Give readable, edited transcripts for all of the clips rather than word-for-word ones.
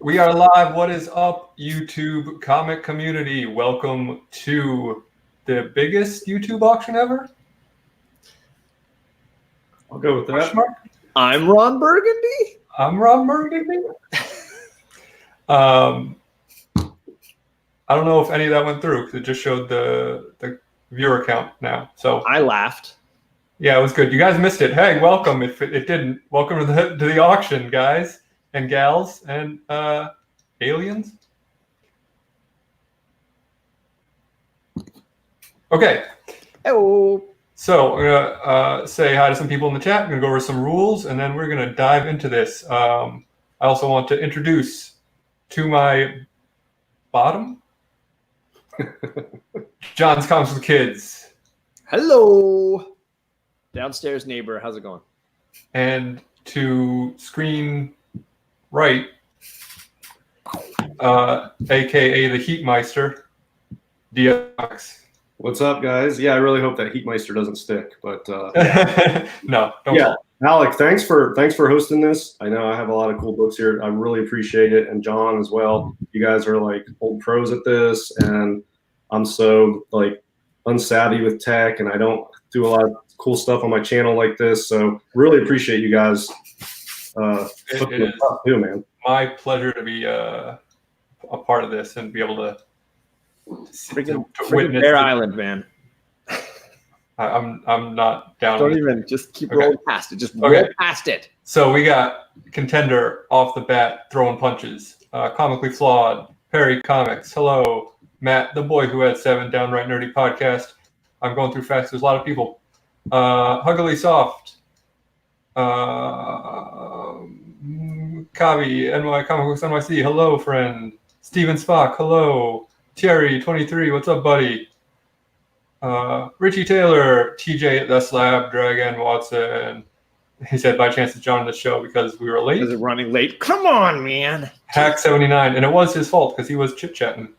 We are live. What is up, YouTube comic community? Welcome to the biggest YouTube auction ever. I'll go with that. I'm Ron Burgundy. I'm Ron Burgundy. I don't know if any of that went through because it just showed the viewer count now. So I laughed. Yeah, it was good. You guys missed it. Hey, welcome. If it didn't, welcome to the auction, guys and gals and aliens. Okay. Hello. So I'm gonna say hi to some people in the chat. I'm gonna go over some rules, and then we're gonna dive into this. I also want to introduce to my bottom, John's Comics with Kids. Hello. Downstairs neighbor, how's it going? And to screen right, aka the Heatmeister, DX. What's up, guys? Yeah, I really hope that Heatmeister doesn't stick, but no, don't. Yeah, Alec, thanks for hosting this. I know I have a lot of cool books here. I really appreciate it, and John as well. You guys are like old pros at this, and I'm so like unsavvy with tech, and I don't do a lot of cool stuff on my channel like this. So really appreciate you guys. It is too, man. My pleasure to be a part of this and be able to witness Bear Island, man. I'm not down. Don't even just keep rolling past it. Just roll past it. So we got contender off the bat throwing punches. Comically Flawed, Perry Comics. Hello, Matt, the boy who had 7 downright nerdy podcast. I'm going through fast. There's a lot of people. Huggily Soft. Kavi, NY Comic Books NYC. Hello, friend. Steven Spock. Hello. Thierry 23. What's up, buddy? Richie Taylor, TJ the Slab, Dragon Watson. He said by chance it's John in the show because we were late. Is it running late? Come on, man. Hack 79, and it was his fault because he was chit chatting.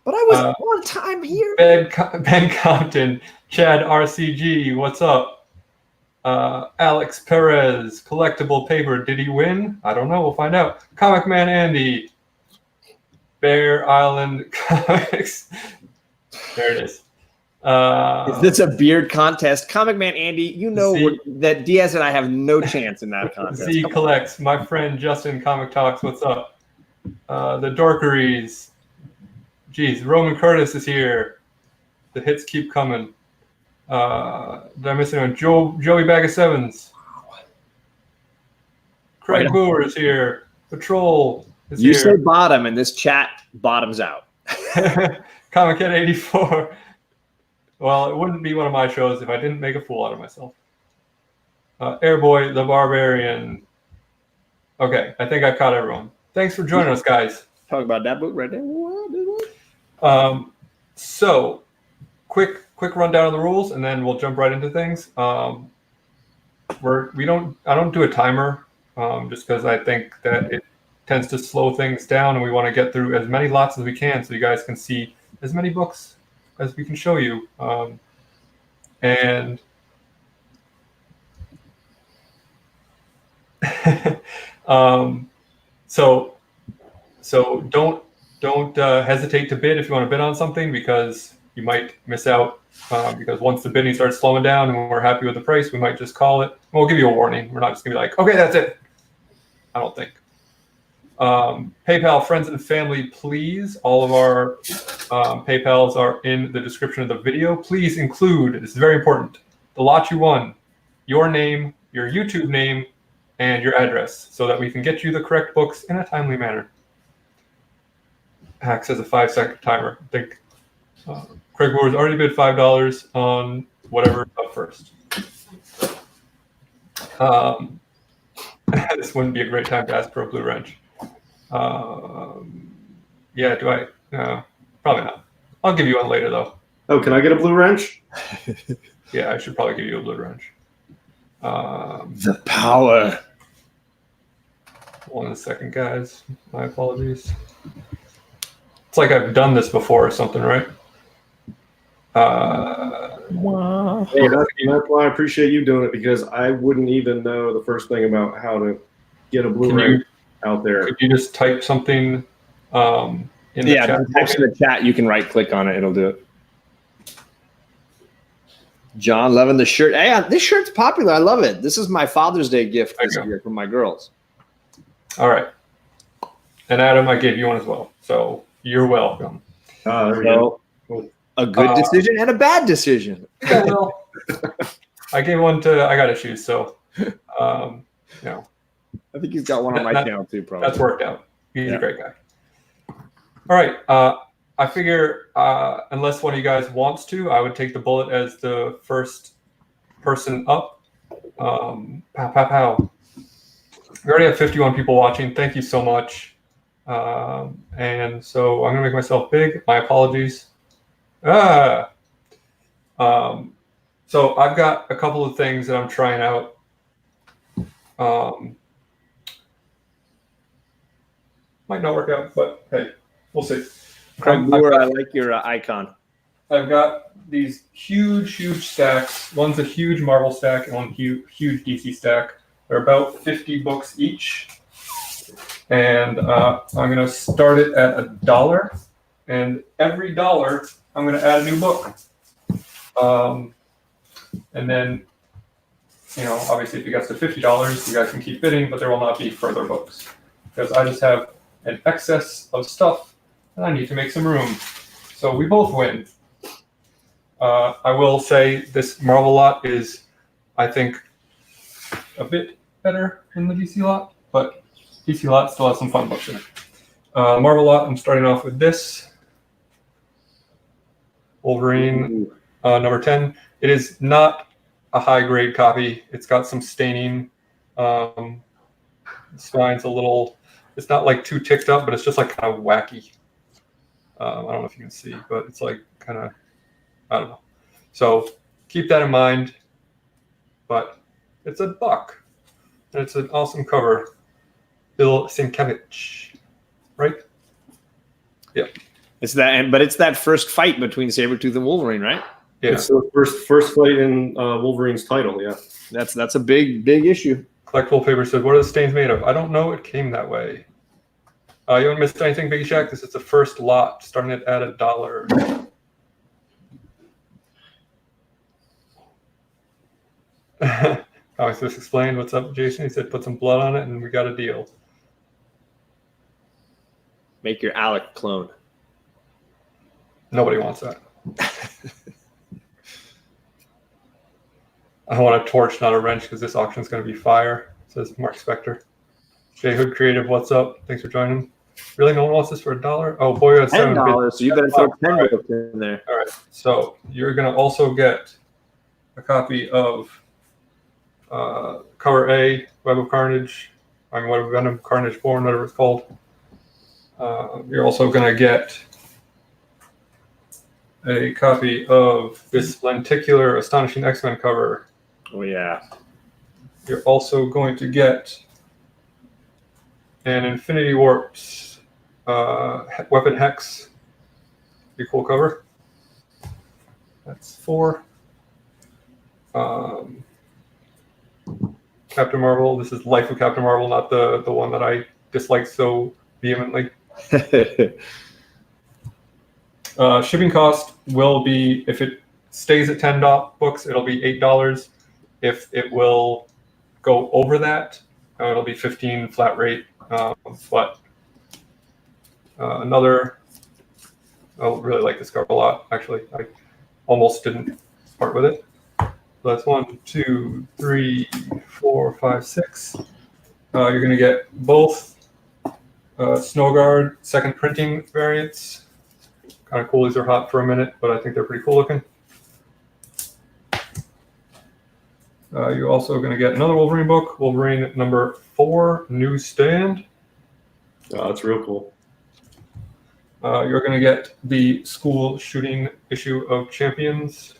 But I was on time here. Ben Compton, Chad RCG, what's up? Alex Perez, collectible paper. Did he win? I don't know. We'll find out. Comic Man Andy, Bear Island Comics. There it is. Is this a beard contest? Comic Man Andy, you know that Diaz and I have no chance in that contest. Z collects. My friend Justin Comic Talks, what's up? The Dorkeries. Geez, Roman Curtis is here. The hits keep coming. Did I miss anyone? Joey Bag of Sevens. Craig Boer is here. Patrol is here. You say bottom, and this chat bottoms out. Comic Head 84. Well, it wouldn't be one of my shows if I didn't make a fool out of myself. Airboy the Barbarian. Okay, I think I caught everyone. Thanks for joining us, guys. Talk about that book right there. So, quick rundown of the rules, and then we'll jump right into things. I don't do a timer, just because I think that it tends to slow things down, and we want to get through as many lots as we can, so you guys can see as many books as we can show you. And so don't hesitate to bid if you want to bid on something, because you might miss out, because once the bidding starts slowing down and we're happy with the price, we might just call it. We'll give you a warning. We're not just gonna be like, okay, that's it. I don't think. PayPal friends and family, please. All of our PayPals are in the description of the video. Please include, this is very important, the lot you won, your name, your YouTube name, and your address, so that we can get you the correct books in a timely manner. Hack says a 5-second timer. I think Craig Boer's already bid $5 on whatever up first. This wouldn't be a great time to ask for a blue wrench. Yeah, do I? Probably not. I'll give you one later, though. Oh, can I get a blue wrench? Yeah, I should probably give you a blue wrench. The power. 1 second, guys. My apologies. It's like I've done this before or something, right? Wow. Hey, that's why I appreciate you doing it, because I wouldn't even know the first thing about how to get a blue wrench. out there. Could you just type something in the chat? Text in the chat. You can right-click on it. It'll do it. John, loving the shirt. Hey, this shirt's popular. I love it. This is my Father's Day gift this year from my girls. All right. And Adam, I gave you one as well. So you're welcome. There we go. A good decision and a bad decision. Yeah, well, I gave one to I Got Issues. So, I think he's got one on my channel too, probably. That's worked out. He's a great guy. All right. I figure unless one of you guys wants to, I would take the bullet as the first person up. Pow, pow, pow. We already have 51 people watching. Thank you so much. And so I'm going to make myself big. My apologies. So I've got a couple of things that I'm trying out. Might not work out, but hey, we'll see. Craig Brewer, I like your icon. I've got these huge stacks. One's a huge Marvel stack and one huge DC stack. They're about 50 books each. And I'm going to start it at $1. And every $1, I'm going to add a new book. And then, obviously if it gets to $50, you guys can keep bidding, but there will not be further books. Because I just have an excess of stuff and I need to make some room. So we both win. I will say this Marvel lot is, I think, a bit better than the DC lot, but DC lot still has some fun books in it. Marvel lot, I'm starting off with this. Wolverine, number 10. It is not a high-grade copy. It's got some staining. The spine's a little, it's not like too ticked up, but it's just like kind of wacky. I don't know if you can see, but it's like kind of, I don't know. So keep that in mind. But it's $1. And it's an awesome cover. Bill Sienkiewicz, right? Yeah. It's that first fight between Sabretooth and Wolverine, right? Yeah. It's the first fight in Wolverine's title, yeah. That's a big issue. Collectible Paper said, what are the stains made of? I don't know. It came that way. You haven't missed anything, Biggie Shack? This is the first lot, starting it at $1. Alex just explained, what's up, Jason? He said, put some blood on it, and we got a deal. Make your Alec clone. Nobody wants that. I want a torch, not a wrench, because this auction is going to be fire, says Mark Spector. Jay Hood Creative, what's up? Thanks for joining. Really, no one wants this for $1? Oh boy, that's $10. So you better throw 10 books in there. All right. So you're going to also get a copy of Cover A, Web of Carnage. Web of Venom, Carnage 4, whatever it's called. You're also going to get a copy of this lenticular Astonishing X-Men cover. Oh yeah. You're also going to get an Infinity Warps Weapon Hex. Pretty cool cover. That's 4. Captain Marvel. This is Life of Captain Marvel, not the one that I dislike so vehemently. Shipping cost will be, if it stays at $10 books, it'll be $8. If it will go over that, it'll be $15 flat rate. But another, I really like this cover a lot. Actually, I almost didn't part with it. So that's 1, 2, 3, 4, 5, 6. You're going to get both Snow Guard second printing variants. Kind of cool. These are hot for a minute, but I think they're pretty cool looking. You're also going to get another Wolverine book, Wolverine number 4, Newsstand. Oh, that's real cool. You're going to get the school shooting issue of Champions.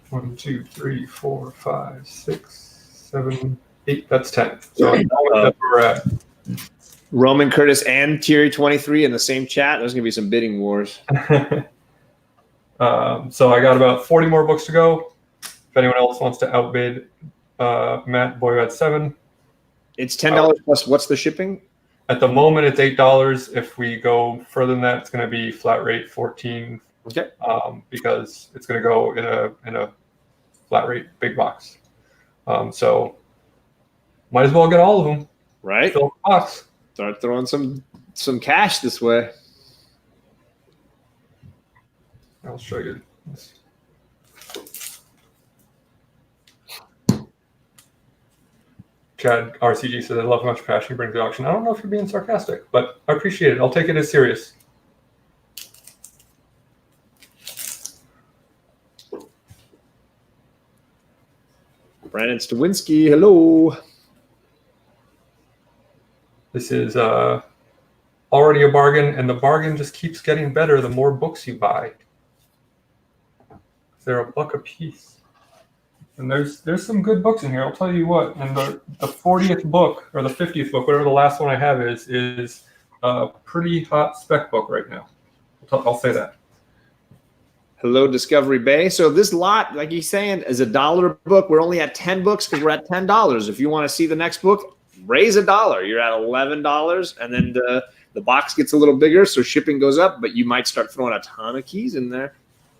1, 2, 3, 4, 5, 6, 7, 8. That's 10. So that's where we're at. Roman Curtis and Thierry 23 in the same chat. There's going to be some bidding wars. So I got about 40 more books to go. If anyone else wants to outbid Matt Boyad 7, It's $10 plus what's the shipping? At the moment, it's $8. If we go further than that, it's going to be flat rate $14. Okay. Because it's going to go in a flat rate big box. So might as well get all of them. Right. Fill the box. Start throwing some cash this way. I'll show you this. Chad RCG says, I love how much passion you bring to the auction. I don't know if you're being sarcastic, but I appreciate it. I'll take it as serious. Brandon Stawinski, hello. This is already a bargain, and the bargain just keeps getting better the more books you buy. They're $1 a piece. And there's some good books in here. I'll tell you what. And the 40th book or the 50th book, whatever the last one I have is a pretty hot spec book right now. I'll say that. Hello, Discovery Bay. So this lot, like he's saying, is $1 a book. We're only at 10 books because we're at $10. If you want to see the next book, raise $1. You're at $11, and then the box gets a little bigger, so shipping goes up. But you might start throwing a ton of keys in there,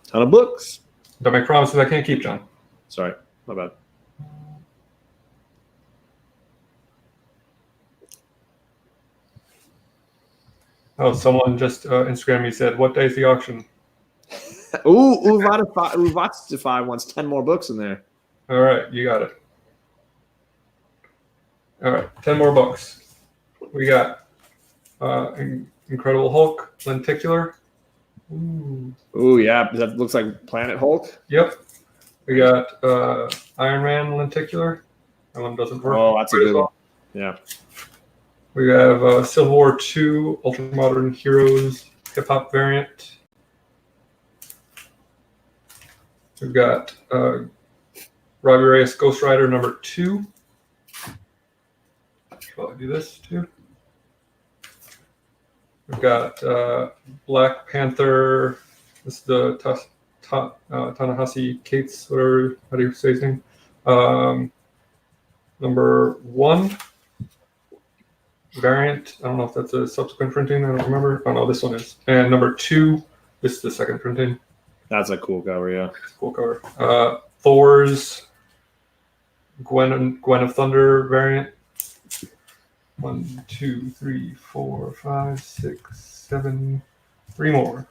a ton of books. Don't make promises I can't keep, John. Sorry, my bad. Oh, someone just Instagram me said, "What day is the auction?" Uvatsify wants 10 more books in there. All right, you got it. All right, 10 more books. We got Incredible Hulk, Lenticular. Ooh, yeah, that looks like Planet Hulk. Yep. We got Iron Man Lenticular. That one doesn't work. Oh, that's a good one. Yeah. We have Civil War II, Ultramodern Heroes, Hip Hop variant. We've got Robbie Reyes Ghost Rider #2. I'll do this too. We've got Black Panther. This is the Ta-Nehisi Coates, whatever, how do you say his name? #1 variant. I don't know if that's a subsequent printing. I don't remember. Oh no, this one is. And #2. This is the second printing. That's a cool cover, yeah. Cool cover. Thor's Gwen of Thunder variant. 1, 2, 3, 4, 5, 6, 7. 3 more.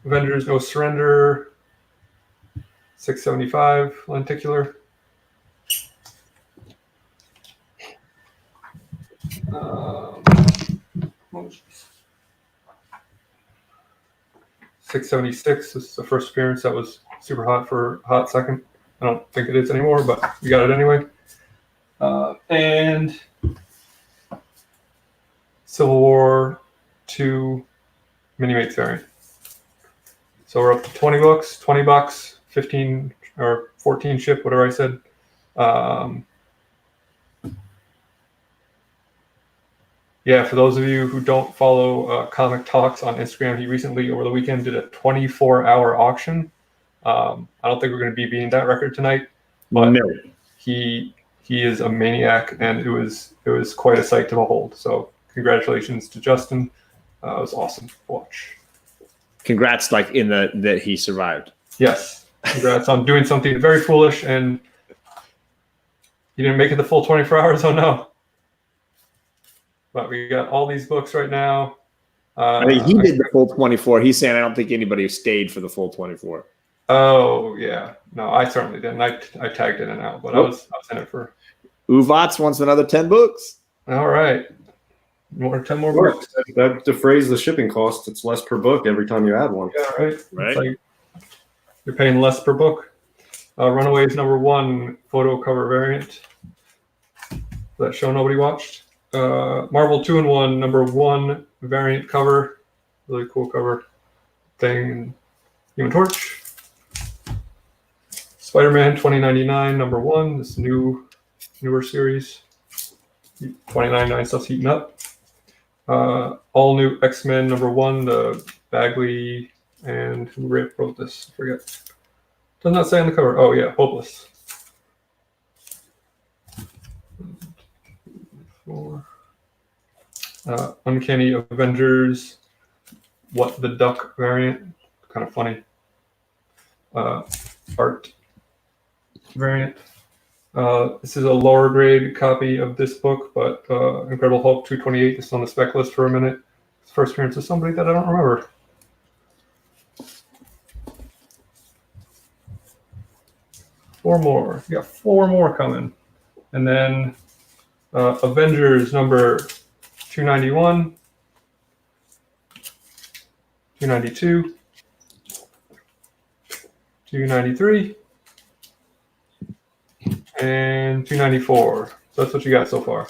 Avengers No Surrender. 675 lenticular. Oh, 676. This is the first appearance that was super hot for a hot second. I don't think it is anymore, but we got it anyway. And Civil War II Minimates variant. So we're up to 20 books, $20, 15 or 14 ship, whatever I said. Yeah, for those of you who don't follow Comic Talks on Instagram, he recently, over the weekend, did a 24-hour auction. I don't think we're going to be beating that record tonight, but no. He is a maniac, and it was quite a sight to behold. So congratulations to Justin. It was awesome to watch. Congrats, like in that he survived. Yes, congrats on doing something very foolish, and you didn't make it the full 24 hours. Oh no! But we got all these books right now. I mean, he did the full 24. He's saying I don't think anybody stayed for the full 24. Oh yeah, no, I certainly didn't. I tagged in and out, but I was in it for. Uvats wants another 10 books. All right, 10 more books. That defrays the shipping cost. It's less per book every time you add one. Yeah, right. Right. Like you're paying less per book. Runaways #1 photo cover variant. That show nobody watched. Marvel 2-in-1 #1 variant cover. Really cool cover thing. Human Torch. Spider-Man 2099 #1. This newer series. 2099 stuff's heating up. All new X-Men #1. The Bagley and who wrote this? I forget. Does not say on the cover. Oh yeah, Hopeless. More. Uncanny Avengers, What the Duck variant, kind of funny. Art variant. This is a lower grade copy of this book, but Incredible Hulk 228. This is on the spec list for a minute. It's first appearance of somebody that I don't remember. Four more. We got four more coming. And then Avengers number 291, 292, 293, and 294. So that's what you got so far.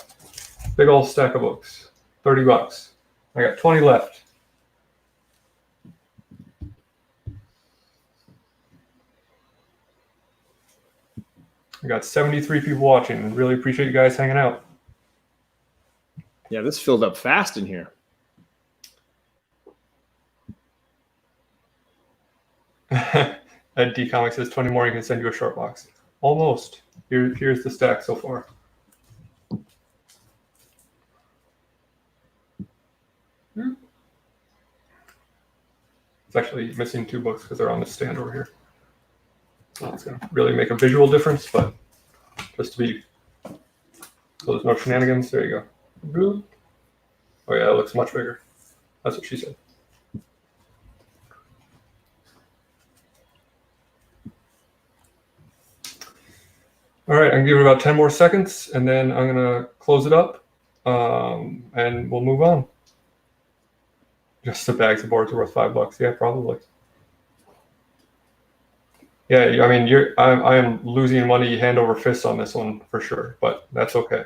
Big old stack of books. $30. I got 20 left. We got 73 people watching. Really appreciate you guys hanging out. Yeah, this filled up fast in here. Ed D Comics says 20 more, you can send you a short box. Almost. Here's the stack so far. It's actually missing two books because they're on the stand over here. So it's going to really make a visual difference, but just to be so there's no shenanigans. There you go. Oh yeah, it looks much bigger. That's what she said. All right, I can give it about 10 more seconds, and then I'm going to close it up, and we'll move on. Just the bags of boards are worth $5. Yeah, probably. Yeah, I mean, I am losing money hand over fist on this one for sure, but that's okay.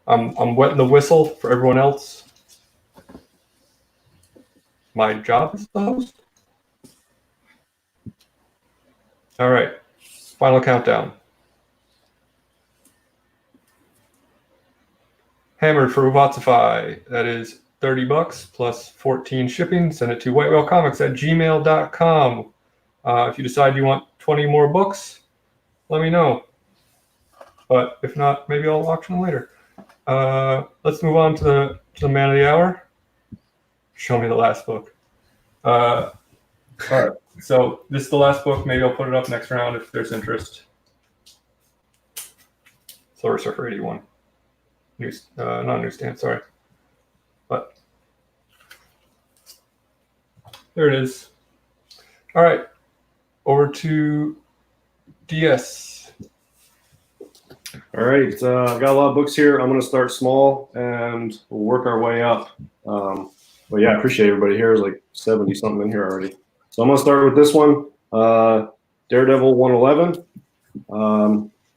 I'm wetting the whistle for everyone else. My job is the host. All right, final countdown. Hammered for Uvatsify. That is $30 plus 14 shipping. Send it to whitewhalecomics@gmail.com. If you decide you want 20 more books, let me know. But if not, maybe I'll auction them later. Let's move on to the man of the hour. Show me the last book. All right. So this is the last book. Maybe I'll put it up next round if there's interest. Silver Surfer 81. Not newsstand, sorry. But there it is. All right. Over to DS. All right, I've got a lot of books here. I'm going to start small and we'll work our way up. But yeah, I appreciate everybody here. There's like 70 something in here already. So I'm going to start with this one, Daredevil 111.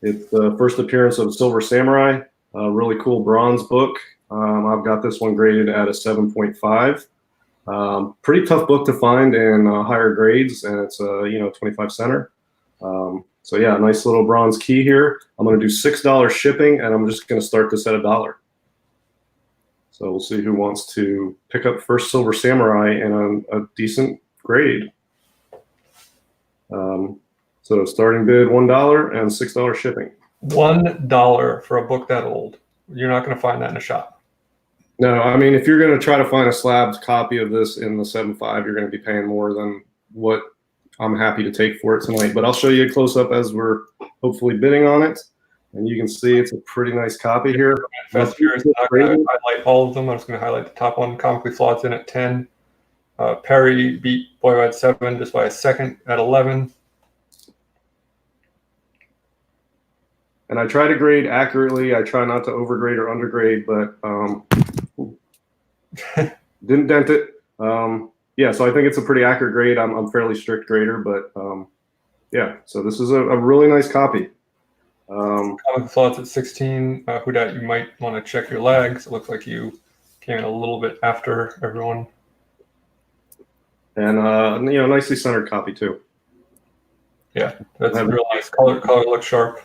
It's the first appearance of Silver Samurai, a really cool bronze book. I've got this one graded at a 7.5. Pretty tough book to find in higher grades, and it's a 25 center. So yeah, nice little bronze key here. I'm going to do $6 shipping, and I'm just going to start this at $1. So we'll see who wants to pick up first Silver Samurai in a decent grade. So starting bid $1 and $6 shipping. $1 for a book that old. You're not going to find that in a shop. No, I mean, if you're going to try to find a slabbed copy of this in the 7.5, you're going to be paying more than what I'm happy to take for it tonight. But I'll show you a close-up as we're hopefully bidding on it. And you can see it's a pretty nice copy here. I'm not going to highlight all of them. I'm just going to highlight the top one. Comically Flawed's in at 10. Perry beat Boy at 7 just by a second at 11. And I try to grade accurately. I try not to overgrade or undergrade, but didn't dent it. Yeah, so I think it's a pretty accurate grade. I'm a fairly strict grader, but yeah, so this is a really nice copy. Comic Flawed's at 16. Hudat, you might want to check your lags. It looks like you came in a little bit after everyone. And nicely centered copy too. Yeah, that's a real nice color. Color looks sharp.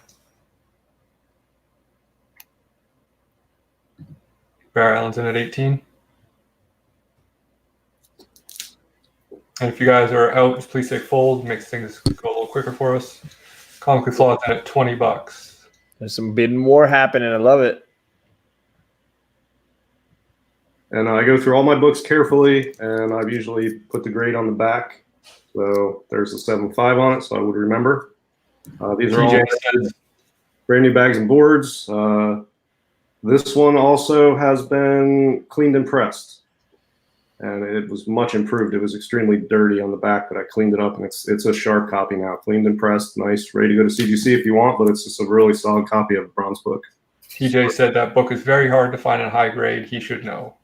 Bear Island's in at 18. And if you guys are out, just please say fold. Makes things go a little quicker for us. Comically Flawed's in at $20. There's some bidding war happening. I love it. And I go through all my books carefully, and I've usually put the grade on the back. So there's a 7.5 on it, so I would remember. These are all TJ says, brand new bags and boards. This one also has been cleaned and pressed, and it was much improved. It was extremely dirty on the back, but I cleaned it up, and it's a sharp copy now, cleaned and pressed, nice, ready to go to CGC if you want, but it's just a really solid copy of the bronze book. TJ said that book is very hard to find in high grade. He should know.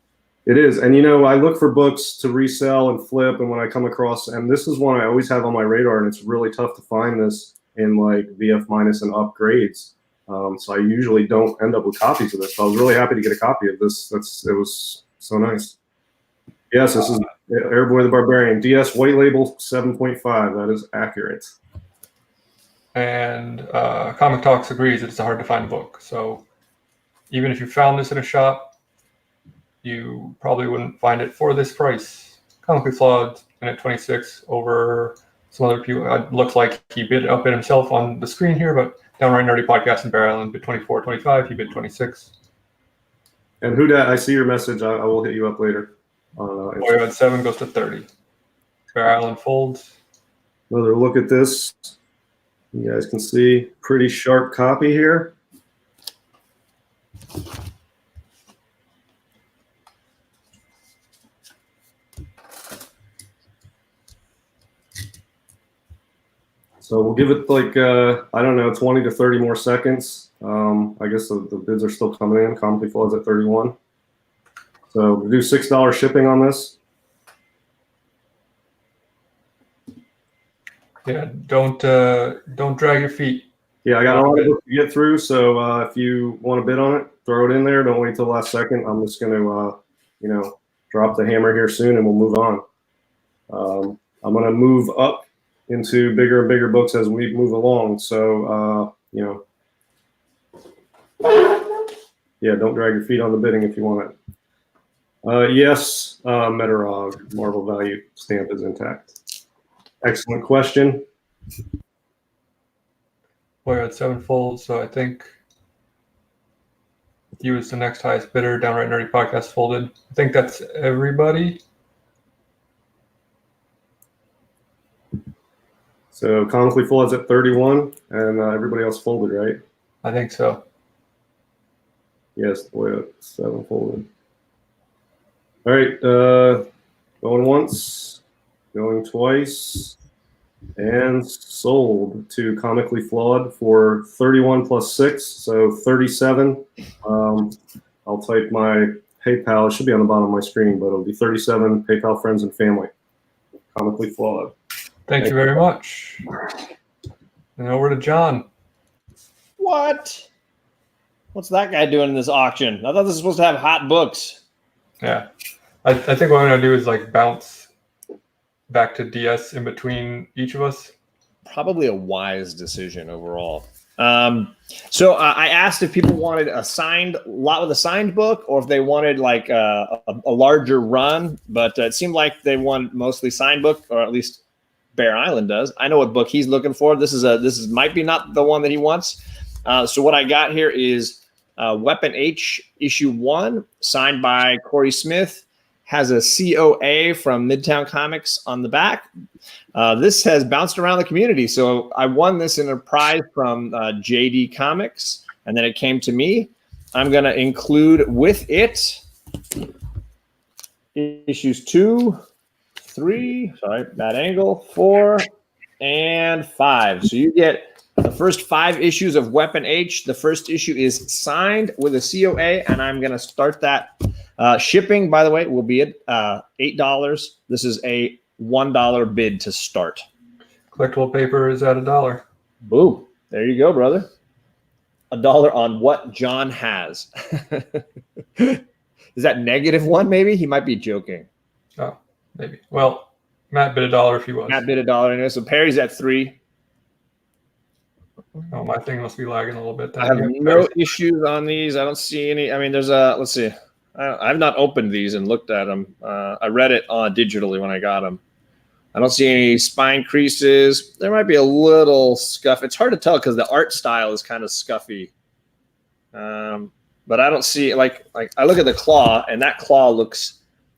It is, and I look for books to resell and flip, and when I come across, and this is one I always have on my radar, and it's really tough to find this in like VF minus and upgrades. So I usually don't end up with copies of this. So I was really happy to get a copy of this. It was so nice. Yes, this is Airboy the Barbarian. DS white label 7.5. That is accurate. And Comic Talks agrees it's a hard to find book. So even if you found this in a shop, you probably wouldn't find it for this price. Comically Flawed and at 26 over some other people. It looks like he bid up it himself on the screen here, but Downright Nerdy Podcast in Bear Island bid 24.25. He bid 26. And Huda, I see your message. I will hit you up later. Boy at 7 goes to 30. Bear Island folds. Another look at this. You guys can see pretty sharp copy here. So we'll give it like, I don't know, 20 to 30 more seconds. I guess the bids are still coming in. Comically Flawed's at 31. So we'll do $6 shipping on this. Yeah, don't drag your feet. Yeah, I got a lot of books to get through. So if you want to bid on it, throw it in there. Don't wait till the last second. I'm just going to, drop the hammer here soon, and we'll move on. I'm going to move up into bigger and bigger books as we move along. So, yeah, don't drag your feet on the bidding if you want it. Yes, Metarog, Marvel value stamp is intact. Excellent question. Boy at 7 folds, so I think you was the next highest bidder. Downright Nerdy Podcast folded. I think that's everybody. So Comically Flawed's at 31, and everybody else folded, right? I think so. Yes, Boy at 7 folded. All right, going once, going twice, and sold to Comically Flawed for 31 plus 6, so 37. I'll type my PayPal. It should be on the bottom of my screen, but it'll be 37 PayPal friends and family. Comically Flawed. Thank you very much. And over to John. What? What's that guy doing in this auction? I thought this was supposed to have hot books. Yeah. I think what I'm going to do is like bounce back to DS in between each of us. Probably a wise decision overall. So I asked if people wanted a signed lot with a signed book, or if they wanted like a larger run, but it seemed like they wanted mostly signed book, or at least Bear Island does. I know what book he's looking for. This is might be not the one that he wants. So what I got here is Weapon H issue 1, signed by Corey Smith. Has a COA from Midtown Comics on the back. This has bounced around the community. So I won this in a prize from JD Comics, and then it came to me. I'm going to include with it issues 2, 3, sorry, bad angle, 4, and 5. So you get the first 5 issues of Weapon H. The first issue is signed with a COA, and I'm going to start that. Shipping, by the way, will be at $8. This is a $1 bid to start. Collectible paper is at $1. Boom. There you go, brother. $1 on what John has. Is that -1 maybe? He might be joking. Oh, maybe. Well, Matt bid $1 if he was. Matt bid $1 anyway. So Perry's at 3. Oh, my thing must be lagging a little bit. I have no issues on these. I don't see any. I mean, there's let's see. I've not opened these and looked at them. I read it digitally when I got them. I don't see any spine creases. There might be a little scuff. It's hard to tell because the art style is kind of scuffy. but I don't see like I look at the claw, and that claw looks.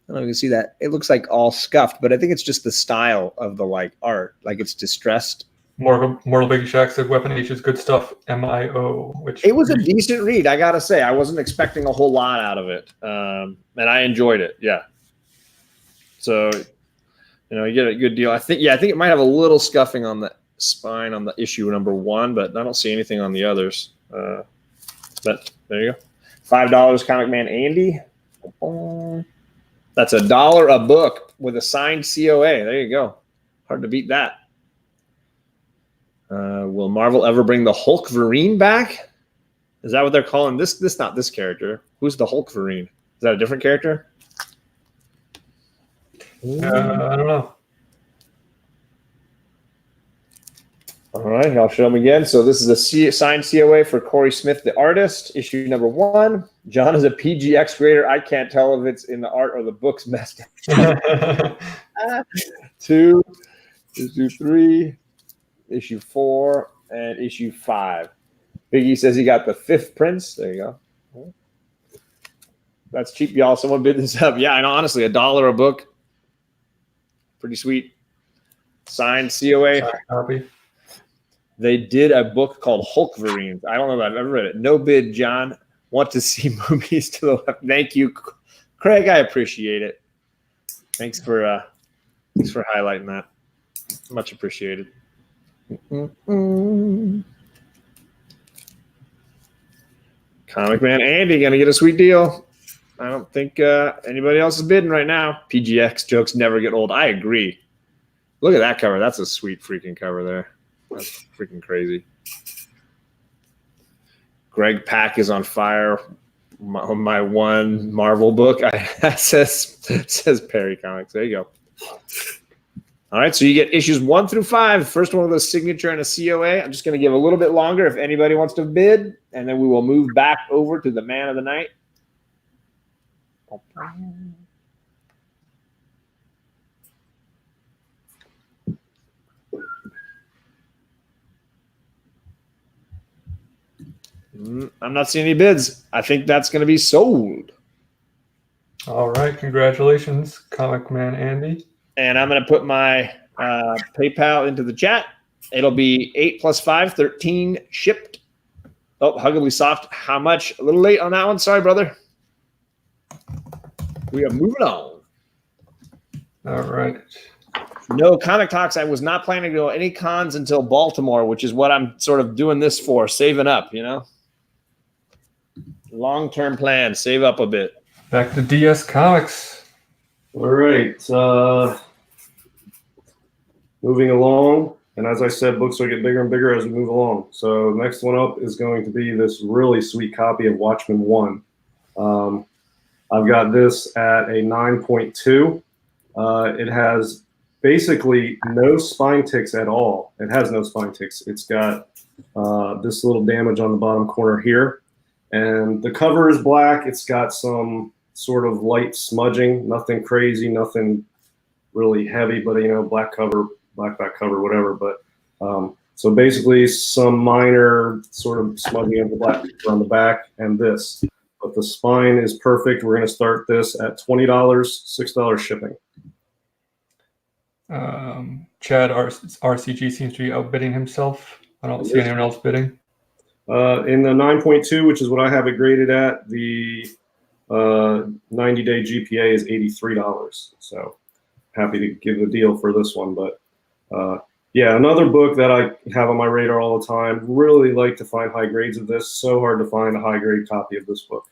I don't know if you can see that. It looks like all scuffed, but I think it's just the style of the like art, like it's distressed. Mortal Baby Shack said Weapon H is good stuff. MIO, which It was a decent read, I gotta say. I wasn't expecting a whole lot out of it, and I enjoyed it. Yeah. So, you get a good deal. I think it might have a little scuffing on the spine on the issue number 1, but I don't see anything on the others. But there you go. $5 Comic Man Andy. That's $1 a book with a signed COA. There you go. Hard to beat that. Will Marvel ever bring the Hulkverine back? Is that what they're calling this? This not this character. Who's the Hulkverine? Is that a different character? I don't know. All right, I'll show them again. So this is a signed COA for Corey Smith, the artist, issue number 1. John is a PGX grader. I can't tell if it's in the art or the book's messed up. 2, issue 3, issue 4, and issue 5. Biggie says he got the 5th Prince. There you go. That's cheap, y'all. Someone bid this up. Yeah, I know. Honestly, $1 a book. Pretty sweet. Signed COA. Copy. They did a book called Hulkverine. I don't know if I've ever read it. No bid, John. Want to see movies to the left. Thank you, Craig. I appreciate it. Thanks for highlighting that. Much appreciated. Comic Man Andy gonna get a sweet deal. I don't think anybody else is bidding right now. PGX jokes never get old. I agree. Look at that cover. That's a sweet freaking cover there. That's freaking crazy. Greg Pak is on fire. My one Marvel book. It says Perry Comics. There you go. All right, so you get issues 1 through 5. First one with a signature and a COA. I'm just going to give a little bit longer if anybody wants to bid, and then we will move back over to the man of the night. I'm not seeing any bids. I think that's going to be sold. All right, congratulations, Comic Man Andy. And I'm going to put my PayPal into the chat. It'll be 8 + 5, 13 shipped. Oh, Huggably Soft. How much? A little late on that one. Sorry, brother. We are moving on. All right. No Comic Talks. I was not planning to go any cons until Baltimore, which is what I'm sort of doing this for, saving up, Long-term plan, save up a bit. Back to DS Comics. All right. Moving along. And as I said, books will get bigger and bigger as we move along. So next one up is going to be this really sweet copy of Watchmen 1. I've got this at a 9.2. It has basically no spine ticks at all. It has no spine ticks. It's got this little damage on the bottom corner here. And the cover is black. It's got some sort of light smudging, nothing crazy, nothing really heavy, but black cover, black back cover, whatever. But so basically some minor sort of smudging of the black on the back and this. But the spine is perfect. We're going to start this at $20, $6 shipping. Chad RCG seems to be outbidding himself. I don't see anyone else bidding. In the 9.2, which is what I have it graded at, the 90-day GPA is $83. So happy to give the deal for this one. But yeah, another book that I have on my radar all the time. Really like to find high grades of this. So hard to find a high grade copy of this book.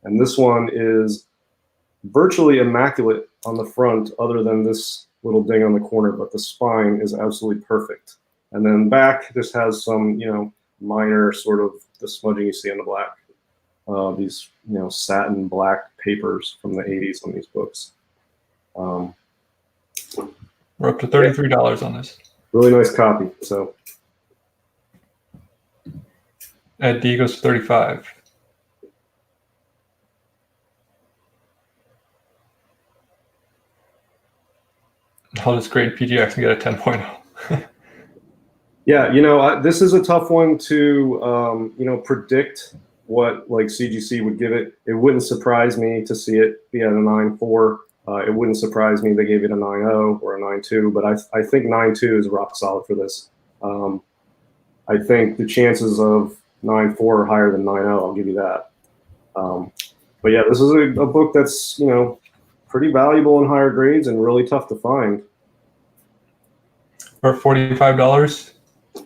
And this one is virtually immaculate on the front, other than this little ding on the corner, but the spine is absolutely perfect. And then back just has some, minor sort of the smudging you see on the black. These, satin black papers from the 80s on these books. We're up to $33 on this. Really nice copy. So Ed D goes to 35. I'll just grade PGX and get a 10.0. Yeah, this is a tough one to, predict what like CGC would give it. It wouldn't surprise me to see it be at a 9.4. It wouldn't surprise me if they gave it a 9.0 or a 9.2, but I think 9.2 is rock solid for this. I think the chances of 9.4 are higher than 9.0. I'll give you that. But yeah, this is a book that's, you know, pretty valuable in higher grades and really tough to find. For $45. Give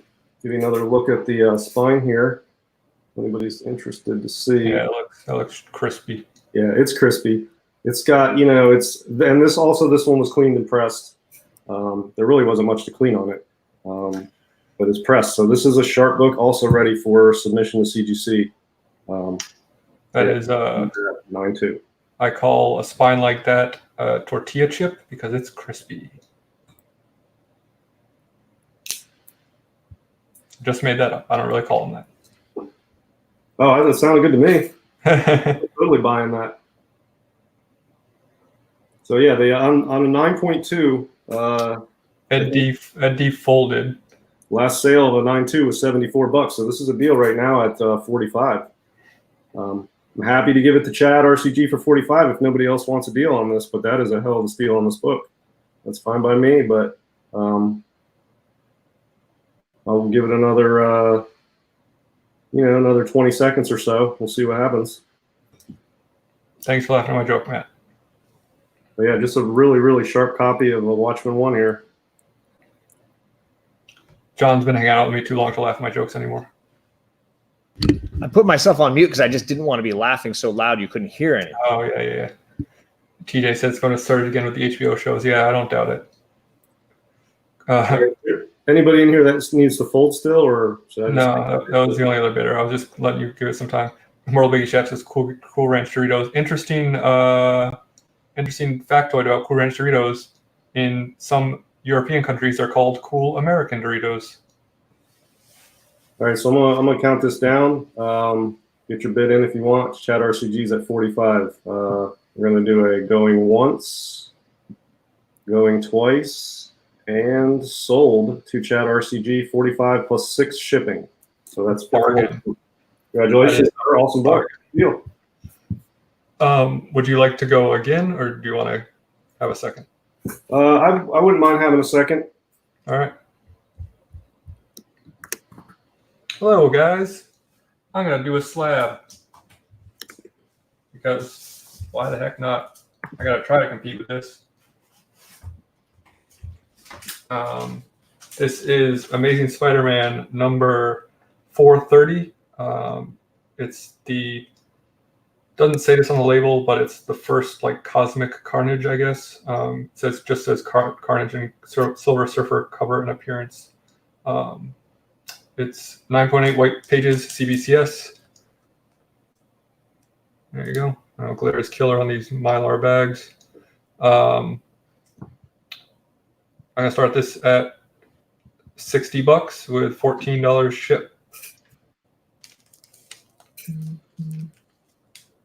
you another look at the spine here. If anybody's interested to see. Yeah, that looks crispy. Yeah, it's crispy. It's got, you know, and this one was cleaned and pressed. There really wasn't much to clean on it, but it's pressed. So this is a sharp book, also ready for submission to CGC. That is 9.2. I call a spine like that a tortilla chip because it's crispy. Just made that up. I don't really call them that. Oh, that sounded good to me. Totally buying that. So yeah, they on a 9.2. Ed D folded. Last sale of a 9.2 was $74. So this is a deal right now at 45. I'm happy to give it to Chad RCG for 45 if nobody else wants a deal on this, but that is a hell of a steal on this book. That's fine by me, but I'll give it another, another 20 seconds or so. We'll see what happens. Thanks for laughing at my joke, Matt. But yeah, just a really, really sharp copy of a Watchmen 1 here. John's been hanging out with me too long to laugh at my jokes anymore. I put myself on mute because I just didn't want to be laughing so loud you couldn't hear anything. Oh, yeah. TJ said it's going to start again with the HBO shows. Yeah, I don't doubt it. Anybody in here that needs to fold still, or should I no? That was the only other bidder. I was just letting you give it some time. Moral Biggie Chef says Cool Ranch Doritos. Interesting factoid about Cool Ranch Doritos. In some European countries, they're called Cool American Doritos. All right, so I'm gonna count this down. Get your bid in if you want. Chat RCG's at 45. We're gonna do a going once, going twice, and sold to Chat RCG 45 plus 6 shipping. So that's bargain. Congratulations, awesome book. Deal. Would you like to go again, or do you want to have a second? I wouldn't mind having a second. All right. Hello, guys. I'm going to do a slab because why the heck not? I got to try to compete with this. This is Amazing Spider-Man number 430. It's doesn't say this on the label, but it's the first like cosmic Carnage, I guess. It says Carnage and Silver Surfer cover and appearance. It's 9.8 white pages, CBCS. There you go. Glitter is killer on these Mylar bags. I'm gonna start this at $60 with $14 ship.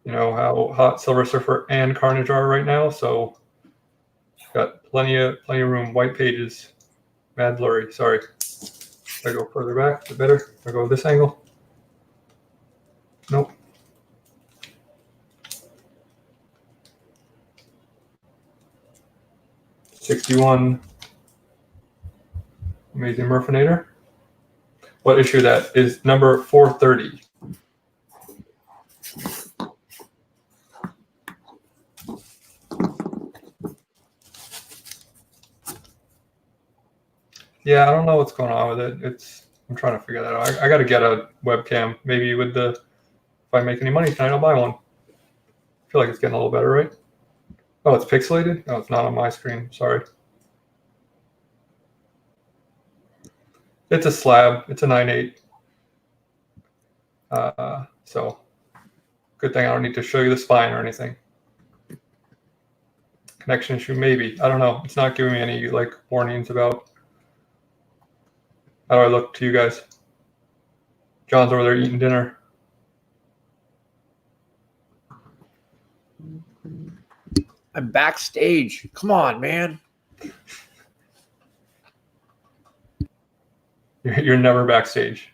You know how hot Silver Surfer and Carnage are right now, so got plenty of room. White pages, mad blurry. Sorry. If I go further back, the better. If I go this angle. Nope. $61. Amazing Murfinator. What issue that is? Number 430. Yeah, I don't know what's going on with it. I'm trying to figure that out. I got to get a webcam. Maybe if I make any money tonight, I'll buy one. I feel like it's getting a little better, right? Oh, it's pixelated? No, it's not on my screen. Sorry. It's a slab. It's a 9.8. So good thing I don't need to show you the spine or anything. Connection issue, maybe. I don't know. It's not giving me any like warnings about. How do I look to you guys? John's over there eating dinner. I'm backstage. Come on, man. You're never backstage.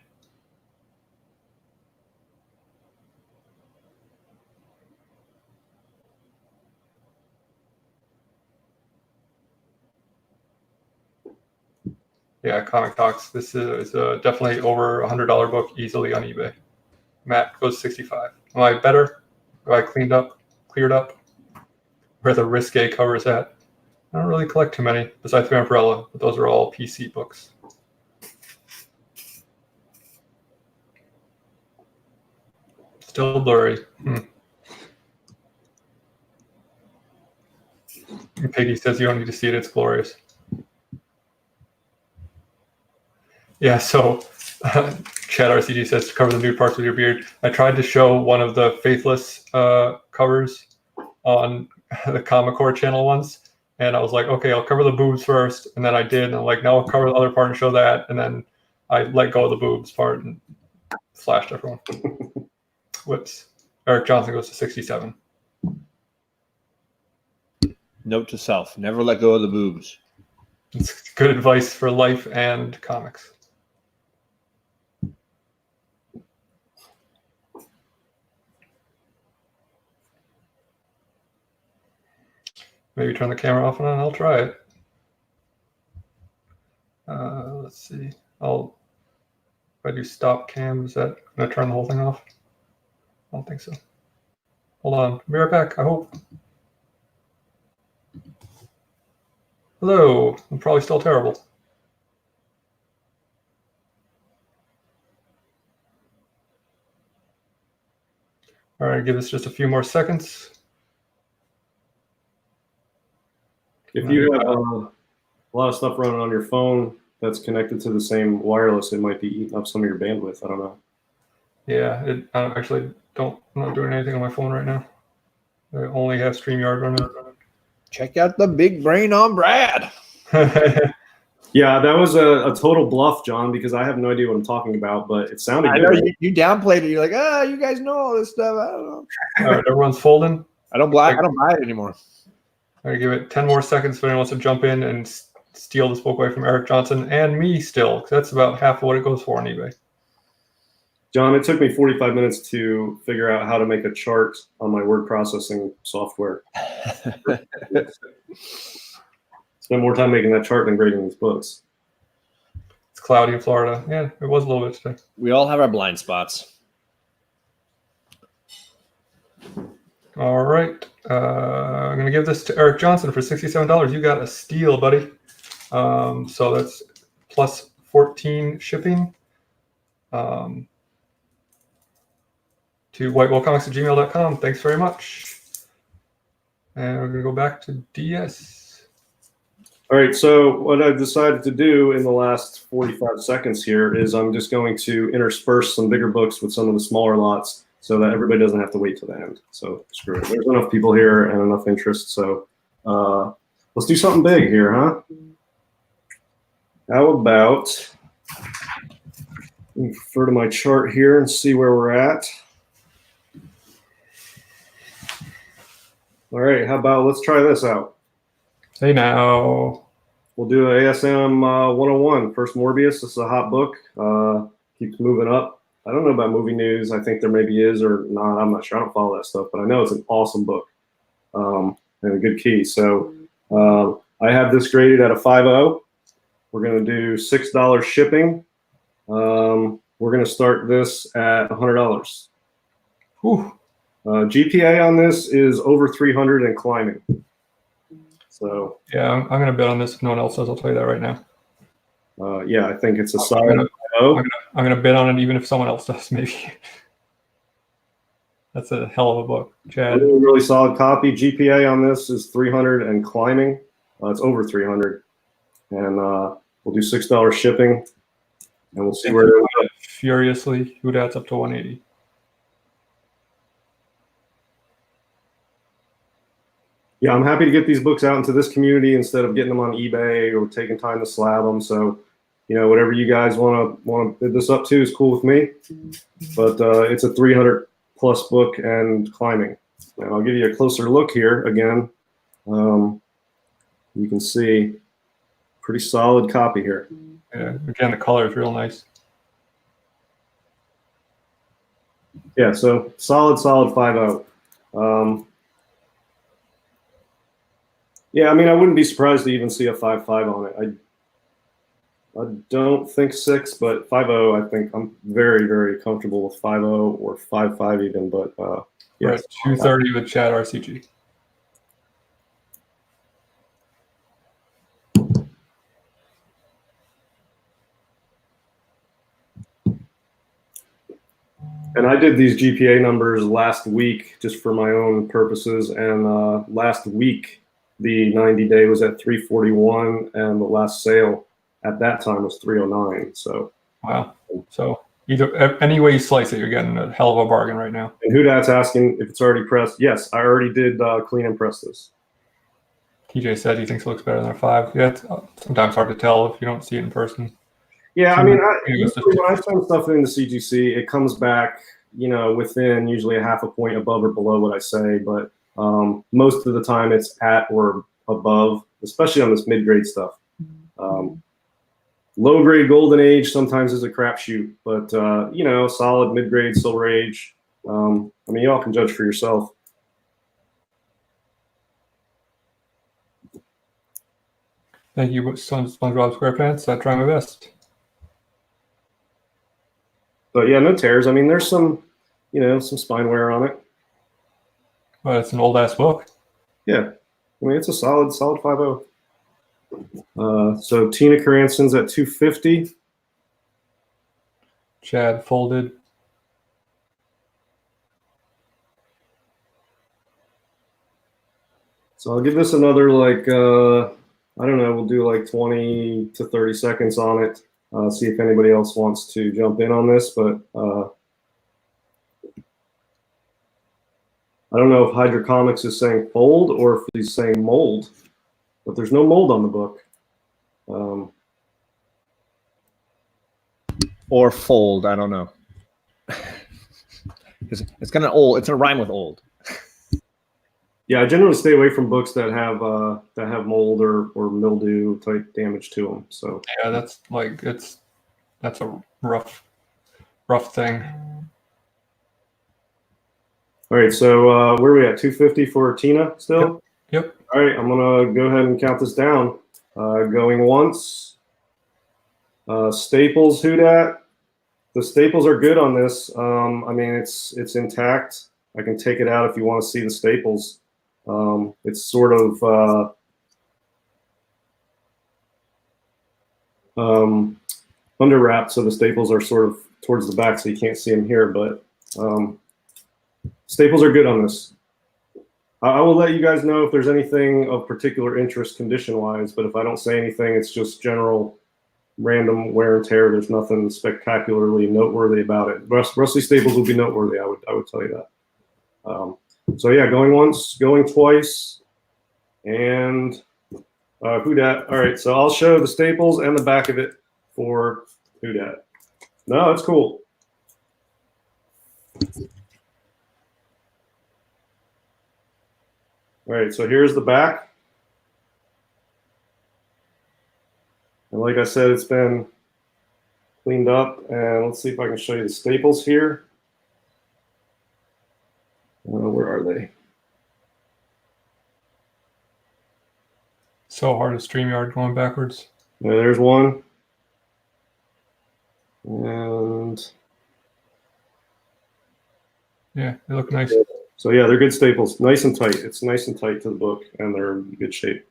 Yeah, Comic Talks. This is definitely over $100 book easily on eBay. Matt goes 65. Am I better? Have I cleared up? Where the risque covers at? I don't really collect too many besides the Umbrella, but those are all PC books. Still blurry. Piggy says you don't need to see it. It's glorious. Yeah, so Chad RCG says to cover the nude parts with your beard. I tried to show one of the Faithless covers on the Comic Core channel once, and I was like, okay, I'll cover the boobs first, and then I did, and I'm like, now I'll cover the other part and show that, and then I let go of the boobs part and flashed everyone. Whoops. Eric Johnson goes to 67. Note to self: never let go of the boobs. It's good advice for life and comics. Maybe turn the camera off and on. I'll try it. Let's see. If I do stop cam, is that going to turn the whole thing off? I don't think so. Hold on. Be right back, I hope. Hello. I'm probably still terrible. All right, give this just a few more seconds. If you have a lot of stuff running on your phone that's connected to the same wireless, it might be eating up some of your bandwidth. I don't know. Yeah, I actually I'm not doing anything on my phone right now. I only have StreamYard running. Check out the big brain on Brad. Yeah, that was a total bluff, John, because I have no idea what I'm talking about, but it sounded I good. know you downplayed it. You're like, you guys know all this stuff. I don't know. All right, everyone's folding. I don't buy it anymore. All right, give it 10 more seconds if anyone wants to jump in and steal this book away from Eric Johnson and me still, because that's about half of what it goes for on eBay. John, it took me 45 minutes to figure out how to make a chart on my word processing software. Spent more time making that chart than grading these books. It's cloudy in Florida. Yeah, it was a little bit today. We all have our blind spots. All right. I'm going to give this to Eric Johnson for $67. You got a steal, buddy. So that's plus 14 shipping. To whitewallcomics@gmail.com. Thanks very much. And we're going to go back to DS. All right, so what I've decided to do in the last 45 seconds here is I'm just going to intersperse some bigger books with some of the smaller lots so that everybody doesn't have to wait till the end. So screw it. There's enough people here and enough interest. So let's do something big here, huh? How about, let me refer to my chart here and see where we're at. All right, how about let's try this out. Hey now. We'll do ASM 101. First Morbius. This is a hot book. Keeps moving up. I don't know about movie news. I think there maybe is or not. I'm not sure. I don't follow that stuff, but I know it's an awesome book and a good key. So I have this graded at a 5.0. We're going to do $6 shipping. We're going to start this at $100. Whew. GPA on this is over 300 and climbing. So yeah, I'm going to bet on this if no one else does. I'll tell you that right now. Yeah, I think it's a solid. I'm going to bet on it even if someone else does, maybe. That's a hell of a book, Chad. Really, really solid copy. GPA on this is 300 and climbing. It's over 300. And we'll do $6 shipping. And we'll see where we go. Furiously, who that's up to 180. Yeah, I'm happy to get these books out into this community instead of getting them on eBay or taking time to slab them. So, you know, whatever you guys want to bid this up to is cool with me. But it's a 300 plus book and climbing. And I'll give you a closer look here again. You can see pretty solid copy here. Yeah, again, the color is real nice. Yeah, so solid 5.0. Yeah, I mean, I wouldn't be surprised to even see a 5.5 on it. I don't think 6, but 5.0. I think I'm very, very comfortable with 5.0 or 5.5 even. But We're at 230 with Chad RCG. And I did these GPA numbers last week just for my own purposes. And last week, the 90-day was at 341, and the last sale at that time was 309. So wow. So either any way you slice it, you're getting a hell of a bargain right now. And Hudat's asking if it's already pressed. Yes, I already did clean and press this. TJ said he thinks it looks better than a 5. Yeah, it's sometimes hard to tell if you don't see it in person. Yeah, I mean, usually when I send stuff in the CGC, it comes back, within usually a half a point above or below what I say. But most of the time it's at or above, especially on this mid-grade stuff. Low-grade Golden Age sometimes is a crapshoot, but, solid mid-grade Silver Age. Y'all can judge for yourself. Thank you, SpongeBob SquarePants. I try my best. But yeah, no tears. I mean, there's some, some spine wear on it. But it's an old ass book. Yeah, it's a solid 5.0. So Tina Cranston's at 250. Chad folded. So I'll give this another I don't know, we'll do like 20 to 30 seconds on it. See if anybody else wants to jump in on this, but I don't know if Hydra Comics is saying fold or if he's saying mold, but there's no mold on the book. Or fold, I don't know. It's gonna old. It's gonna rhyme with old. Yeah, I generally stay away from books that have mold or mildew type damage to them. So yeah, that's a rough thing. All right, so where are we at? 250 for Tina still? Yep. All right, I'm gonna go ahead and count this down. Going once. Staples, Hudat. The staples are good on this. It's intact. I can take it out if you want to see the staples. It's sort of under wrapped, so the staples are sort of towards the back, so you can't see them here. But staples are good on this. I will let you guys know if there's anything of particular interest condition-wise, but if I don't say anything, it's just general random wear and tear. There's nothing spectacularly noteworthy about it. Rusty staples would be noteworthy, I would tell you that. So yeah, going once, going twice, and Hudat. All right, so I'll show the staples and the back of it for Hudat. No, that's cool. All right, so here's the back. And like I said, it's been cleaned up. And let's see if I can show you the staples here. Where are they? So hard to StreamYard going backwards. Yeah, there's one. And yeah, they look nice. So yeah, they're good staples. Nice and tight. It's nice and tight to the book, and they're in good shape.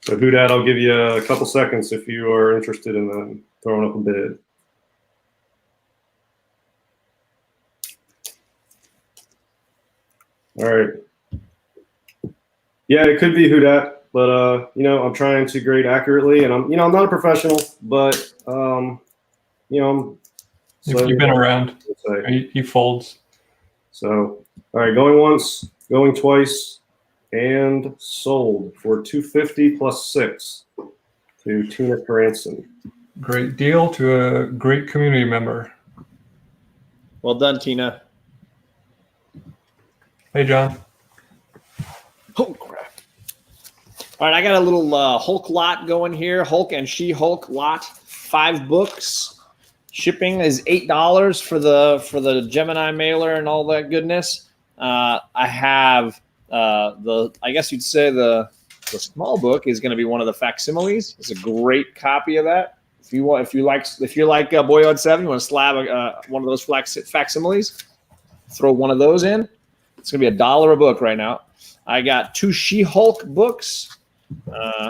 So Hudat, I'll give you a couple seconds if you are interested in throwing up a bid. All right. Yeah, it could be Hudat, but I'm trying to grade accurately, and I'm not a professional, but if you've been around, he folds. So, all right, going once, going twice, and sold for $250 plus 6 to Tina Cranston. Great deal to a great community member. Well done, Tina. Hey, John. Oh, crap. All right, I got a little Hulk lot going here. Hulk and She-Hulk lot, 5 books. Shipping is $8 for the Gemini mailer and all that goodness. I have I guess you'd say the small book is going to be one of the facsimiles. It's a great copy of that. If you're like Boyard 7, you want to slab one of those facsimiles, throw one of those in. It's going to be $1 a book right now. I got 2 She-Hulk books.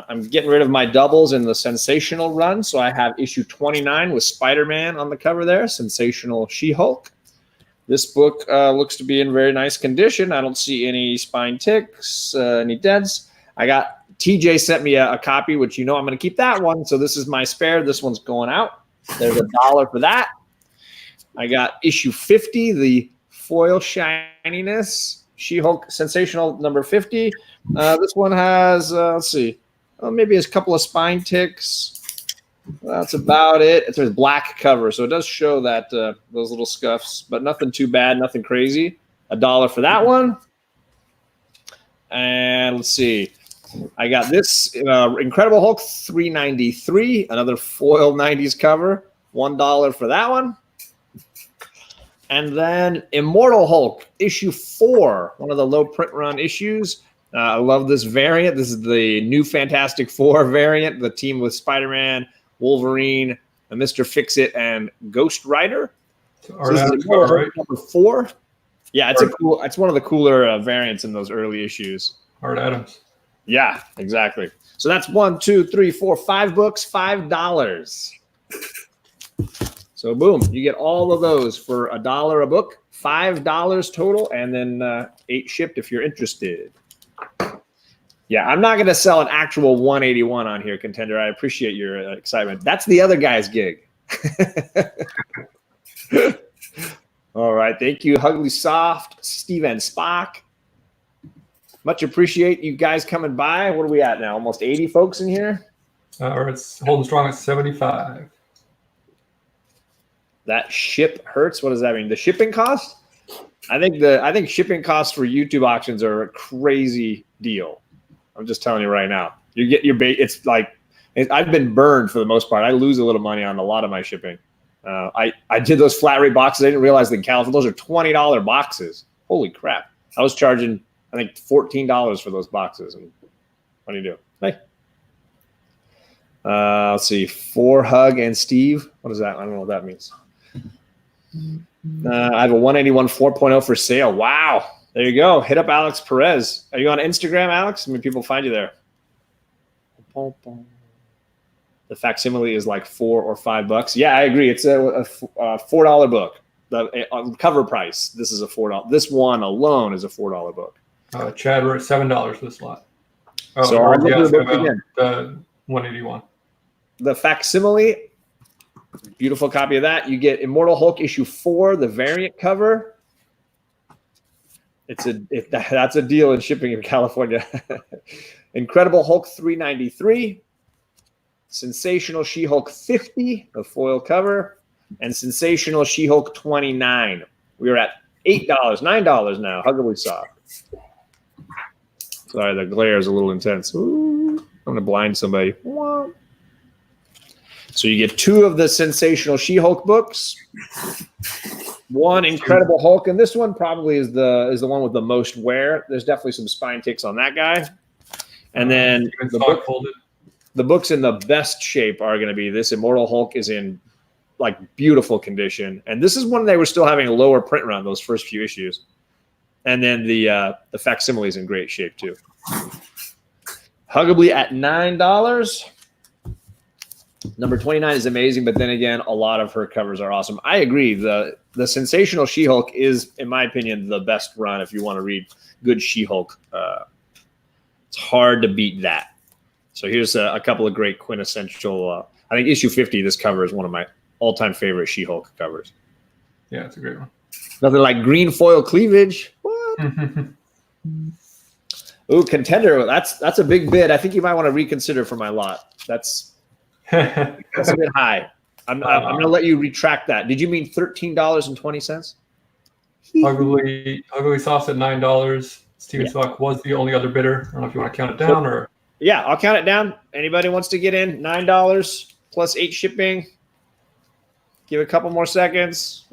I'm getting rid of my doubles in the Sensational run, so I have issue 29 with Spider-Man on the cover there, Sensational She-Hulk. This book looks to be in very nice condition. I don't see any spine ticks, any dents. I got TJ sent me a copy, which I'm going to keep that one. So this is my spare. This one's going out. There's $1 for that. I got issue 50, the foil shininess, She-Hulk Sensational number 50. This one has, let's see, maybe a couple of spine ticks. That's about it. It's a black cover, so it does show that those little scuffs, but nothing too bad, nothing crazy. $1 for that one. And let's see. I got this Incredible Hulk 393, another foil 90s cover. $1 for that one. And then Immortal Hulk, issue 4, one of the low print run issues. I love this variant. This is the new Fantastic Four variant, the team with Spider-Man, Wolverine, Mr. Fix-It, and Ghost Rider. So this is Immortal Hulk number 4. Yeah, it's one of the cooler variants in those early issues. Art Adams. Yeah, exactly. So that's 1, 2, 3, 4, 5 books, $5. So boom, you get all of those for $1 a book, $5 total, and then 8 shipped if you're interested. Yeah, I'm not going to sell an actual 181 on here, Contender. I appreciate your excitement. That's the other guy's gig. All right, thank you, Hugly Soft, Steven Spock. Much appreciate you guys coming by. What are we at now? Almost 80 folks in here? Or it's holding strong at 75. That ship hurts. What does that mean? The shipping cost? I think shipping costs for YouTube auctions are a crazy deal. I'm just telling you right now. You get your bait. It's like I've been burned for the most part. I lose a little money on a lot of my shipping. I did those flat rate boxes. I didn't realize that in California those are $20 boxes. Holy crap! I was charging I think $14 for those boxes. And what do you do? Hey. Let's see. 4 Hug and Steve. What is that? I don't know what that means. I have a 181 4.0 for sale. Wow. There you go. Hit up Alex Perez. Are you on Instagram, Alex? How many people find you there? The facsimile is like $4 or $5. Yeah, I agree. It's a $4 book. The cover price. This is a $4. This one alone is a $4 book. Chad, we're at $7 this lot. Oh, so I'll go through the book again. The 181. The facsimile, beautiful copy of that. You get Immortal Hulk issue 4, the variant cover. That's a deal in shipping in California. Incredible Hulk 393, Sensational She-Hulk 50, the foil cover, and Sensational She-Hulk 29. We are at $8, $9 now. Huggably soft. Sorry, the glare is a little intense. Ooh, I'm gonna blind somebody. So you get 2 of the Sensational She-Hulk books, 1 Incredible Hulk, and this one probably is the one with the most wear. There's definitely some spine ticks on that guy. And then the books in the best shape are going to be this Immortal Hulk is in like beautiful condition, and this is one they were still having a lower print run those first few issues. And then the facsimile is in great shape too. Huggably at $9. Number 29 is amazing, but then again, a lot of her covers are awesome. I agree. The Sensational She-Hulk is, in my opinion, the best run if you want to read good She-Hulk. It's hard to beat that. So here's a couple of great quintessential. I think issue 50, this cover is one of my all-time favorite She-Hulk covers. Yeah, it's a great one. Nothing like green foil cleavage. What? Ooh, Contender. That's a big bid. I think you might want to reconsider for my lot. That's a bit high. I'm going to let you retract that. Did you mean $13.20? Ugly Sauce at $9. Steven Stock was the only other bidder. I don't know if you want to count it down or. Yeah, I'll count it down. Anybody wants to get in? $9 plus 8 shipping. Give it a couple more seconds.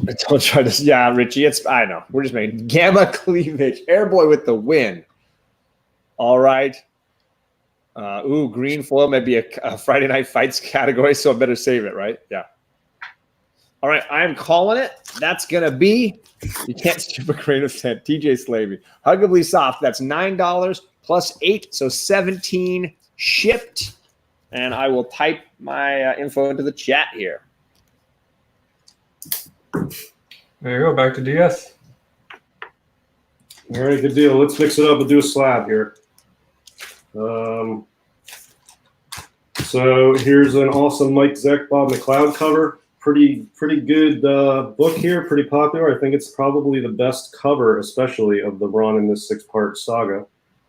Don't try to. Yeah, Richie. I know. We're just making gamma cleavage. Airboy with the win. All right. Green foil may be a Friday Night Fights category, so I better save it, right? Yeah. All right, I'm calling it. That's gonna be. You can't skip a grain of sand. TJ Slavey, Huggably Soft. That's $9 plus 8, so 17 shipped. And I will type my info into the chat here. There you go. Back to DS. All right, good deal. Let's mix it up and do a slab here. So here's an awesome Mike Zeck, Bob McLeod cover. Pretty good book here. Pretty popular. I think it's probably the best cover, especially of the run in this 6-part saga.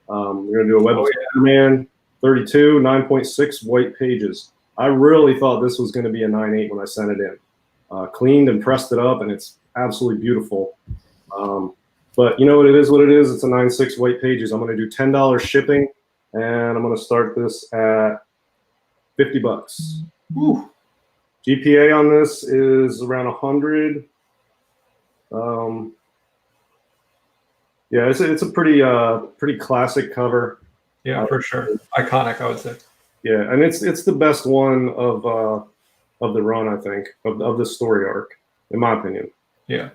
We're gonna do a Web of Spider-Man 32, 9.6 white pages. I really thought this was going to be a 9.8 when I sent it in. Cleaned and pressed it up, and it's absolutely beautiful. But you know what it is? It's a 9.6 white pages. I'm going to do $10 shipping, and I'm going to start this at $50. Woo. GPA on this is around 100. Yeah, it's a pretty classic cover. Yeah, for sure. Iconic, I would say. Yeah, and it's the best one of the run, I think, of the story arc, in my opinion. Yeah.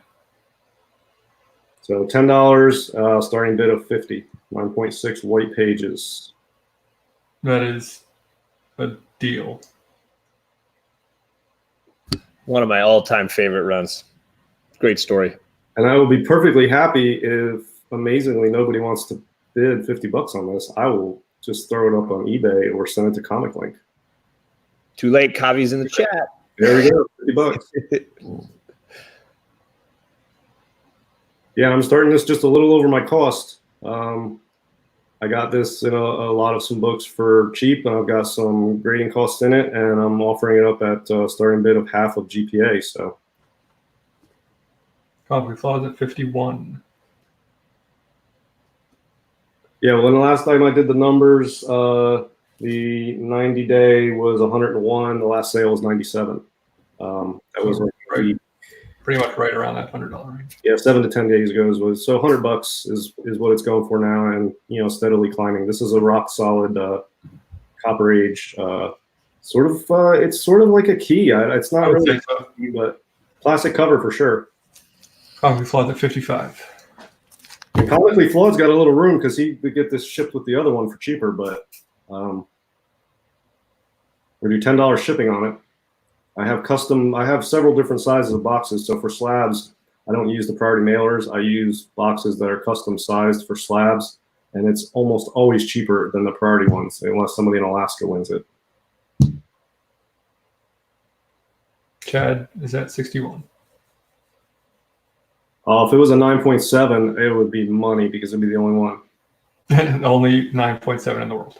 So $10, starting bid of 50, 9.6 white pages. That is a deal. One of my all-time favorite runs. Great story. And I will be perfectly happy if, amazingly, nobody wants to bid $50 on this. I will just throw it up on eBay or send it to Comic Link. Too late. Kavi's in the chat. There we go, $50. Yeah, I'm starting this just a little over my cost. I got this in a lot of some books for cheap, and I've got some grading costs in it, and I'm offering it up at starting bid of half of GPA. So, Comic Flaws at 51. yeah, well, the last time I did the numbers, the 90-day was 101. The last sale was 97. That was like pretty much right around that $100 range. Yeah, 7 to 10 days ago was so $100 is what it's going for now, and steadily climbing. This is a rock solid Copper Age sort of. It's sort of like a key. It's not really, so. But classic cover for sure. Comically Flawed at 55. And Comically Flawed's got a little room because he could get this shipped with the other one for cheaper, but we're do $10 shipping on it. I have several different sizes of boxes. So for slabs, I don't use the priority mailers. I use boxes that are custom sized for slabs, and it's almost always cheaper than the priority ones, unless somebody in Alaska wins it. Chad is at 61. If it was a 9.7, it would be money because it'd be the only one. Only 9.7 in the world.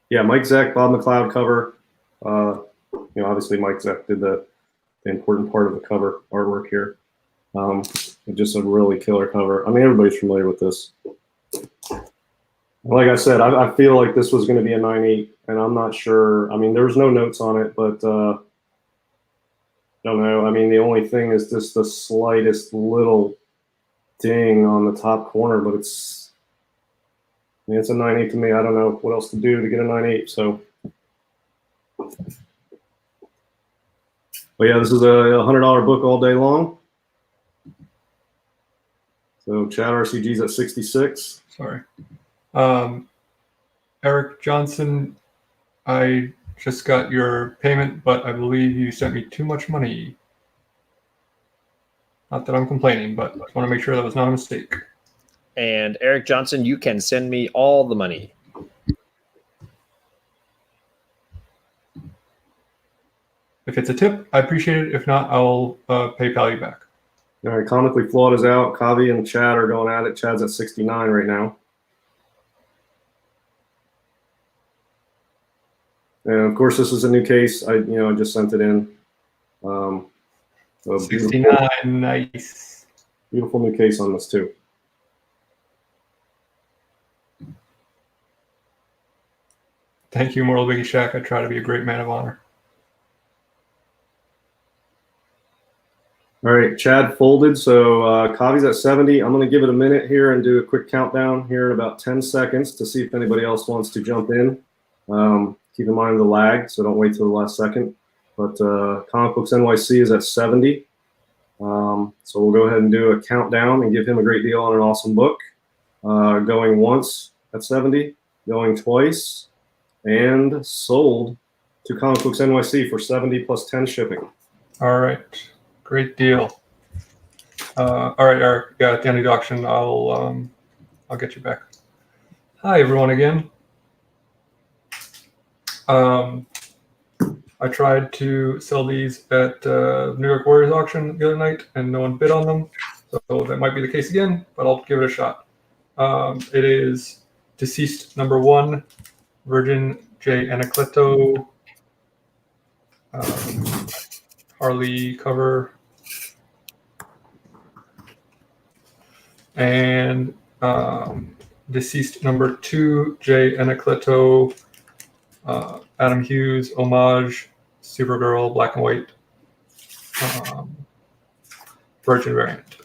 Yeah, Mike Zeck, Bob McLeod cover. Obviously Mike Zeck did the important part of the cover artwork here. Just a really killer cover. I mean, everybody's familiar with this. Like I said, I feel like this was going to be a 9.8, and I'm not sure. I mean, there's no notes on it, but don't know. I mean, the only thing is just the slightest little ding on the top corner, but it's a 9.8 to me. I don't know what else to do to get a 9.8. So, but yeah, this is a $100 book all day long. So Chad RCG's at 66. Sorry. Eric Johnson, I just got your payment, but I believe you sent me too much money. Not that I'm complaining, but I just want to make sure that was not a mistake. And Eric Johnson, you can send me all the money. If it's a tip, I appreciate it. If not, I'll PayPal you back. All right, Comically Flawed is out. Kavi and Chad are going at it. Chad's at 69 right now. And of course, this is a new case. I just sent it in. 69, nice. Beautiful new case on this too. Thank you, Moral Biggie Shack. I try to be a great man of honor. All right, Chad folded, so Kavi's at 70. I'm going to give it a minute here and do a quick countdown here in about 10 seconds to see if anybody else wants to jump in. Keep in mind the lag, so don't wait till the last second. But Comic Books NYC is at 70. So we'll go ahead and do a countdown and give him a great deal on an awesome book. Going once at 70, going twice, and sold to Comic Books NYC for 70 plus 10 shipping. All right. Great deal. All right, Eric. Yeah, at the end of the auction, I'll get you back. Hi, everyone, again. I tried to sell these at New York Warriors auction the other night, and no one bid on them. So that might be the case again, but I'll give it a shot. It is Deceased #1, Virgin J. Anacleto, Harley cover, and Deceased #2, J. Anacleto, Adam Hughes, Homage, Supergirl, black and white, Virgin variant.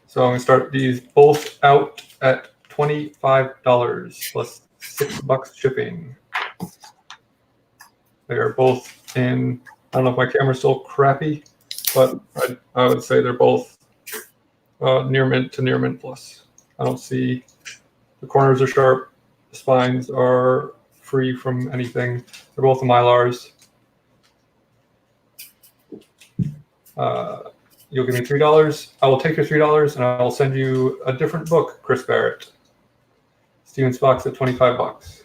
So I'm going to start these both out at $25 plus $6 shipping. They are both in, I don't know if my camera's still crappy, but I would say they're both near mint to near mint plus. I don't see, the corners are sharp, the spines are free from anything. They're both the Mylars. You'll give me $3. I will take your $3 and I will send you a different book, Chris Barrett. Steven Spock's at $25.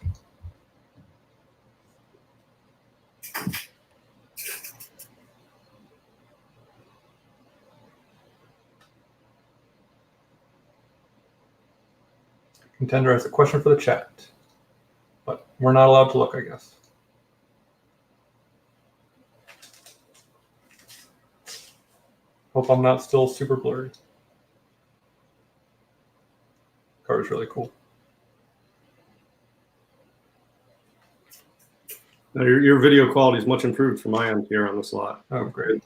Contender has a question for the chat, but we're not allowed to look, I guess. Hope I'm not still super blurry. Cover's really cool. Now, your video quality is much improved from my end here on this lot. Oh, great.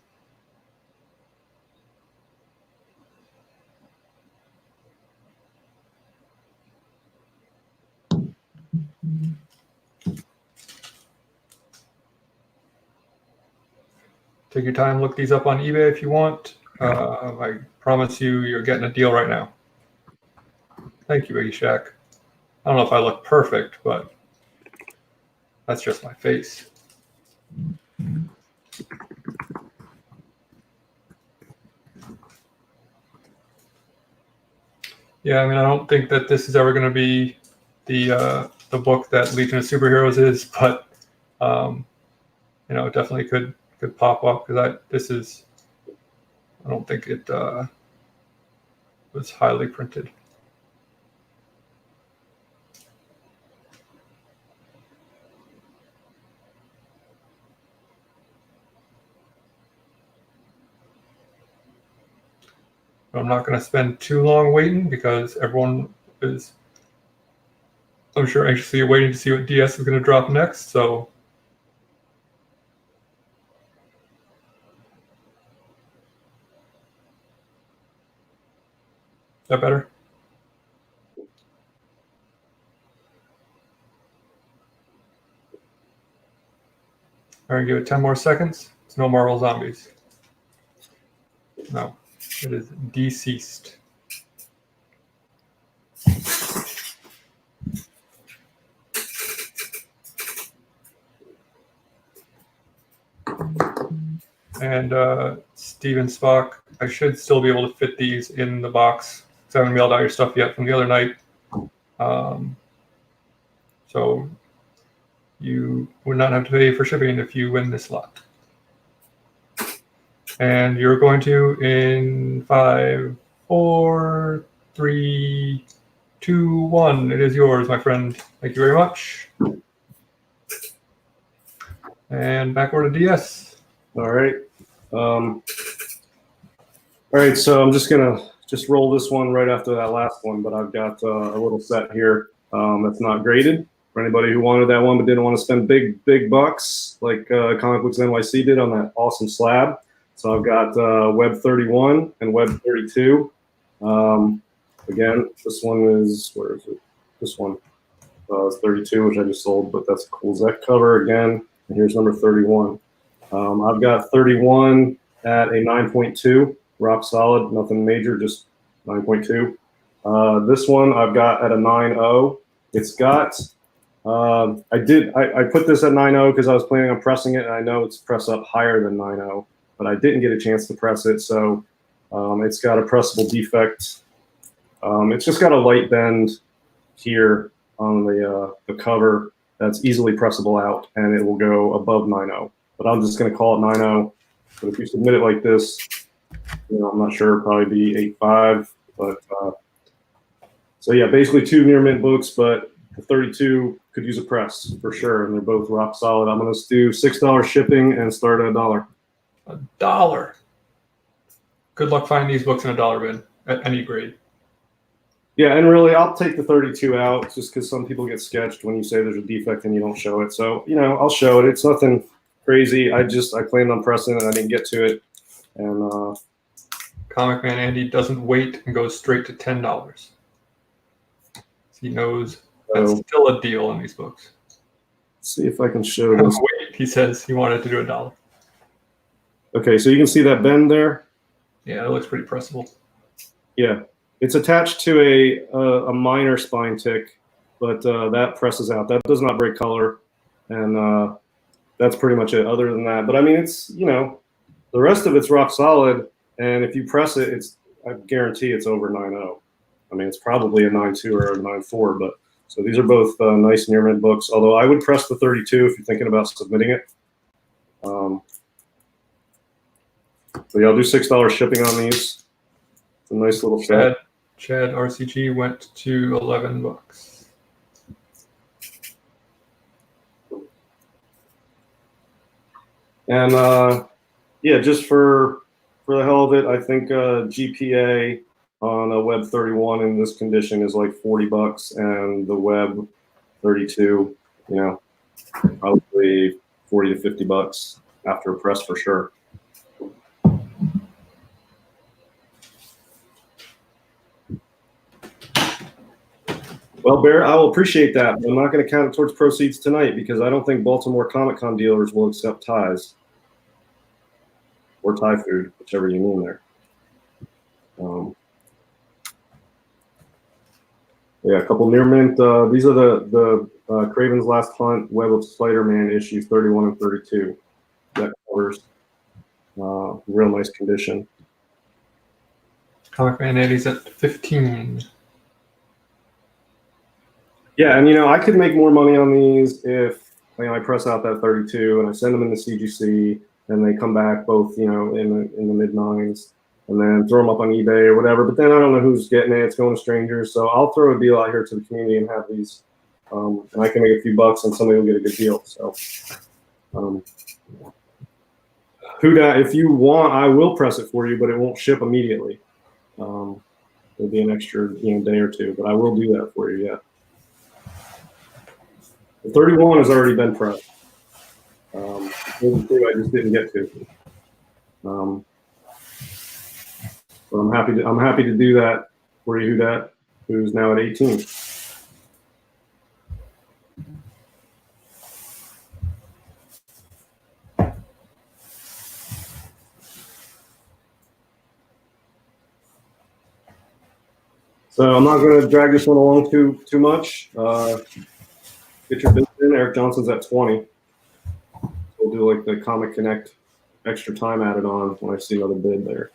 Take your time, look these up on eBay if you want. I promise you, you're getting a deal right now. Thank you, Biggie Shack. I don't know if I look perfect, but that's just my face. Yeah, I mean, I don't think that this is ever going to be the book that Legion of Superheroes is, but you know, it definitely could pop up because I don't think it was highly printed. I'm not going to spend too long waiting because everyone is, I'm sure, anxiously waiting to see what DS is going to drop next. So is that better? All right, give it 10 more seconds. It's no Marvel Zombies. No. It is Deceased. And Steven Spock, I should still be able to fit these in the box because I haven't mailed out your stuff yet from the other night. So you would not have to pay for shipping if you win this lot. And you're going to in 5, 4, 3, 2, 1. It is yours, my friend. Thank you very much. And back over to DS. All right. All right, so I'm just gonna roll this one right after that last one, but I've got a little set here that's not graded for anybody who wanted that one but didn't want to spend big bucks like Comic Books NYC did on that awesome slab. So I've got Web 31 and Web 32. Again, this one is, where is it? This one is 32, which I just sold, but that's a cool Zek cover again. And here's number 31. I've got 31 at a 9.2, rock solid, nothing major, just 9.2. This one I've got at a 9.0. It's got, I put this at 9.0 because I was planning on pressing it, and I know it's press up higher than 9.0, but I didn't get a chance to press it, so it's got a pressable defect. It's just got a light bend here on the cover that's easily pressable out, and it will go above 9.0. But I'm just going to call it 9.0. But if you submit it like this, I'm not sure, probably be 8.5. But so yeah, basically 2 near mint books, but the 32 could use a press for sure, and they're both rock solid. I'm going to do $6 shipping and start at $1. $1. Good luck finding these books in a dollar bin at any grade. Yeah, and really, I'll take the 32 out just because some people get sketched when you say there's a defect and you don't show it. So, I'll show it. It's nothing crazy. I planned on pressing it and I didn't get to it. And Comic Man Andy doesn't wait and goes straight to $10. He knows that's still a deal on these books. Let's see if I can show this. Wait, he says he wanted to do $1. Okay, so you can see that bend there? Yeah, it looks pretty pressable. Yeah. It's attached to a minor spine tick, but that presses out. That does not break color, and that's pretty much it. Other than that, but I mean, it's the rest of it's rock solid, and if you press it, I guarantee it's over 9.0. I mean, it's probably a 9.2 or a 9.4. But so these are both nice near mint books. Although I would press the 32 if you're thinking about submitting it. So yeah, I'll do $6 shipping on these. It's a nice little set. Chad RCG went to $11. And yeah, just for the hell of it, I think GPA on a Web 31 in this condition is like $40, and the Web 32, probably $40 to $50 after a press for sure. Well, Bear, I will appreciate that, but I'm not going to count it towards proceeds tonight because I don't think Baltimore Comic-Con dealers will accept ties or Thai food, whichever you mean there. Yeah, a couple near mint. These are the Craven's Last Hunt Web of Spider-Man issues 31 and 32. That covers real nice condition. Comic Man Andy's at 15. Yeah, and I could make more money on these if I press out that 32 and I send them in the CGC and they come back both in the mid 9s, and then throw them up on eBay or whatever. But then I don't know who's getting it; it's going to strangers. So I'll throw a deal out here to the community and have these, and I can make a few bucks and somebody will get a good deal. So, Huda, if you want, I will press it for you, but it won't ship immediately. It'll be an extra day or two, but I will do that for you. Yeah. The 31 has already been pressed. 32 I just didn't get to. But I'm happy to do that for you, who's now at 18. So I'm not going to drag this one along too much. Get your bid in. Eric Johnson's at 20. We'll do like the Comic Connect extra time added on when I see another bid there.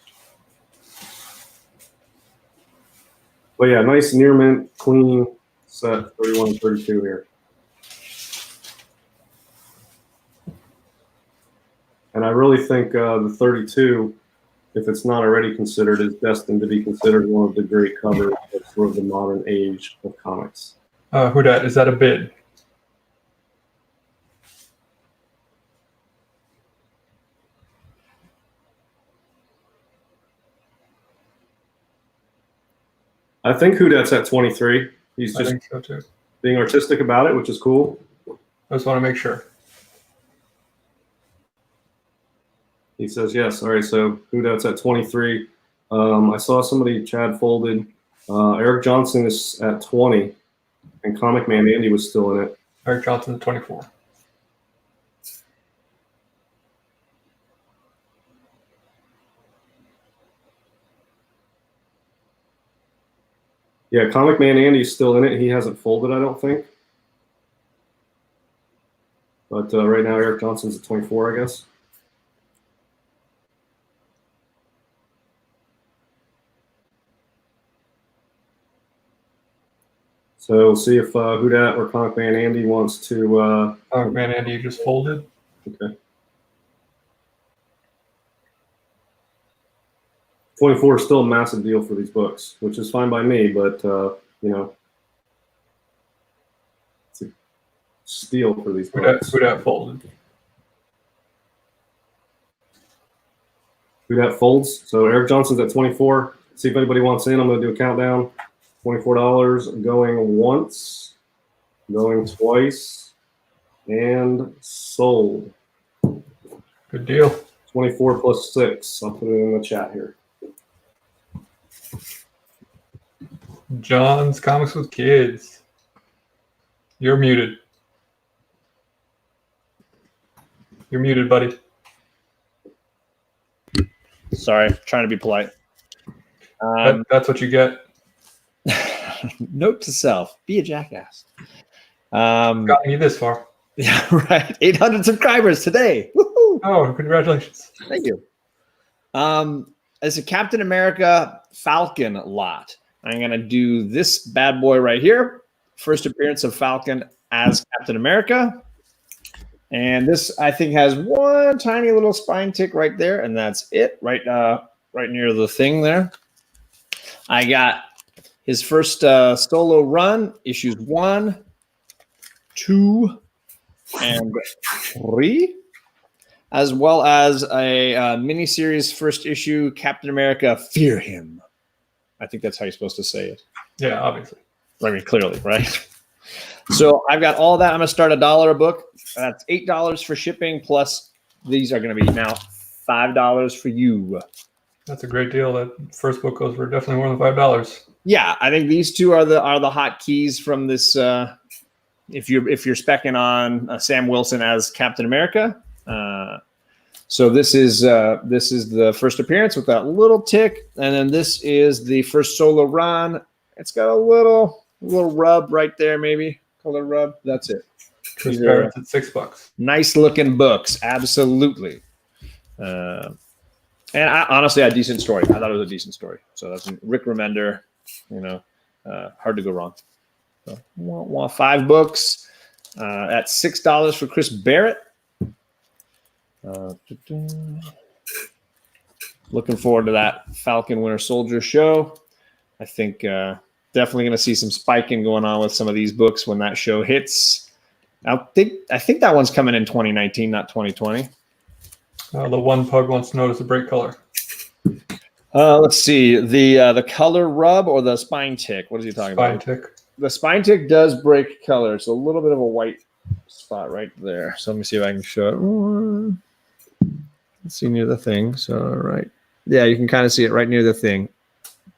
But yeah, nice near mint, clean set, 31 and 32 here. And I really think the 32, if it's not already considered, is destined to be considered one of the great covers of sort of the modern age of comics. Huda, is that a bid? I think Hudat's at 23. He's I just think so too. being artistic about it, which is cool. I just want to make sure. He says yes. All right, so who that's at 23. I saw somebody, Chad folded. Eric Johnson is at 20, and Comic Man Andy was still in it. Eric Johnson at 24. Yeah, Comic Man Andy's still in it. He hasn't folded, I don't think. But right now, Eric Johnson's at 24, I guess. So we'll see if who dat or Comic Man Andy wants to. Comic Man Andy just folded. Okay. 24 is still a massive deal for these books, which is fine by me, but you know, it's a steal for these books. Who dat folded. Who dat folds? So Eric Johnson's at 24. See if anybody wants in. I'm going to do a countdown. $24 going once, going twice, and sold. Good deal. 24 plus 6. I'll put it in the chat here. John's Comics with Kids. You're muted. You're muted, buddy. Sorry, trying to be polite. That's what you get. Note to self: be a jackass. Got me this far. Yeah, right. 800 subscribers today. Woohoo! Oh, congratulations. Thank you. As a Captain America Falcon lot, I'm going to do this bad boy right here. First appearance of Falcon as Captain America. And this, I think, has one tiny little spine tick right there, and that's it, right near the thing there. I got his first solo run, issues 1, 2, and 3, as well as a miniseries first issue, Captain America, Fear Him. I think that's how you're supposed to say it. Yeah, obviously. I mean, clearly, right? So I've got all that. I'm going to start $1 a book. That's $8 for shipping, plus these are going to be now $5 for you. That's a great deal. That first book goes for definitely more than $5. Yeah, I think these two are the hot keys from this. If you're specking on Sam Wilson as Captain America, so this is the first appearance with that little tick, and then this is the first solo run. It's got a little rub right there, maybe color rub. That's it. Chris Barrett's at $6. Nice looking books, absolutely. And honestly, a decent story. I thought it was a decent story. So that's Rick Remender. Hard to go wrong. So, want 5 books at $6 for Chris Barrett. Looking forward to that Falcon Winter Soldier show. I think definitely going to see some spiking going on with some of these books when that show hits. I think that one's coming in 2019, not 2020. The one pug wants to notice a break color. Let's see. The color rub or the spine tick? What is he talking about? Spine tick. The spine tick does break color. It's a little bit of a white spot right there. So let me see if I can show it. Let's see near the thing. So, right. Yeah, you can kind of see it right near the thing.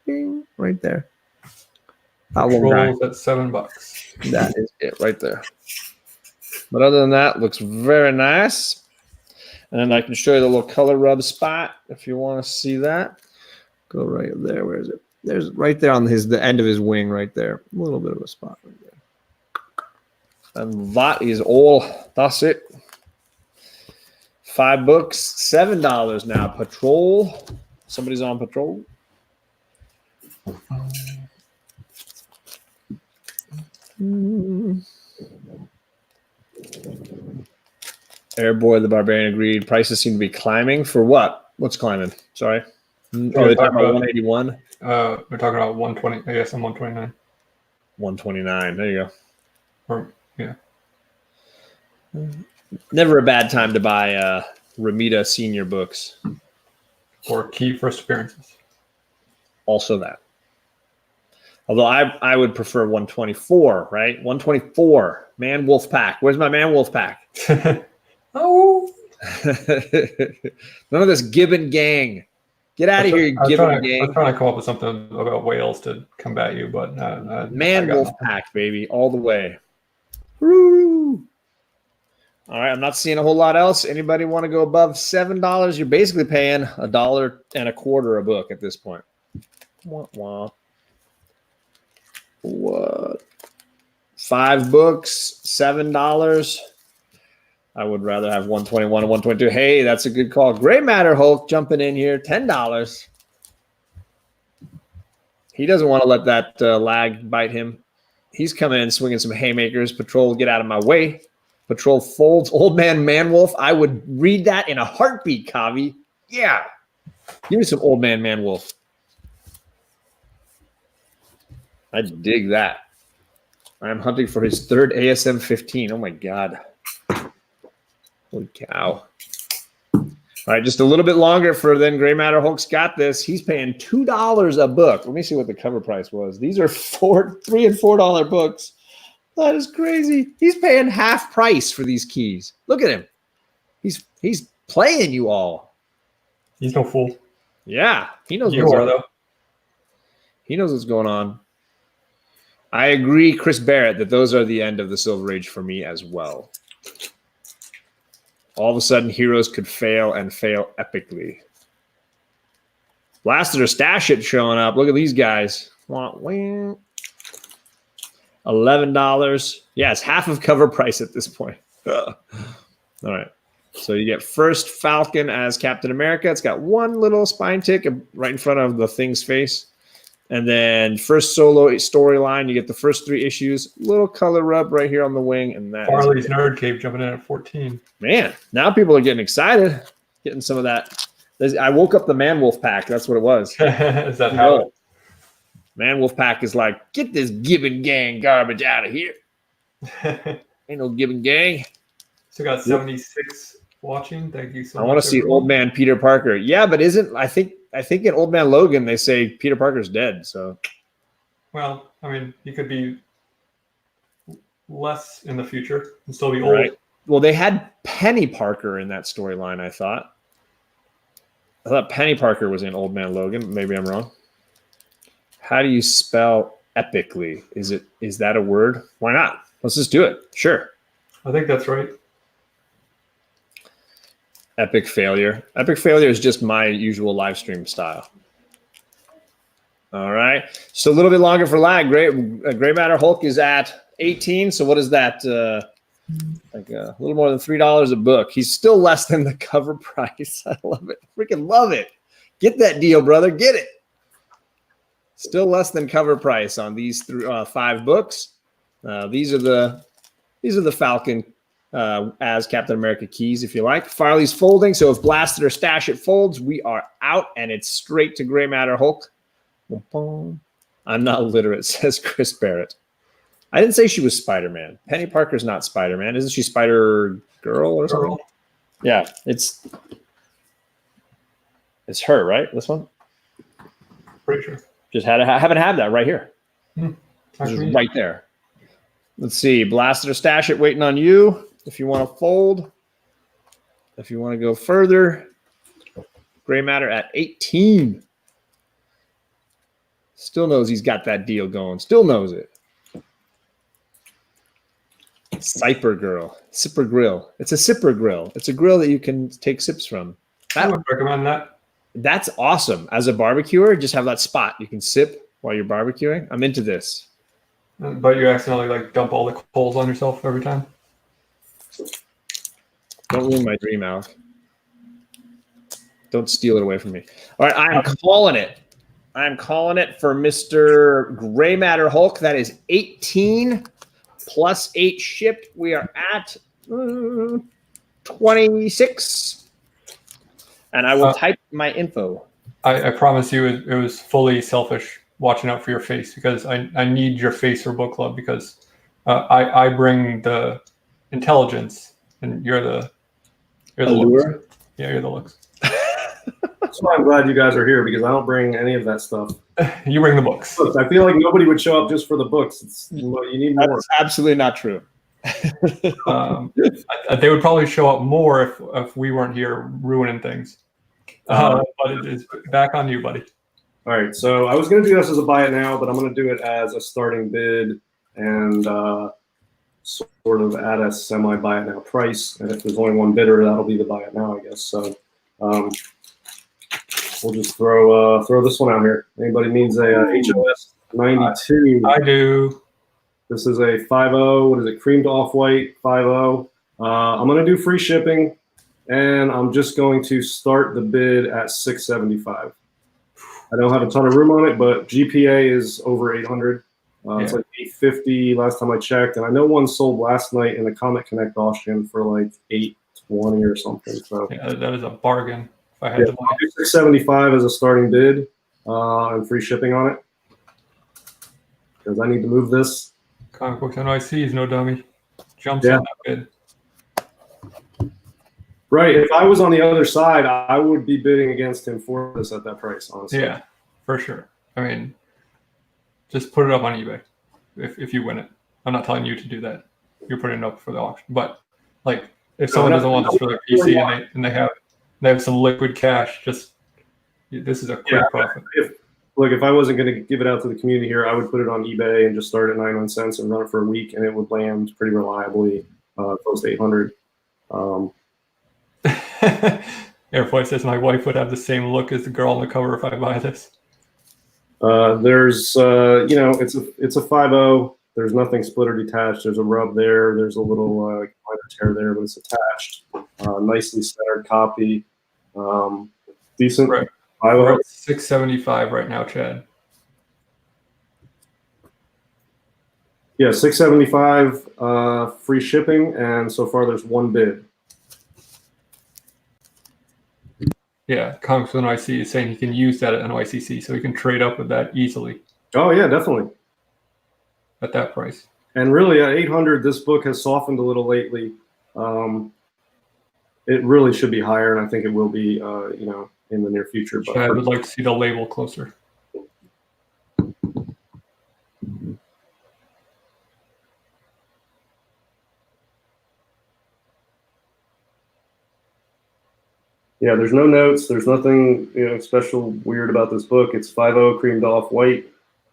Bing, right there. Rolls at $7. That is it right there. But other than that, looks very nice. And then I can show you the little color rub spot if you want to see that. Go right there. Where is it? There's right there on the end of his wing right there. A little bit of a spot right there. And that is all. That's it. 5 books, $7 now. Patrol. Somebody's on patrol. Airboy the Barbarian agreed. Prices seem to be climbing. For what? What's climbing? Sorry. Oh, they're talking about 181? We're talking about 120. I guess I'm 129. 129. There you go. Or, yeah. Never a bad time to buy Ramita senior books. Or key first appearances. Also that. Although I would prefer 124, right? 124. Man Wolf Pack. Where's my Man Wolf Pack? Oh. None of this Gibbon gang. Get out of here, you Gibbon gang. I was trying to come up with something about whales to combat you, but Man Wolf Pack, baby, all the way. Woo! All right, I'm not seeing a whole lot else. Anybody want to go above $7? You're basically paying $1.25 a book at this point. Wah, wah. What? 5 books, $7. I would rather have 121 and 122. Hey, that's a good call. Gray Matter Hulk jumping in here, $10. He doesn't want to let that lag bite him. He's coming in swinging some haymakers. Patrol, get out of my way. Patrol folds. Old Man Man-Wolf. I would read that in a heartbeat, Kavi. Yeah. Give me some Old Man Man-Wolf. I dig that. I'm hunting for his 3rd ASM 15. Oh, my God. Holy cow. All right, just a little bit longer for then Gray Matter Hulk's got this. He's paying $2 a book. Let me see what the cover price was. These are $3 and $4 books. That is crazy. He's paying half price for these keys. Look at him. He's playing you all. He's no fool. Yeah, he knows You what's are, on. though. He knows what's going on. I agree, Chris Barrett, that those are the end of the Silver Age for me as well. All of a sudden, heroes could fail and fail epically. Blasted or Stash It showing up. Look at these guys. $11. Yeah, it's half of cover price at this point. All right. So you get first Falcon as Captain America. It's got one little spine tick right in front of the Thing's face. And then first solo storyline, you get the first 3 issues. Little color rub right here on the wing. And that Farley's Nerd Cave jumping in at 14. Man, now people are getting excited. Getting some of that. I woke up the Man Wolf Pack. That's what it was. Is that how? Man Wolf Pack is like, get this Gibbon gang garbage out of here. Ain't no Gibbon gang. Still got 76 watching. Thank you so much. I want to see Old Man Peter Parker. Yeah, but I think in Old Man Logan they say Peter Parker's dead. So, well, I mean, he could be less in the future and still be old. Right. Well, they had Penny Parker in that storyline. I thought Penny Parker was in Old Man Logan. Maybe I'm wrong. How do you spell epically? Is that a word? Why not? Let's just do it. Sure. I think that's right. Epic failure. Epic failure is just my usual live stream style. All right. Just a little bit longer for lag. Gray Matter Hulk is at 18. So what is that? Like a little more than $3 a book. He's still less than the cover price. I love it. Freaking love it. Get that deal, brother. Get it. Still less than cover price on these 5 books. These are the Falcon as Captain America keys, if you like. Farley's folding. So if Blasted or Stash It folds, we are out, and it's straight to Gray Matter Hulk. I'm not literate, says Chris Barrett. I didn't say she was Spider-Man. Penny Parker's not Spider-Man. Isn't she Spider-Girl or something? Yeah, it's her, right? This one? Pretty sure. Just haven't had that right here. Actually, Right there. Let's see. Blasted or Stash It waiting on you. If you want to fold. If you want to go further. Gray Matter at 18. Still knows he's got that deal going. Still knows it. Sipper Grill. Sipper Grill. It's a sipper grill. It's a grill that you can take sips from. I would recommend that. That's awesome. As a barbecuer, just have that spot. You can sip while you're barbecuing. I'm into this. But you accidentally dump all the coals on yourself every time. Don't ruin my dream, Alec. Don't steal it away from me. All right, I'm calling it. I'm calling it for Mr. Gray Matter Hulk. That is 18 plus 8 shipped. We are at 26. And I will type my info. I promise you it was fully selfish watching out for your face, because I need your face for book club, because I bring the intelligence and you're the looks. Yeah, you're the looks. That's why I'm glad you guys are here, because I don't bring any of that stuff. You bring the books. Look, I feel like nobody would show up just for the books. You need more. That's absolutely not true. They would probably show up more if we weren't here ruining things. But it is back on you, buddy. All right, so I was going to do this as a buy it now, but I'm going to do it as a starting bid and sort of at a semi buy it now price. And if there's only one bidder, that'll be the buy it now, I guess. So we'll just throw this one out here. Anybody needs a HOS 92? I do. This is a 5.0. What is it? Creamed off-white 5.0. I'm going to do free shipping, and I'm just going to start the bid at $675. I don't have a ton of room on it, but GPA is over 800. It's like 850 last time I checked, and I know one sold last night in the Comic Connect auction for like 820 or something. So yeah, that is a bargain. If I had to buy 675 as a starting bid, and free shipping on it because I need to move this. Comic Books NYC is no dummy. Jumps on that bid. Right. If I was on the other side, I would be bidding against him for this at that price, honestly. Yeah, for sure. I mean, just put it up on eBay if you win it. I'm not telling you to do that. You're putting it up for the auction. But like, if someone doesn't want this for their PC and they have some liquid cash, just this is a quick profit. If I wasn't going to give it out to the community here, I would put it on eBay and just start at 99 cents and run it for a week, and it would land pretty reliably close to 800. Airplane says my wife would have the same look as the girl on the cover if I buy this. There's, it's a 5.0. There's nothing split or detached. There's a rub there. There's a little minor tear there, but it's attached. Nicely centered copy. Decent. Right. We're at $675 right now, Chad. Yeah, $675 free shipping, and so far there's one bid. Yeah, Comics NYC is saying he can use that at NYCC, so he can trade up with that easily. Oh yeah, definitely. At that price. And really, at 800, this book has softened a little lately. It really should be higher, and I think it will be, in the near future. But I would like to see the label closer. Yeah, there's no notes. There's nothing special weird about this book. It's 5.0 creamed off white.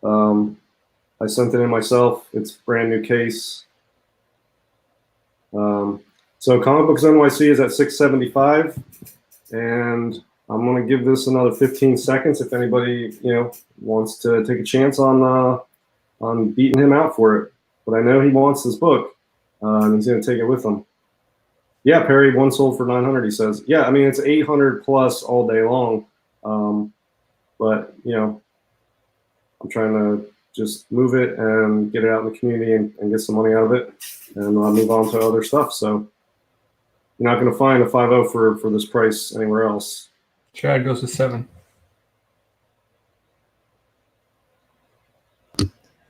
I sent it in myself. It's brand new case. So Comic Books NYC is at $675, and I'm going to give this another 15 seconds if anybody wants to take a chance on beating him out for it. But I know he wants this book, and he's going to take it with him. Yeah, Perry, one sold for 900. He says, yeah, I mean it's 800 plus all day long, but I'm trying to just move it and get it out in the community and get some money out of it, and move on to other stuff. So you're not going to find a 5.0 for this price anywhere else. Chad goes to 7.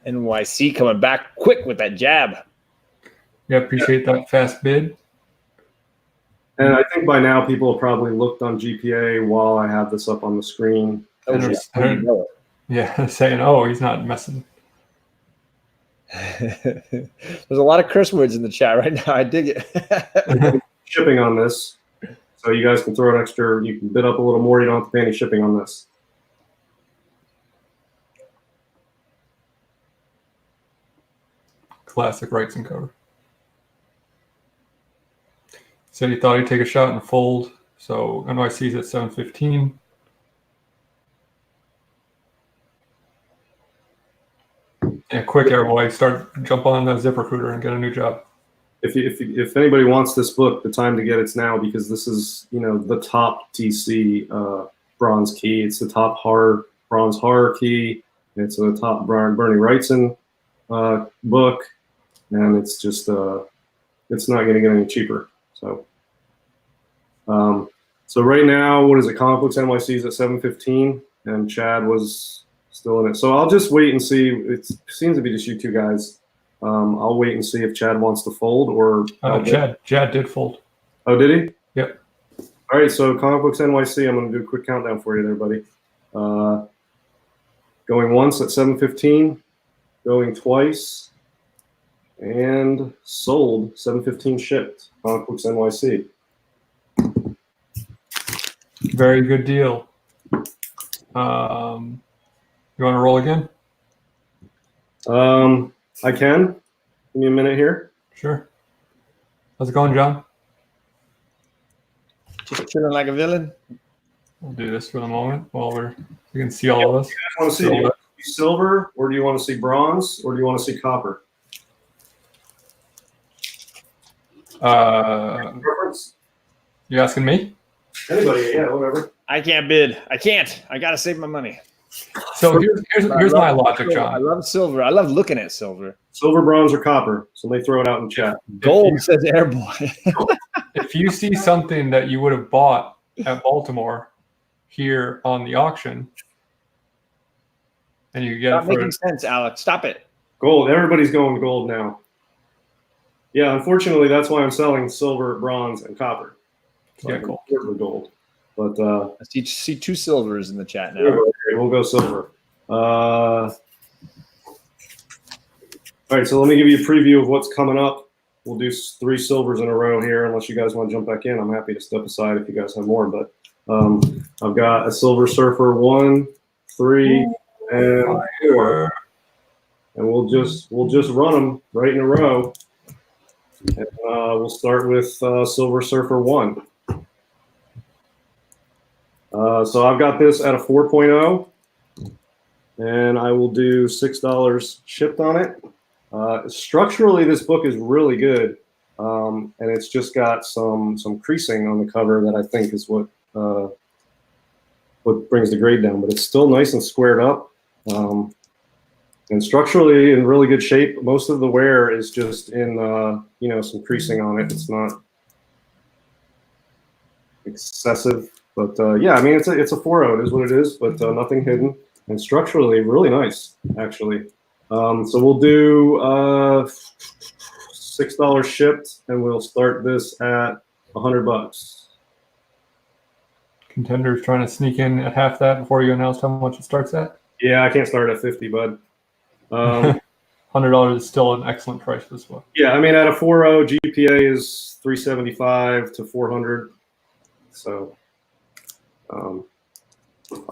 NYC coming back quick with that jab. Yeah, appreciate that fast bid. And I think by now people have probably looked on GPA while I have this up on the screen. Yeah, saying, oh, he's not messing. There's a lot of curse words in the chat right now. I dig it. Shipping on this. So you guys can throw an extra, you can bid up a little more. You don't have to pay any shipping on this. Classic Wrightson cover. Said he thought he'd take a shot and fold. So NYC's at 715. Yeah, quick, everybody, jump on the ZipRecruiter and get a new job. If anybody wants this book, the time to get it's now, because this is the top DC bronze key. It's the top bronze horror key. It's the top Bernie Wrightson book, and it's just it's not going to get any cheaper. So so right now, what is it? Comic Books NYC is at 715, and Chad was still in it. So I'll just wait and see. It seems to be just you two guys. I'll wait and see if Chad wants to fold or. Chad did fold. Oh, did he? Yep. All right. So Comic Books NYC. I'm going to do a quick countdown for you there, buddy. Going once at 715. Going twice. and sold. 715 shipped. Comic Books NYC. Very good deal. You want to roll again? I can. Give me a minute here. Sure. How's it going, John? Just chilling like a villain. We'll do this for the moment while you can see all of us. You guys want to see, do you want to see silver, or do you want to see bronze, or do you want to see copper? Preference? You asking me? Anybody? Yeah, whatever. I can't bid. I can't. I gotta save my money. So here's my logic, John. I love silver. I love looking at silver. Silver, bronze, or copper. Somebody throw it out in chat. Gold says Airboy. If you see something that you would have bought at Baltimore here on the auction, and you get Stop it for making sense, Alex. Stop it. Gold. Everybody's going gold now. Yeah, unfortunately, that's why I'm selling silver, bronze, and copper. So Yeah, cool. The gold. But I see two silvers in the chat now. okay, we'll go silver. All right, so let me give you a preview of what's coming up. We'll do 3 silvers in a row here. Unless you guys want to jump back in, I'm happy to step aside if you guys have more. But I've got a Silver Surfer 1, 3, and 4, and we'll just run them right in a row. And we'll start with Silver Surfer 1. So I've got this at a 4.0, and I will do $6 shipped on it. Structurally, this book is really good, and it's just got some creasing on the cover that I think is what brings the grade down. But it's still nice and squared up, and structurally in really good shape. Most of the wear is just in some creasing on it. It's not excessive. But yeah, I mean, it's a 4.0. It is what it is, but nothing hidden. And structurally, really nice, actually. So we'll do $6 shipped, and we'll start this at $100. Contenders trying to sneak in at half that before you announce how much it starts at. Yeah, I can't start at 50, bud. $100 is still an excellent price for this book. Yeah, I mean, at a 4.0, GPA is 375 to 400. So I'll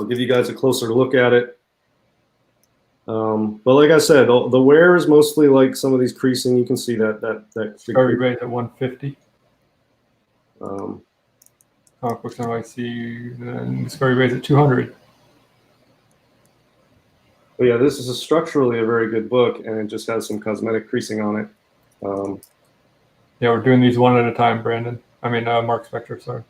give you guys a closer look at it. But like I said, the wear is mostly like some of these creasing. You can see that Discovery Bay at 150. Comic Books NYC, and Discovery Bay's at 200. But yeah, this is structurally a very good book, and it just has some cosmetic creasing on it. Yeah, we're doing these one at a time, Brandon. I mean, Mark Spector, sorry.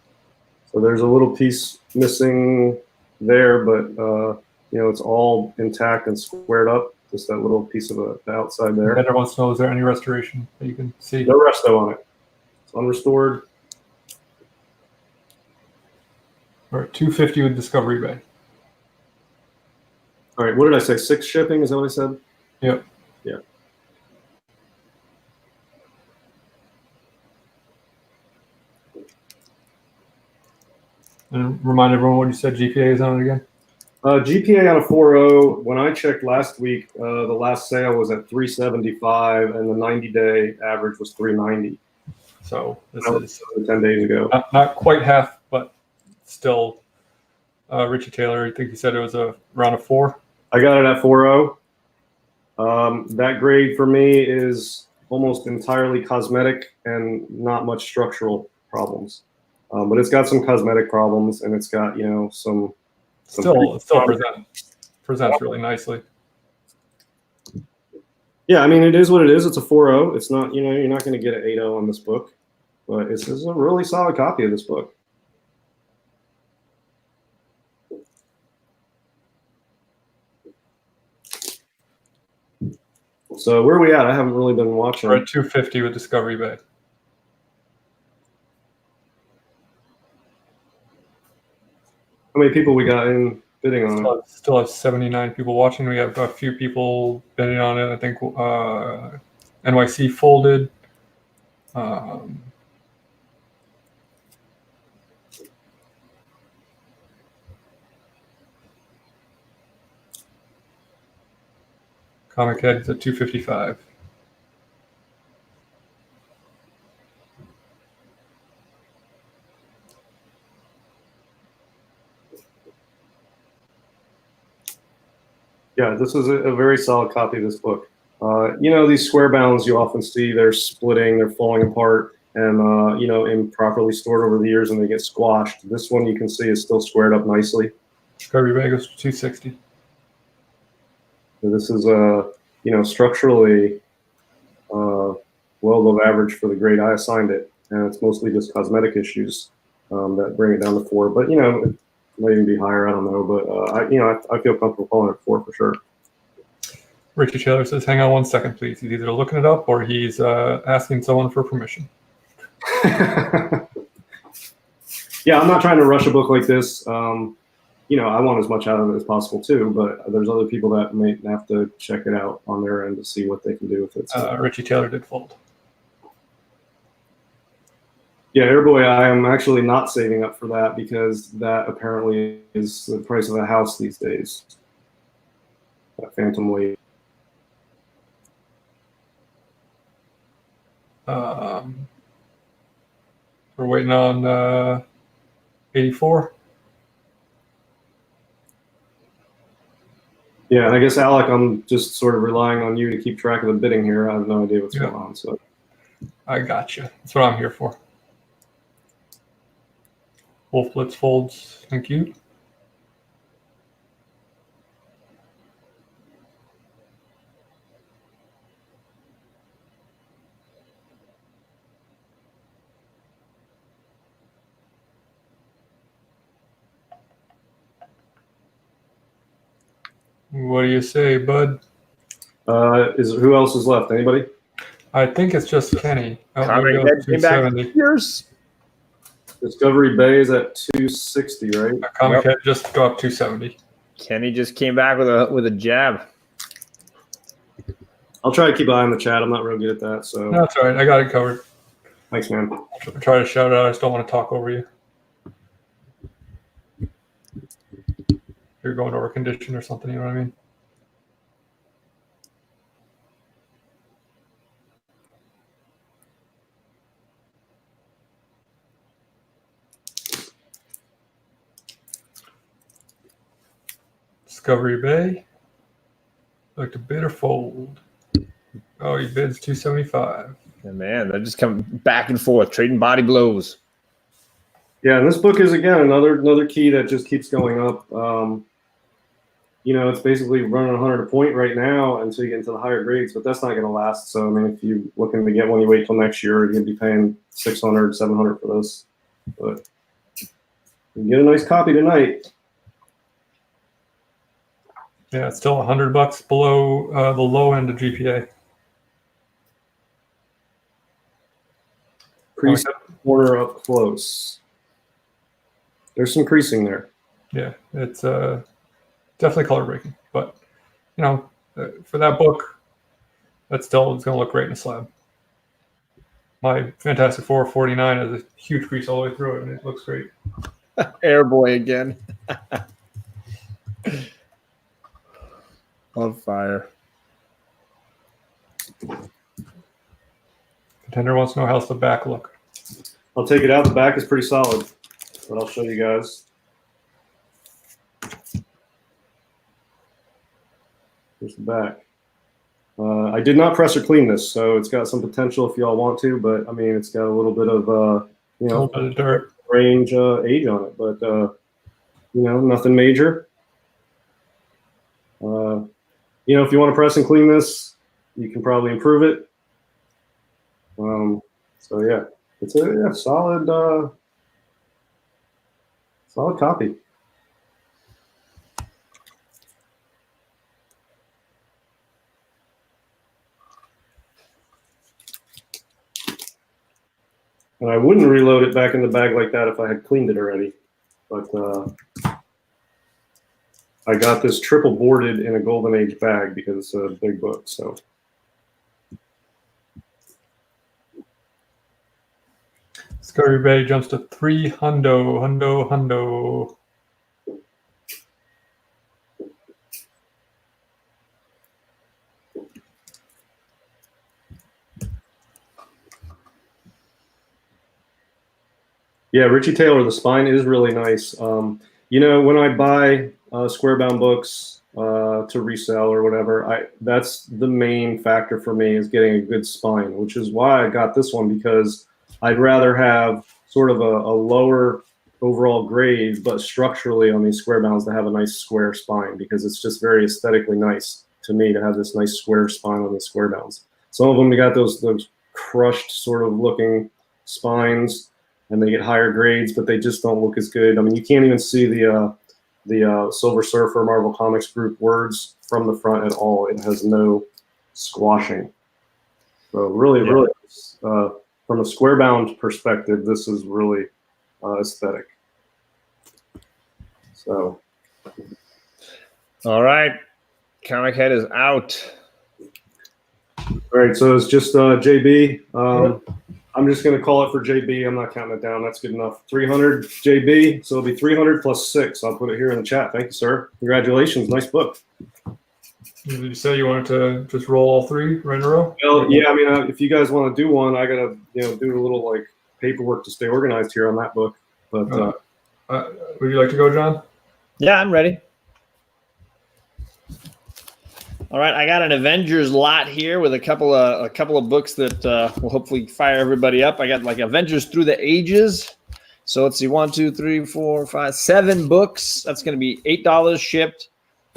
So there's a little piece missing there, but it's all intact and squared up. Just that little piece of the outside there. Better wants to know, is there any restoration that you can see? No resto on it. It's unrestored. We're at 250 with Discovery Bay. All right, what did I say? 6 shipping? Is that what I said? Yep. Yeah. And remind everyone what you said GPA is on it again. GPA on a 4.0. When I checked last week, the last sale was at 375, and the 90-day average was 390. So this is 10 days ago. Not quite half, but still. Richie Taylor, I think he said it was around a 4. I got it at 4.0. That grade for me is almost entirely cosmetic and not much structural problems. But it's got some cosmetic problems, and it's got some still presents really nicely. Yeah, I mean, it is what it is. It's a 4.0. It's not, you're not going to get an 8.0 on this book, but this is a really solid copy of this book. So where are we at? I haven't really been watching. We're at 250 with Discovery Bay. How many people we got in bidding on it? Still have 79 people watching. We have a few people bidding on it. I think NYC folded. Comic Head's at 255. Yeah, this is a very solid copy of this book. You know, these square bounds you often see, they're splitting, they're falling apart, and, you know, improperly stored over the years and they get squashed. This one you can see is still squared up nicely. Discovery Bay goes for $260. So this is, you know, structurally well above average for the grade I assigned it, and it's mostly just cosmetic issues that bring it down to 4. But, you know, it might even be higher, I don't know. But, you know, I feel comfortable calling it 4 for sure. Richie Taylor says, hang on 1 second, please. He's either looking it up or he's asking someone for permission. Yeah, I'm not trying to rush a book like this. You know, I want as much out of it as possible too, but there's other people that may have to check it out on their end to see what they can do with it. Richie Taylor did fold. Yeah, Airboy, I am actually not saving up for that because that apparently is the price of a house these days. That Phantom Weight. We're waiting on 84. Yeah, and I guess, Alec, I'm just sort of relying on you to keep track of the bidding here. I have no idea what's going on. So I got you. That's what I'm here for. Wolf Blitz folds. Thank you. What do you say, bud? Who else is left? Anybody? I think it's just Kenny. Conrad came back. Years. Discovery Bay is at 260, right? Comic Head just go up 270. Kenny just came back with a jab. I'll try to keep an eye on the chat. I'm not real good at that, so. No, that's all right. I got it covered. Thanks, man. I'll try to shout it out. I just don't want to talk over you. You're going over condition or something, you know what I mean? Discovery Bay. Like to bid or fold. Oh, he bids 275. Yeah, man, they're just coming back and forth, trading body blows. Yeah, and this book is, again, another key that just keeps going up. You know, it's basically running 100 a point right now until you get into the higher grades, but that's not going to last. So, I mean, if you're looking to get one, you wait till next year, you're going to be paying 600, 700 for this. But you can get a nice copy tonight. Yeah, it's still $100 below the low end of GPA. Crease corner up close. There's some creasing there. Yeah, it's definitely color breaking, but you know, for that book, that's still it's going to look great in a slab. My Fantastic Four 49 has a huge crease all the way through it, and it looks great. Airboy again. On fire. Contender wants to know how's the back look. I'll take it out. The back is pretty solid, but I'll show you guys. Here's the back. I did not press or clean this, so it's got some potential if y'all want to, but I mean, it's got a little bit of, you know, A little bit of dirt. range age on it, but, you know, nothing major. You know, if you want to press and clean this, you can probably improve it. So yeah, it's a solid copy. And I wouldn't reload it back in the bag like that if I had cleaned it already, but I got this triple boarded in a Golden Age bag because it's a big book. So Discovery Bay jumps to 3 hundo. yeah, Richie Taylor, the spine is really nice. You know, when I buy square bound books, to resell or whatever. That's the main factor for me, is getting a good spine, which is why I got this one, because I'd rather have sort of a lower overall grade, but structurally on these square bounds to have a nice square spine, because it's just very aesthetically nice to me to have this nice square spine on the square bounds. Some of them, you got those crushed sort of looking spines, and they get higher grades, but they just don't look as good. I mean, you can't even see the Silver Surfer Marvel Comics Group words from the front at all. It has no squashing. So really, from a square bound perspective, this is really aesthetic. So, all right, Comic Head is out. All right, so it's just JB. I'm just going to call it for JB. I'm not counting it down. That's good enough. 300 JB. So it'll be 300 plus 6. I'll put it here in the chat. Thank you, sir. Congratulations. Nice book. Did you say you wanted to just roll all three right in a row? Well, yeah. I mean, if you guys want to do one, I got to do a little like paperwork to stay organized here on that book. But would you like to go, John? Yeah, I'm ready. All right, I got an Avengers lot here with a couple of books that will hopefully fire everybody up. I got like Avengers Through the Ages. So let's see, 1, 2, 3, 4, 5, 7 books. That's going to be $8 shipped,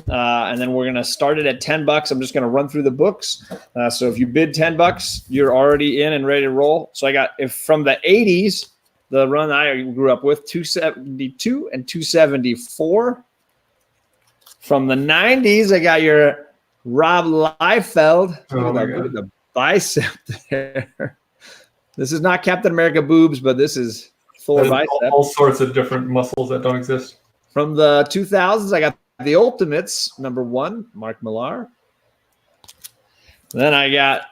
and then we're going to start it at $10. I'm just going to run through the books. So if you bid $10, you're already in and ready to roll. So I got from the 80s, the run I grew up with, 272 and 274. From the 90s, I got your Rob Liefeld. Oh, look at the bicep there. This is not Captain America boobs, but this is full bicep. All sorts of different muscles that don't exist. From the 2000s, I got the Ultimates, #1, Mark Millar. Then I got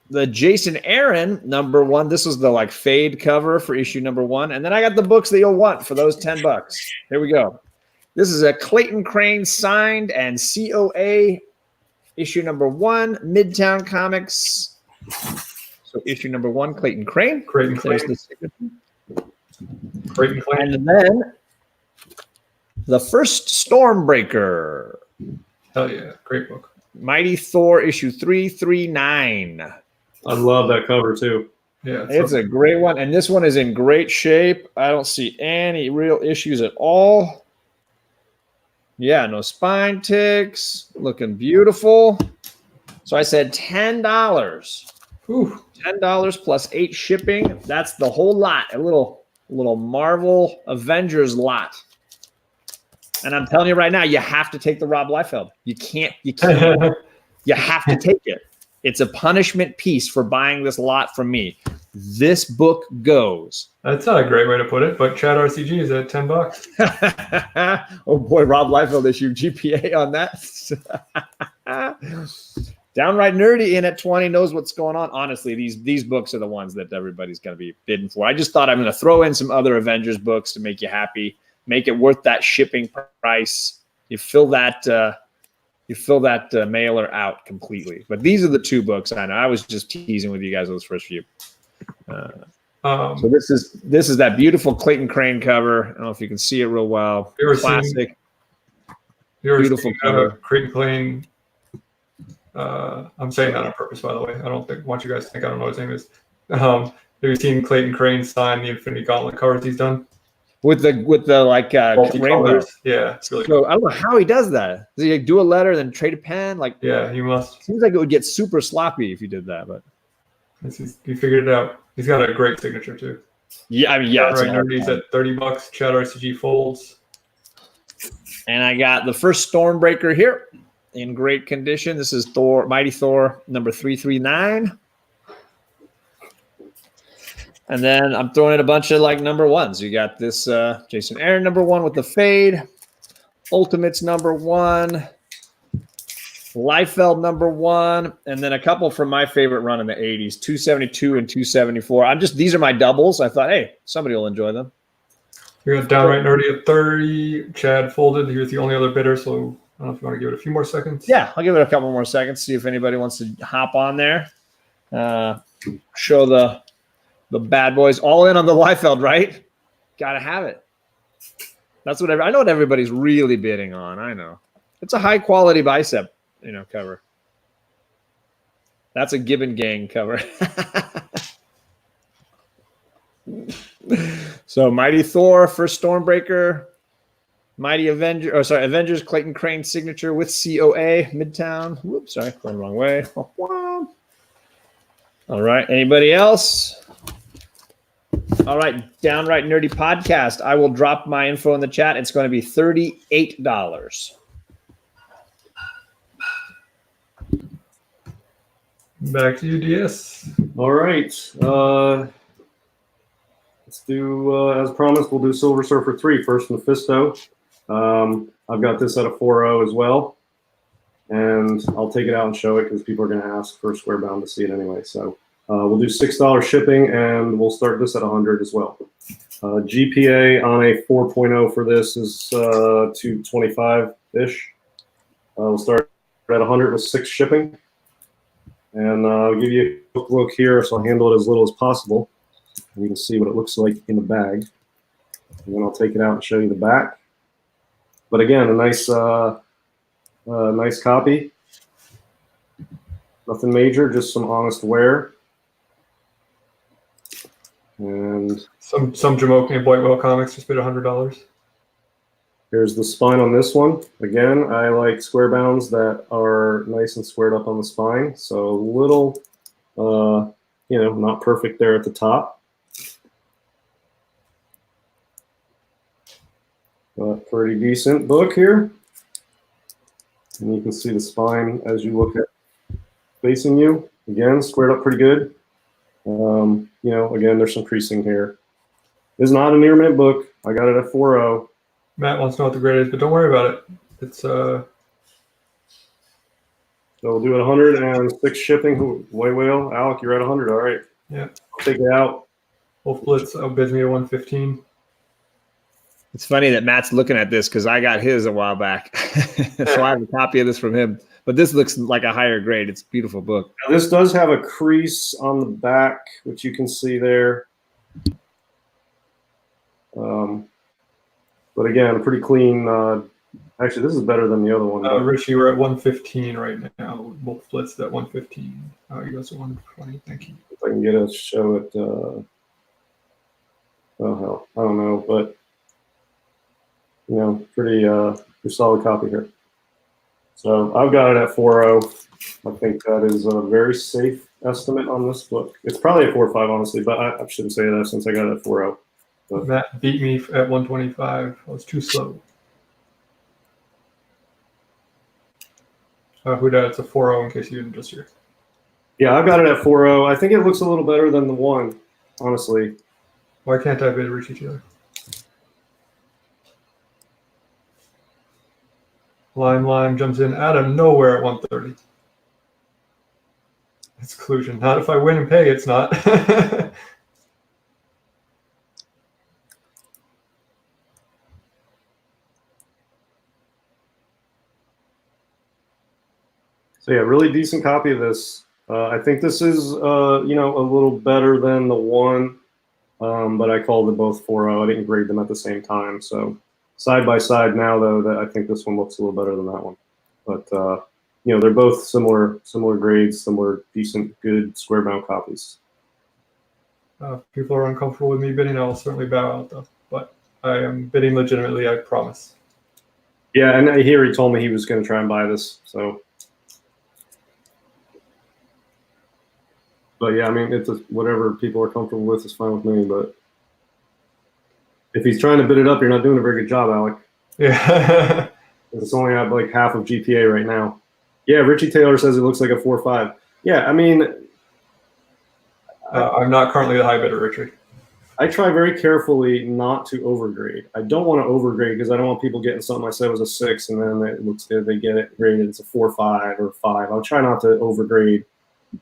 the Jason Aaron, #1. This was the like fade cover for issue #1. And then I got the books that you'll want for those $10. Here we go. This is a Clayton Crane signed and COA issue #1, Midtown Comics. So issue #1, Clayton Crane. Clayton Crane. And then the first Stormbreaker. Hell yeah, great book. Mighty Thor issue 339. I love that cover too. Yeah, It's a great one. And this one is in great shape. I don't see any real issues at all. Yeah, no spine ticks. Looking beautiful. So I said $10. Whew. $10 plus 8 shipping. That's the whole lot. A little Marvel Avengers lot. And I'm telling you right now, you have to take the Rob Liefeld. You can't. You have to take it. It's a punishment piece for buying this lot from me. This book goes. That's not a great way to put it, but Chat RCG is at $10. Oh boy, Rob Liefeld issue GPA on that. Downright nerdy in at 20, knows what's going on. Honestly, these books are the ones that everybody's going to be bidding for. I just thought I'm going to throw in some other Avengers books to make you happy, make it worth that shipping price. You fill that mailer out completely. But these are the 2 books. I know I was just teasing with you guys those first few. So this is that beautiful Clayton Crane cover. I don't know if you can see it real well. Classic, beautiful cover. Clayton Crane. I'm saying that on purpose, by the way. I want you guys to think I don't know what his name is. Have you seen Clayton Crane sign the Infinity Gauntlet covers he's done? With the rainbow. Yeah, it's really cool. I don't know how he does that. Does he do a letter then trade a pen? Yeah, he must. Seems like it would get super sloppy if you did that, but he figured it out. He's got a great signature too. Yeah, I mean, yeah. Right, he's at $30. Chat RCG folds. And I got the first Stormbreaker here in great condition. This is Mighty Thor #339. And then I'm throwing in a bunch of like #1s. You got this Jason Aaron #1 with the fade, Ultimates #1, Liefeld #1, and then a couple from my favorite run in the 80s, 272 and 274. These are my doubles. I thought, hey, somebody will enjoy them. We got Downright Nerdy at 30. Chad folded. He was the only other bidder, so I don't know if you want to give it a few more seconds. Yeah, I'll give it a couple more seconds, see if anybody wants to hop on there. Show the bad boys all in on the Liefeld, right? Got to have it. That's what I know what everybody's really bidding on. I know. It's a high quality bicep, cover. That's a Gibbon Gang cover. So Mighty Thor, first Stormbreaker, Mighty Avengers, Clayton Crane signature with COA, Midtown. Whoops, sorry, going the wrong way. All right, anybody else? All right, Downright Nerdy Podcast. I will drop my info in the chat. It's going to be $38. Back to you, DS. All right. Let's do, as promised, we'll do Silver Surfer 3, First Mephisto. I've got this at a 4.0 as well. And I'll take it out and show it because people are going to ask for Squarebound to see it anyway. So we'll do $6 shipping, and we'll start this at 100 as well. GPA on a 4.0 for this is 225-ish. We'll start at 100 with 6 shipping. And I'll give you a quick look here, so I'll handle it as little as possible. And you can see what it looks like in the bag. And then I'll take it out and show you the back. But again, a nice copy. Nothing major, just some honest wear. And some Jamoke and White Whale comics just paid $100. here's the spine on this one. Again, I like square bounds that are nice and squared up on the spine. So a little, not perfect there at the top. But pretty decent book here. And you can see the spine as you look at facing you. Again, squared up pretty good. Again, there's some creasing here. It's not a near mint book. I got it at 4.0. Matt wants to know what the grade is, but don't worry about it. It's So we'll do it 106 shipping. White Whale, Alec, you're at 100. All right. Yeah. I'll take it out. Wolf Blitz bids me at 115. It's funny that Matt's looking at this because I got his a while back. So I have a copy of this from him. But this looks like a higher grade. It's a beautiful book. Now, this does have a crease on the back, which you can see there. But again, a pretty clean. Actually, this is better than the other one. Richie, we're at 115 right now. Wolf Blitz at 115. Oh, you guys at 120. Thank you. If I can get a show it. Oh hell, I don't know, but pretty solid copy here. So I've got it at 4.0. I think that is a very safe estimate on this book. It's probably a 4.5, honestly, but I shouldn't say that since I got it at 4.0. But Matt beat me at 125. I was too slow. It's a 4.0 in case you didn't just hear. yeah, I've got it at 4.0. I think it looks a little better than the one, honestly. Why can't I bid Richie Taylor? Lime jumps in out of nowhere at 130. It's collusion. Not if I win and pay, it's not. So yeah, really decent copy of this. I think this is, a little better than the one, but I called it both 4.0. I didn't grade them at the same time. So side by side now, though, that I think this one looks a little better than that one. But they're both similar grades, similar decent, good square bound copies. If people are uncomfortable with me bidding, I'll certainly bow out, though. But I am bidding legitimately, I promise. Yeah, and I hear he told me he was going to try and buy this. So. But yeah, I mean, it's whatever people are comfortable with is fine with me. But if he's trying to bid it up, you're not doing a very good job, Alec. Yeah. It's only at like half of GPA right now. Yeah, Richie Taylor says it looks like a 4.5. Yeah, I mean, I'm not currently the high bidder, Richie. I try very carefully not to overgrade. I don't want to overgrade because I don't want people getting something I said was a 6 and then it looks good. They get it graded. It's a 4.5 or 5. I'll try not to overgrade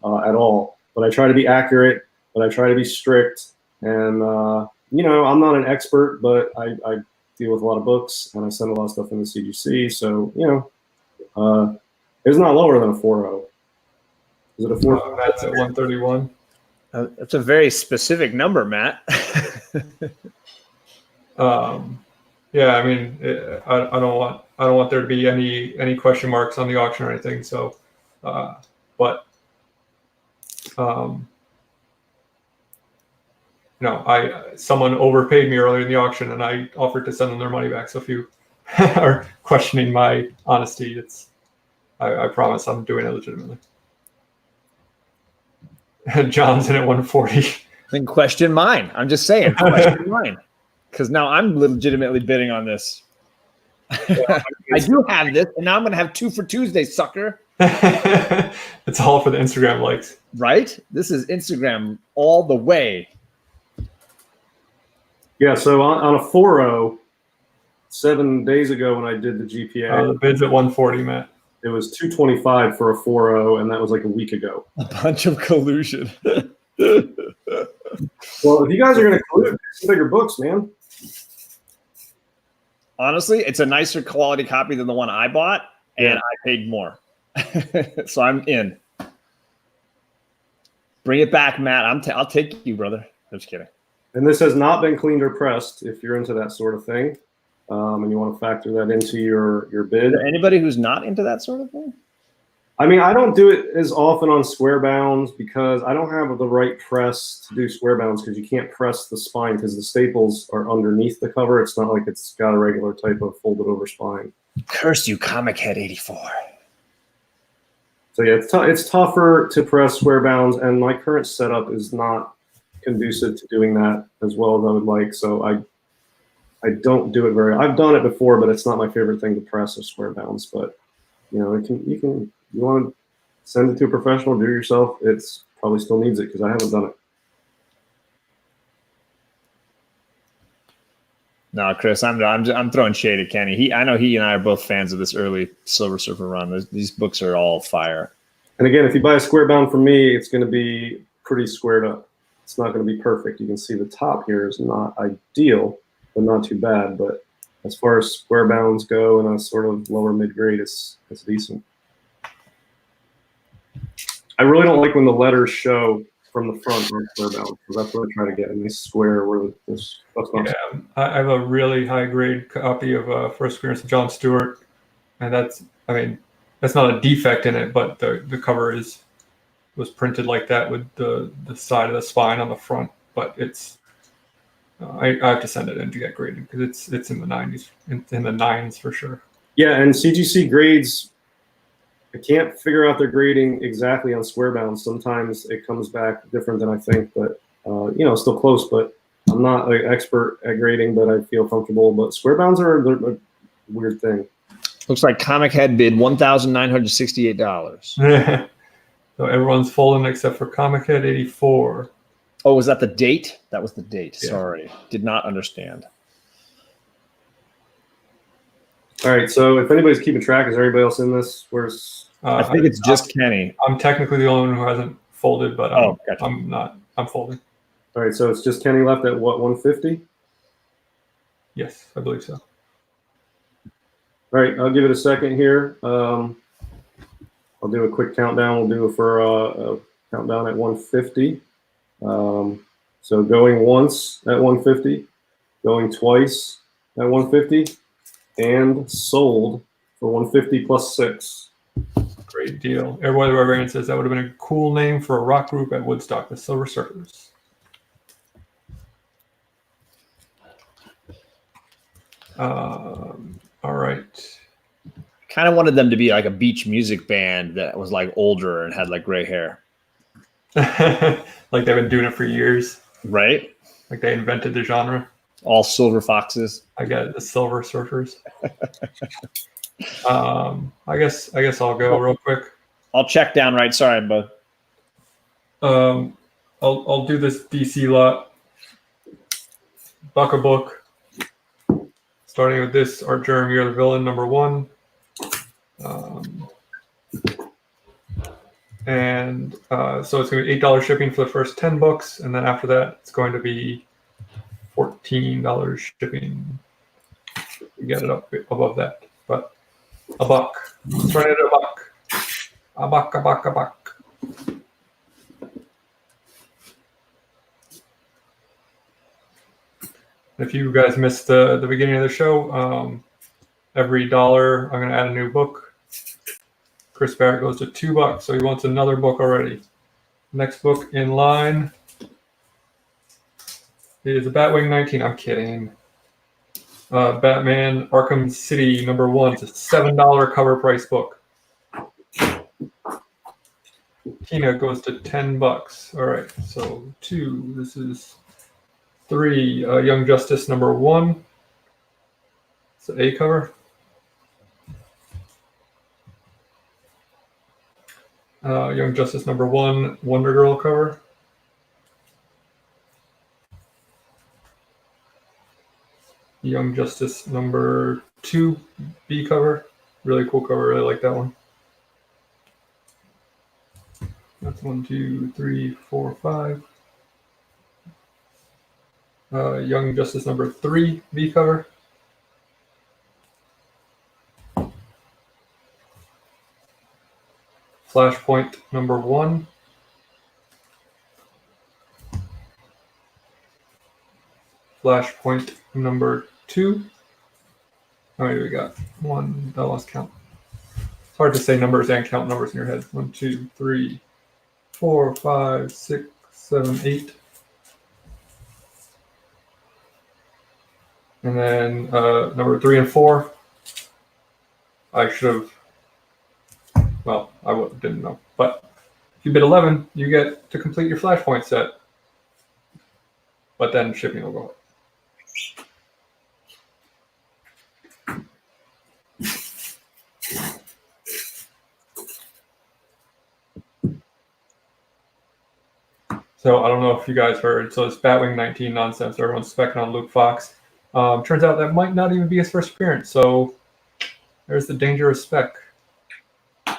at all. But I try to be accurate, but I try to be strict. And, I'm not an expert, but I deal with a lot of books and I send a lot of stuff in the CGC. So, it's not lower than a 4.0. Is it a 4.0? That's at 131. That's a very specific number, Matt. Yeah, I mean, I don't want don't want there to be any question marks on the auction or anything. So, but someone overpaid me earlier in the auction, and I offered to send them their money back. So if you are questioning my honesty, I promise I'm doing it legitimately. John's in at 140. Then question mine. I'm just saying, question mine, because now I'm legitimately bidding on this. I do have this, and now I'm going to have 2 for Tuesday, sucker. It's all for the Instagram likes, right? This is Instagram all the way. Yeah, so on a 4.0, 7 days ago when I did the GPA, the bid's at 140, Matt. It was 225 for a 4.0, and that was like a week ago. A bunch of collusion. Well, if you guys are going to collude, get some bigger books, man. Honestly, it's a nicer quality copy than the one I bought, and I paid more. So I'm in. Bring it back, Matt. I'll take you, brother. I'm just kidding. And this has not been cleaned or pressed if you're into that sort of thing. And you want to factor that into your bid. Is there anybody who's not into that sort of thing? I mean, I don't do it as often on square bounds because I don't have the right press to do square bounds because you can't press the spine because the staples are underneath the cover. It's not like it's got a regular type of folded over spine. Curse you, Comic Head 84. So yeah, it's tougher to press square bounds, and my current setup is not conducive to doing that as well as I would like. So I don't do it very. I've done it before, but it's not my favorite thing to press or square bounds. But you want to send it to a professional, do it yourself. It's probably still needs it because I haven't done it. No, Chris, I'm throwing shade at Kenny. I know he and I are both fans of this early Silver Surfer run. These books are all fire. And again, if you buy a square bound from me, it's going to be pretty squared up. It's not going to be perfect. You can see the top here is not ideal, but not too bad. But as far as square bounds go and a sort of lower mid grade, it's decent. I really don't like when the letters show from the front on square bound because that's what I try to get a nice square where this stuff's not. Yeah, I have a really high grade copy of First Appearance of John Stewart, and that's not a defect in it, but the cover was printed like that with the side of the spine on the front. But it's I have to send it in to get graded because it's in the 90s, in the 9s for sure. Yeah, and CGC grades. I can't figure out their grading exactly on square bounds. Sometimes it comes back different than I think, but still close. But I'm not an expert at grading, but I feel comfortable. But square bounds are a weird thing. Looks like Comic Head bid $1,968. So everyone's folding except for Comic Head 84. Oh, was that the date? That was the date. Yeah. Sorry, did not understand. All right, so if anybody's keeping track, is there anybody else in this? I think it's just Kenny. I'm technically the only one who hasn't folded, but gotcha. I'm not. I'm folding. All right, so it's just Kenny left at what, 150? Yes, I believe so. All right, I'll give it a second here. I'll do a quick countdown. We'll do it for a countdown at 150. So going once at 150, going twice at 150. And sold for 150 plus 6. Great deal. Airboy the Barbarian says that would have been a cool name for a rock group at Woodstock, the Silver Surfers. All right. Kind of wanted them to be like a beach music band that was like older and had like gray hair. Like they've been doing it for years. Right? Like they invented the genre. All silver foxes. I got it, the Silver Surfers. I guess I'll go real quick. I'll check down right. Sorry, bud. I'll do this DC lot. Buck a book. Starting with this Art Jeremy, You're the Villain, #1. And so it's going to be $8 shipping for the first 10 books, and then after that, it's going to be $14 shipping. We get it up above that, but a buck. Starting at a buck. A buck, a buck, a buck. If you guys missed the beginning of the show, every $1, I'm going to add a new book. Chris Barrett goes to $2, so he wants another book already. Next book in line is a Batwing 19. I'm kidding. Batman Arkham City #1. It's a $7 cover price book. Tina goes to $10. All right, so 2. This is 3. Young Justice #1. It's an A cover. Young Justice #1, Wonder Girl cover. Young Justice #2, B cover. Really cool cover. Really like that one. That's 1, 2, 3, 4, 5. Young Justice #3, B cover. Flashpoint #1. Flashpoint #2. How many do we got? 1. I lost count. It's hard to say numbers and count numbers in your head. 1, 2, 3, 4, 5, 6, 7, 8. And then #3 and 4. I should have. Well, didn't know. But if you bid 11, you get to complete your Flashpoint set. But then shipping will go up. So I don't know if you guys heard. So it's Batwing 19 nonsense. Everyone's specking on Luke Fox. Turns out that might not even be his first appearance. So there's the danger of spec.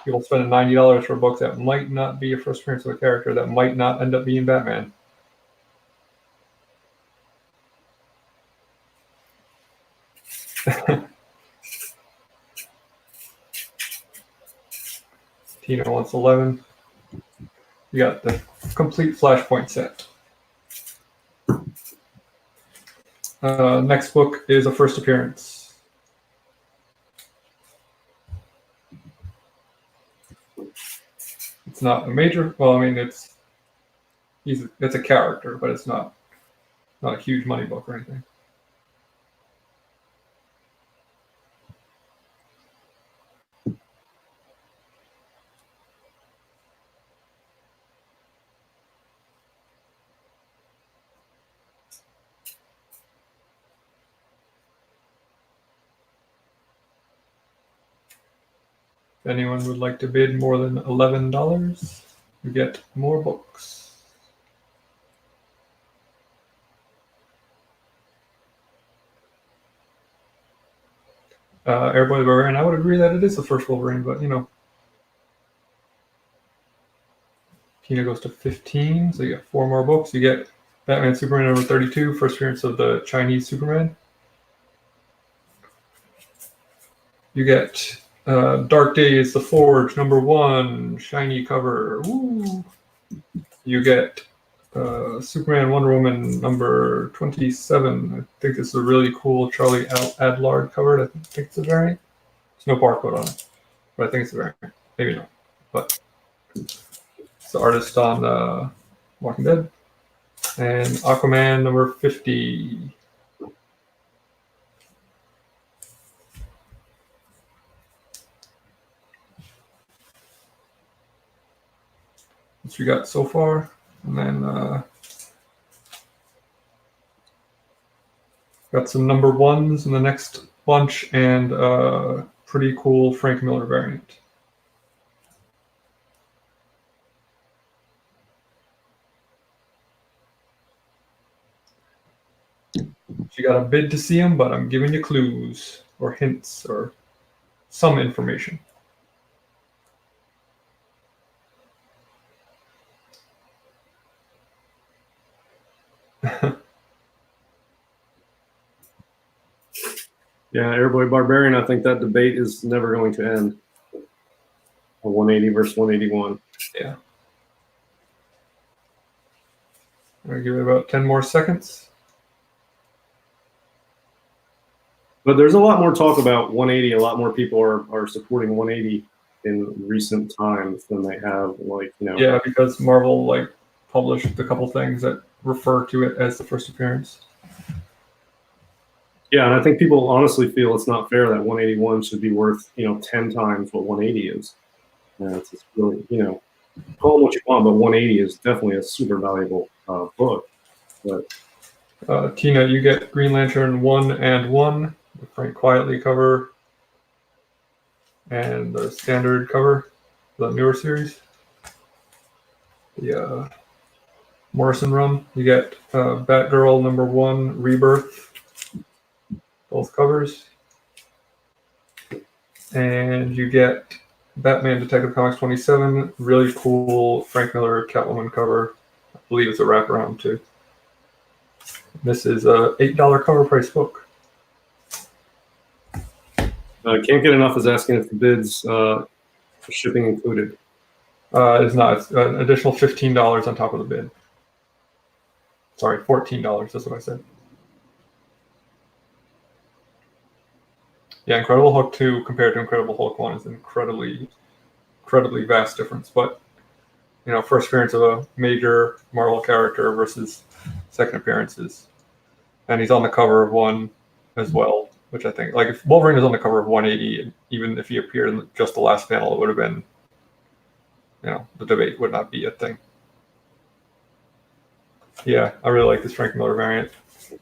People spending $90 for books that might not be a first appearance of a character that might not end up being Batman. Tina wants 11. You got the complete Flashpoint set. Next book is a first appearance. It's not a major. Well, I mean, it's a character, but it's not a huge money book or anything. If anyone would like to bid more than $11, you get more books. Airboy Barbarian, I would agree that it is the first Wolverine, but you know. Tina goes to 15, so you get 4 more books. You get Batman Superman #32, first appearance of the Chinese Superman. You get Dark Days, The Forge, #1, shiny cover. Woo! You get Superman Wonder Woman #27. I think this is a really cool Charlie Adlard cover. I think it's a variant. There's no barcode on it, but I think it's a variant. Maybe not, but it's the artist on Walking Dead. And Aquaman #50. Which we got so far. And then got some #1s in the next bunch and pretty cool Frank Miller variant. You got a bid to see them, but I'm giving you clues or hints or some information. Yeah, Airboy Barbarian, I think that debate is never going to end. A 180 versus 181. Yeah. I'm going to give it about 10 more seconds. But there's a lot more talk about 180. A lot more people are supporting 180 in recent times than they have, like, you know. Yeah, because Marvel like published a couple things that refer to it as the first appearance. Yeah, and I think people honestly feel it's not fair that 181 should be worth, 10 times what 180 is. It's just really, call them what you want, but 180 is definitely a super valuable book. But Tina, you get Green Lantern 1 and 1, the Frank Quietly cover, and the standard cover, the newer series. The Morrison run, you get Batgirl #1, Rebirth, both covers. And you get Batman Detective Comics 27, really cool Frank Miller Catwoman cover. I believe it's a wraparound too. This is a $8 cover price book. Can't get enough is asking if the bids shipping included. It's not. It's an additional $15 on top of the bid. Sorry, $14. That's what I said. Yeah, Incredible Hulk 2 compared to Incredible Hulk 1 is an incredibly vast difference. But, first appearance of a major Marvel character versus second appearances. And he's on the cover of 1 as well, which I think, like, if Wolverine is on the cover of 180, even if he appeared in just the last panel, it would have been, the debate would not be a thing. Yeah, I really like this Frank Miller variant.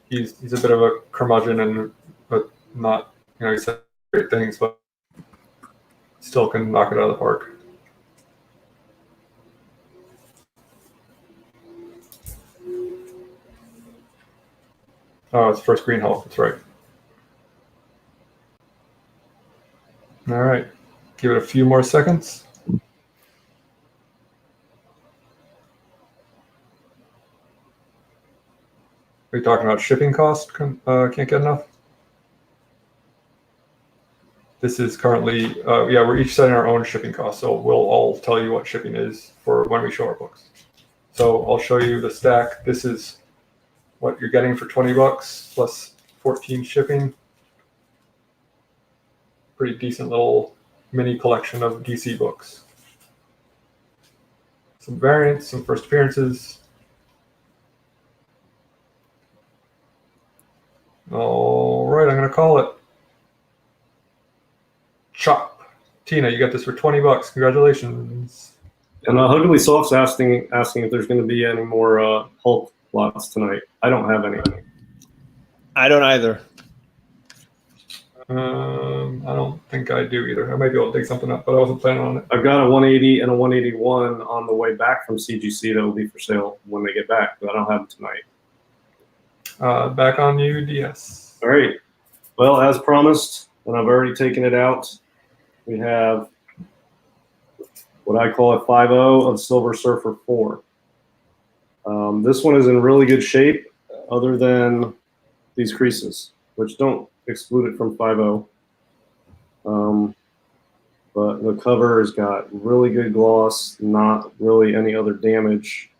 He's a bit of a curmudgeon, but not, he said great things, but still can knock it out of the park. Oh, it's first Green Hulk. That's right. All right. Give it a few more seconds. Are you talking about shipping cost? Can't get enough? This is currently, we're each setting our own shipping costs. So we'll all tell you what shipping is for when we show our books. So I'll show you the stack. This is what you're getting for $20 plus 14 shipping. Pretty decent little mini collection of DC books. Some variants, some first appearances. All right, I'm going to call it. Chop. Tina, you got this for $20. Congratulations. And Huggly Soft's asking if there's going to be any more Hulk lots tonight. I don't have any. I don't either. I don't think I do either. I might be able to dig something up, but I wasn't planning on it. I've got a 180 and a 181 on the way back from CGC that will be for sale when they get back, but I don't have them tonight. Back on you, DS. All right. Well, as promised, and I've already taken it out, we have what I call a 5.0 of Silver Surfer 4. This one is in really good shape, other than these creases, which don't exclude it from 5.0. But the cover has got really good gloss, not really any other damage.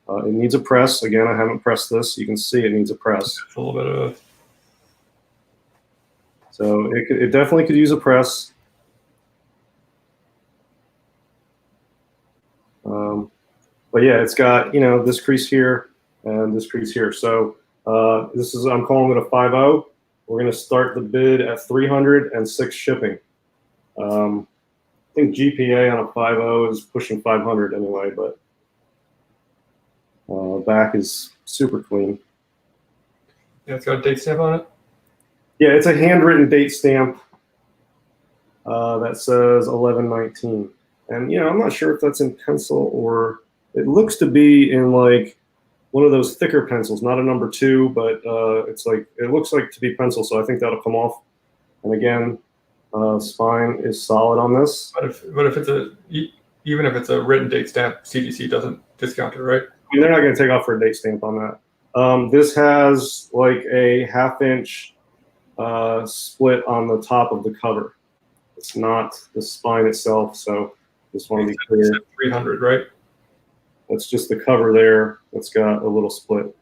It needs a press. Again, I haven't pressed this. You can see it needs a press. It's a little bit of. So it definitely could use a press. But yeah, it's got, this crease here and this crease here. So I'm calling it a 5.0. We're going to start the bid at 306 shipping. I think GPA on a 5.0 is pushing 500 anyway, but back is super clean. Yeah, it's got a date stamp on it. Yeah, it's a handwritten date stamp that says 11/19. And, I'm not sure if that's in pencil or it looks to be in like one of those thicker pencils, not a number 2, but it looks like to be pencil. So I think that'll come off. And again, spine is solid on this. But if it's even if it's a written date stamp, CGC doesn't discount it, right? I mean, they're not going to take off for a date stamp on that. This has like a 1/2 inch split on the top of the cover. It's not the spine itself, so just want to be clear. 300, right? That's just the cover there. It's got a little split.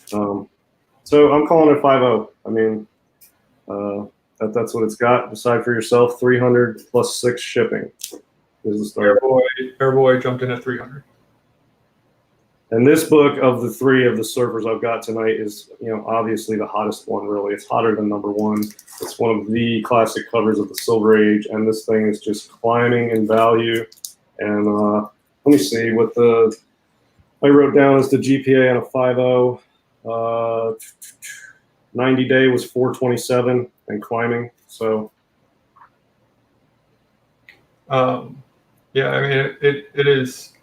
So I'm calling it 5.0. I mean, That's what it's got. Decide for yourself. 300 plus 6 shipping is the start. Airboy jumped in at 300. And this book, of the 3 of the surfers I've got tonight, is, obviously the hottest one. Really, it's hotter than number 1. It's one of the classic covers of the Silver Age, and this thing is just climbing in value. And let me see what I wrote down as the GPA on a 5.0. 90 day was 427 and climbing. So, yeah, I mean it is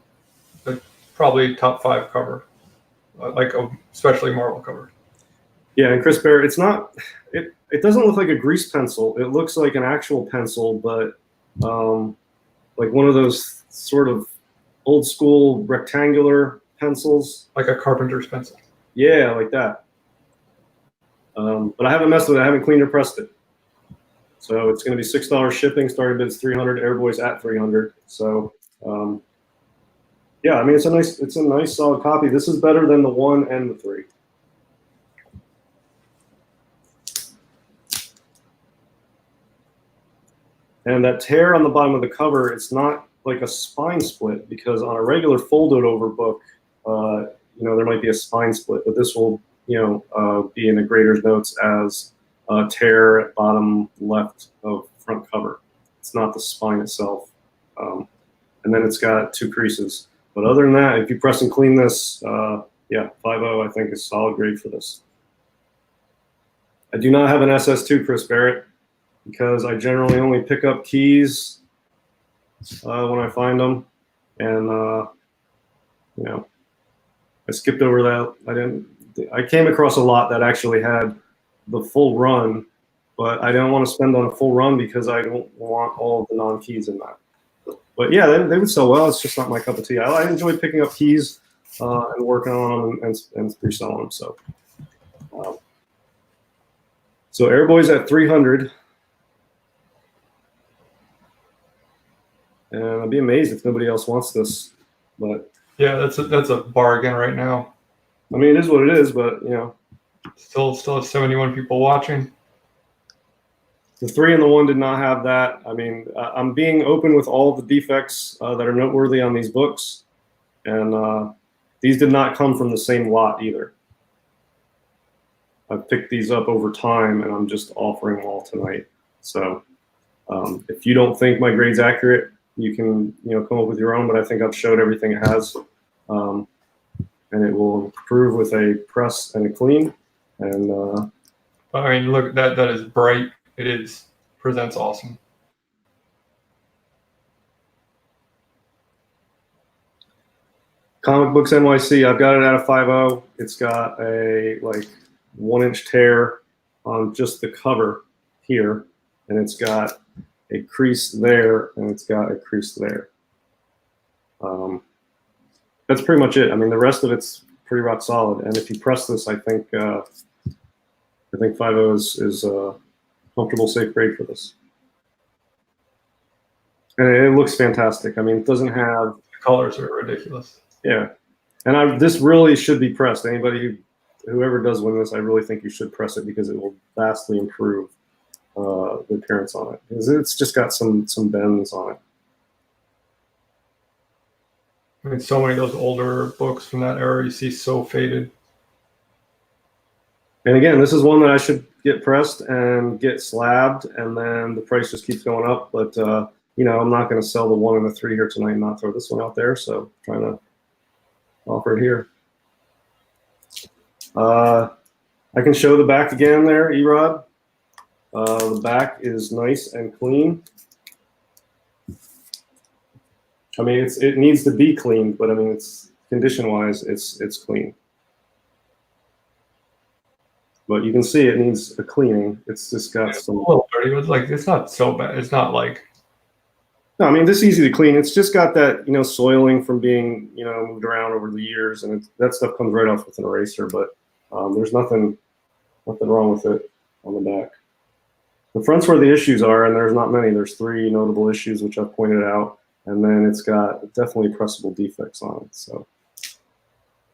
probably top 5 cover, especially Marvel cover. Yeah, and Chris Barrett, it's not. It doesn't look like a grease pencil. It looks like an actual pencil, but like one of those sort of old school rectangular pencils, like a carpenter's pencil. Yeah, like that. But I haven't messed with it. I haven't cleaned or pressed it. So it's going to be $6 shipping. Starting bid's 300. Airboy's at 300. So yeah, I mean it's a nice solid copy. This is better than the 1 and the 3. And that tear on the bottom of the cover, it's not like a spine split, because on a regular folded over book, there might be a spine split, but this will, be in the grader's notes as a tear at bottom left of front cover. It's not the spine itself. And then it's got 2 creases. But other than that, if you press and clean this, yeah, 5.0 I think is solid grade for this. I do not have an SS2, Chris Barrett, because I generally only pick up keys when I find them, and I skipped over that. I came across a lot that actually had the full run, but I didn't want to spend on a full run because I don't want all of the non-keys in that. But yeah, they would sell well. It's just not my cup of tea. I enjoy picking up keys and working on them and reselling them. So Airboy's at 300. And I'd be amazed if nobody else wants this. But yeah, that's a bargain right now. I mean, it is what it is, but still have 71 people watching. The 3 and the 1 did not have that. I mean, I'm being open with all the defects that are noteworthy on these books, and these did not come from the same lot either. I've picked these up over time, and I'm just offering them all tonight. So if you don't think my grade's accurate, you can come up with your own, but I think I've showed everything it has, and it will improve with a press and a clean. And I mean, look, that is bright. It presents awesome. Comic Books NYC, I've got it at a 5.0. It's got a 1-inch tear on just the cover here, and it's got a crease there, and it's got a crease there. That's pretty much it. I mean, the rest of it's pretty rock solid. And if you press this, I think 5.0 is a comfortable, safe grade for this. And it looks fantastic. I mean, it doesn't have... The colors are ridiculous. Yeah. And this really should be pressed. Whoever does win this, I really think you should press it, because it will vastly improve the appearance on it. It's just got some bends on it. I mean, so many of those older books from that era you see so faded. And again, this is one that I should get pressed and get slabbed, and then the price just keeps going up. But I'm not going to sell the 1 and the 3 here tonight and not throw this one out there. So I'm trying to offer it here. I can show the back again there, Erod. The back is nice and clean. I mean, it needs to be cleaned, but I mean, it's condition-wise, it's clean. But you can see it needs a cleaning. It's just got some. A little dirty, but it's not so bad. It's not like. No, I mean, this is easy to clean. It's just got that soiling from being moved around over the years, and that stuff comes right off with an eraser. But there's nothing wrong with it on the back. The front's where the issues are, and there's not many. There's 3 notable issues, which I've pointed out, and then it's got definitely pressable defects on it. So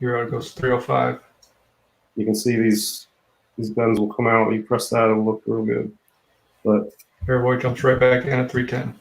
Here it goes 305. You can see these bends will come out. You press that, it'll look real good. But Airboy jumps right back in at 310.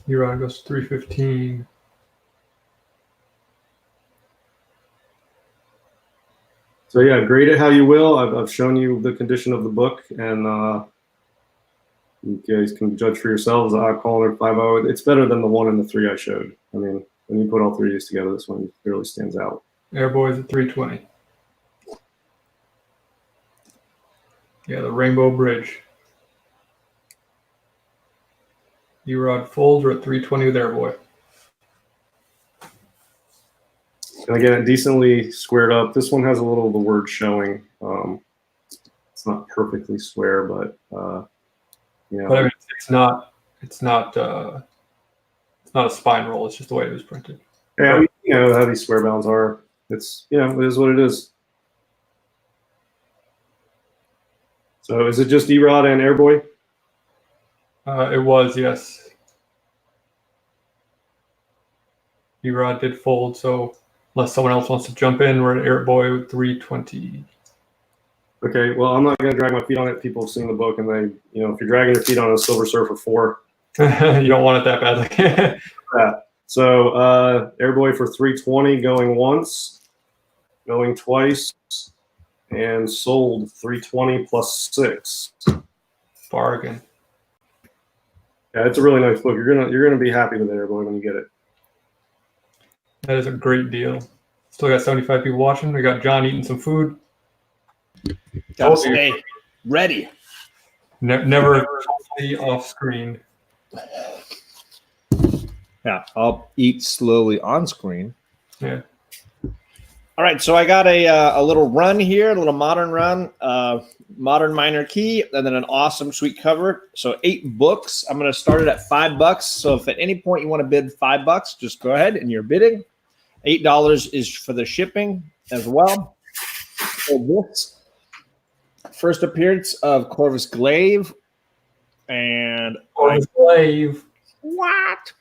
Erod goes 315. so yeah, grade it how you will. I've shown you the condition of the book, and you guys can judge for yourselves. I call it 5.0. It's better than the 1 and the 3 I showed. I mean, when you put all three of these together, this one really stands out. Airboy's at 320. Yeah, the Rainbow Bridge. Erod folds are at 320 with Airboy. And again, it decently squared up. This one has a little of the word showing. It's not perfectly square, but you know. But I mean, it's not a spine roll. It's just the way it was printed. Yeah, I mean, you know how these square bounds are. It's, you know, it is what it is. So is it just Erod and Airboy? It was, yes. Erod did fold, so unless someone else wants to jump in, we're at Airboy with 320. Okay, well, I'm not going to drag my feet on it. People have seen the book, and they, you know, if you're dragging your feet on a Silver Surfer 4, You don't want it that badly. So Airboy for 320 going once, going twice, and sold 320 plus 6. Bargain. Yeah, it's a really nice book. You're gonna be happy with it, Airboy, when you get it. That is a great deal. Still got 75 people watching. We got John eating some food. Gotta stay ready. Never off screen. Yeah, I'll eat slowly on screen. Yeah. All right, so I got a little run here, a little modern run, modern minor key, and then an awesome sweet cover. So 8 books. I'm going to start it at $5. So if at any point you want to bid $5, just go ahead and you're bidding. $8 is for the shipping as well. So this first appearance of Corvus Glaive, and Corvus Glaive. what?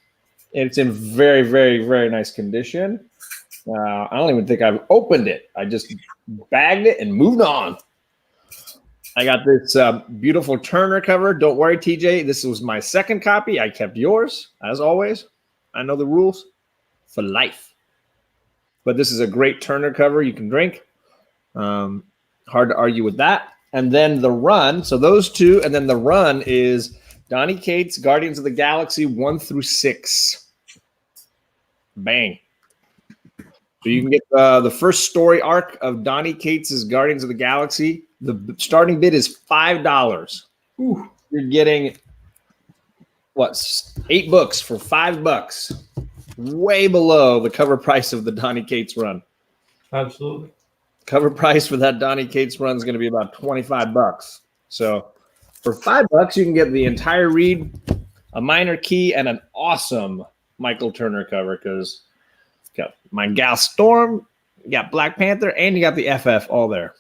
It's in very, very, very nice condition. I don't even think I've opened it. I just bagged it and moved on. I got this beautiful Turner cover. Don't worry, TJ. This was my second copy. I kept yours, as always. I know the rules for life. But this is a great Turner cover you can drink. Hard to argue with that. And then the run. So those two. And then the run is Donny Cates, Guardians of the Galaxy 1 through 6. Bang. So you can get the first story arc of Donny Cates' Guardians of the Galaxy. The starting bid is $5. Ooh. You're getting, 8 books for $5. Way below the cover price of the Donny Cates run. Absolutely. Cover price for that Donny Cates run is going to be about $25. So for $5, you can get the entire read, a minor key, and an awesome Michael Turner cover, because you got my gal Storm, you got Black Panther, and you got the FF all there.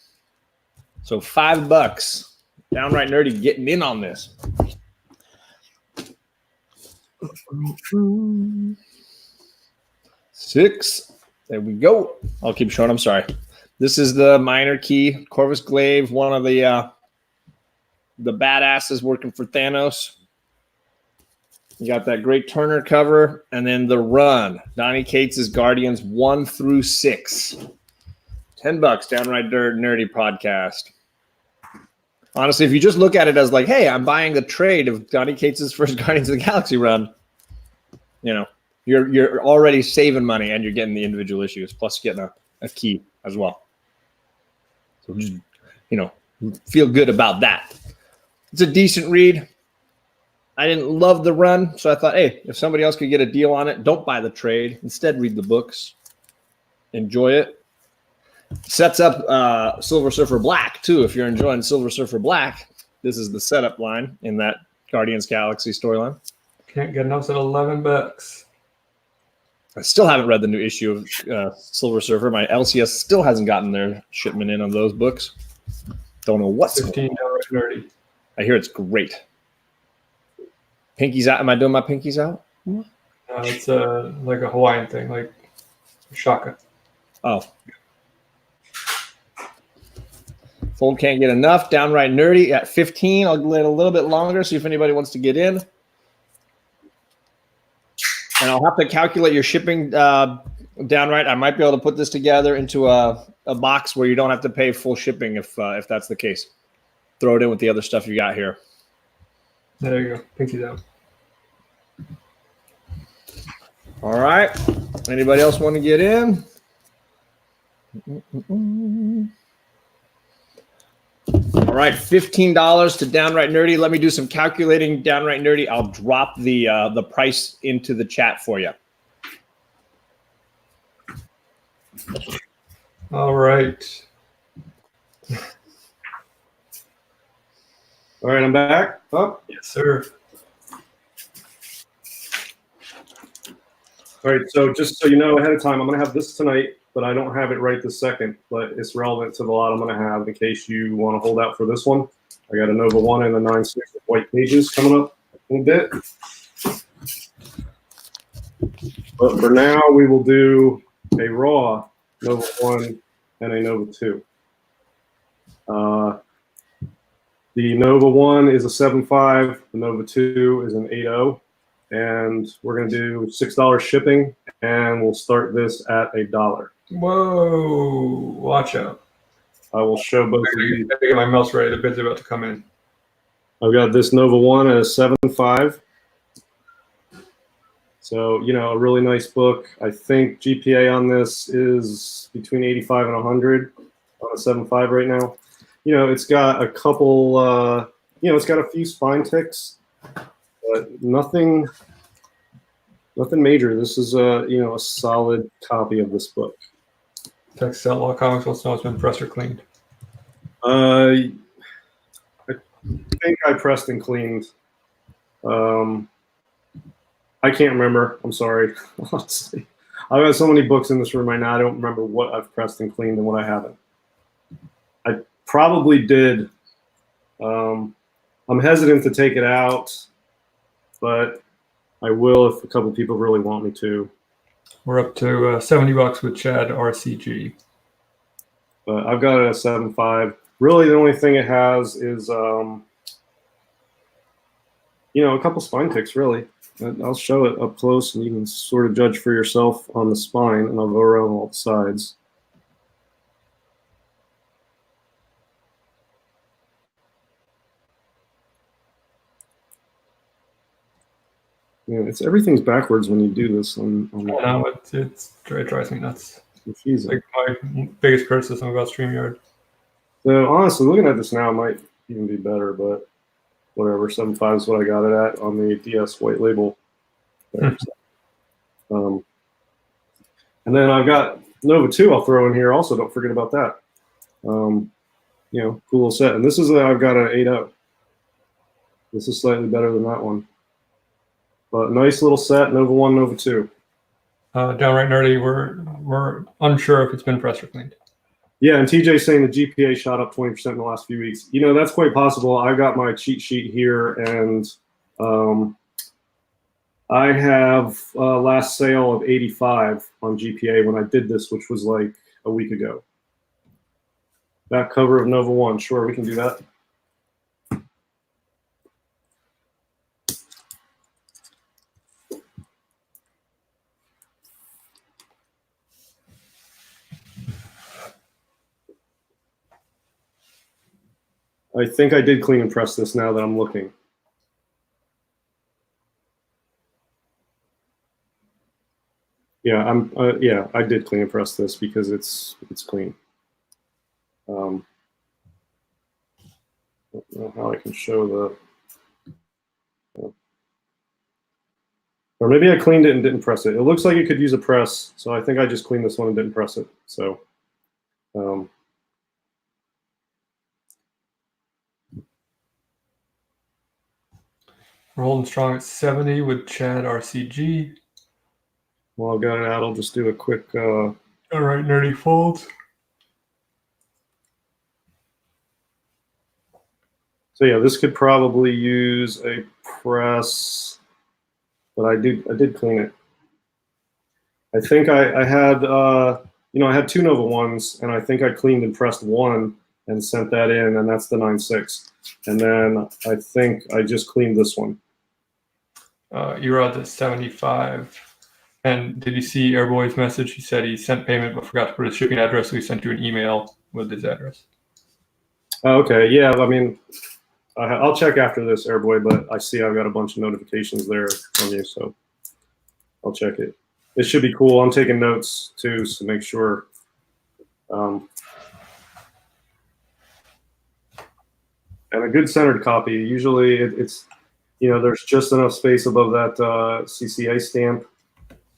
So $5. Downright nerdy getting in on this. $6. There we go. I'll keep showing. I'm sorry. This is the minor key, Corvus Glaive, one of the badasses working for Thanos. You got that great Turner cover, and then the run, Donny Cates' Guardians 1 through 6. $10, downright nerdy podcast. Honestly, if you just look at it as like, hey, I'm buying the trade of Donny Cates' first Guardians of the Galaxy run, you know, you're already saving money and you're getting the individual issues, plus getting a key as well. So just, you know, feel good about that. It's a decent read. I didn't love the run, so I thought, hey, if somebody else could get a deal on it, don't buy the trade. Instead, read the books. Enjoy it. Sets up Silver Surfer Black, too. If you're enjoying Silver Surfer Black, This is the setup line in that Guardians Galaxy storyline. Can't get enough at $11. I still haven't read the new issue of Silver Surfer. My LCS still hasn't gotten their shipment in on those books. Don't know what's going 15 on. downright nerdy. I hear it's great. Pinkies out. Am I doing my pinkies out? It's like a Hawaiian thing, like shaka. Oh. Fold can't get enough. Downright nerdy at 15. I'll wait a little bit longer, see if anybody wants to get in. And I'll have to calculate your shipping downright. I might be able to put this together into a box where you don't have to pay full shipping if that's the case. Throw it in with the other stuff you got here. There you go. Pinky's out. All right. Anybody else want to get in? All right, $15 to Downright Nerdy. Let me do some calculating. Downright Nerdy, I'll drop the price into the chat for you. All right. All right, I'm back. Oh. Yes, sir. All right, so just so you know ahead of time, I'm going to have this tonight, but I don't have it right this second, but it's relevant to the lot I'm going to have in case you want to hold out for this one. I got a Nova 1 and a 9.6 with white pages coming up in a bit. But for now, we will do a raw Nova 1 and a Nova 2. The Nova 1 is a 7.5, the Nova 2 is an 8.0. And we're going to do $6 shipping, and we'll start this at $1. Whoa! Watch out. I will show both of you. I get my mouse ready. The bids are about to come in. I've got this Nova 1 at a 7.5. So, you know, a really nice book. I think GPA on this is between 85 and 100 on a 7.5 right now. You know, it's got a couple, it's got a few spine ticks. But nothing major. This is a solid copy of this book. Texas Outlaw Comics wants to know it's been pressed or cleaned. I think I pressed and cleaned. I can't remember. I'm sorry. Honestly, I've got so many books in this room right now. I don't remember what I've pressed and cleaned and what I haven't. I probably did. I'm hesitant to take it out, but I will if a couple people really want me to. We're up to $70 with Chad RCG. But I've got it at 7.5. Really, the only thing it has is, a couple spine ticks, really. I'll show it up close, and you can sort of judge for yourself on the spine, and I'll go around all the sides. Yeah, everything's backwards when you do this. No, it drives me nuts. Confusing. Like my biggest criticism about StreamYard. So honestly, looking at this now might even be better, but whatever. 7.5 is what I got it at on the DS white label. And then I've got Nova 2 I'll throw in here also. Don't forget about that. Cool little set. And this is I've got an 8.0. This is slightly better than that one. But nice little set, Nova 1, Nova 2. Downright Nerdy, we're unsure if it's been pressed or cleaned. Yeah, and TJ's saying the GPA shot up 20% in the last few weeks. That's quite possible. I got my cheat sheet here, and I have last sale of 85 on GPA when I did this, which was like a week ago. Back cover of Nova 1. Sure, we can do that. I think I did clean and press this now that I'm looking. Yeah, I did clean and press this because it's clean. I don't know how I can show or maybe I cleaned it and didn't press it. It looks like it could use a press, so I think I just cleaned this one and didn't press it. So, We're holding strong at 70 with Chad RCG. While I've got it out, I'll just do a quick. All right, nerdy folds. So yeah, this could probably use a press, but I did clean it. I think I had I had 2 Nova ones, and I think I cleaned and pressed one and sent that in, and that's the 9.6. And then I think I just cleaned this one. Erod's at 75. And did you see Airboy's message? He said he sent payment but forgot to put his shipping address, so he sent you an email with his address. Oh, okay, yeah. I mean, I'll check after this, Airboy, but I see I've got a bunch of notifications there from you, so I'll check it. It should be cool. I'm taking notes too, so make sure. And a good centered copy. Usually it's there's just enough space above that CCA stamp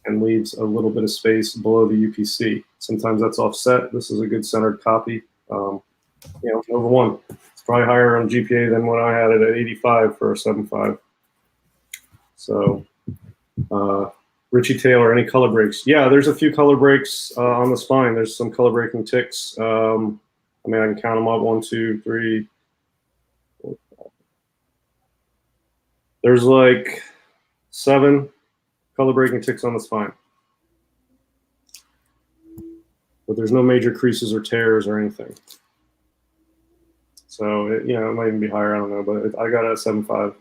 and leaves a little bit of space below the UPC. Sometimes that's offset. This is a good centered copy. Nova 1. It's probably higher on GPA than what I had it at 85 for a 7.5. So, Richie Taylor, any color breaks? Yeah, there's a few color breaks on the spine. There's some color breaking ticks. I can count them up. 1, 2, 3, 4, 5. There's like 7 color breaking ticks on the spine. But there's no major creases or tears or anything. So, it might even be higher. I don't know, but I got it at 7.5.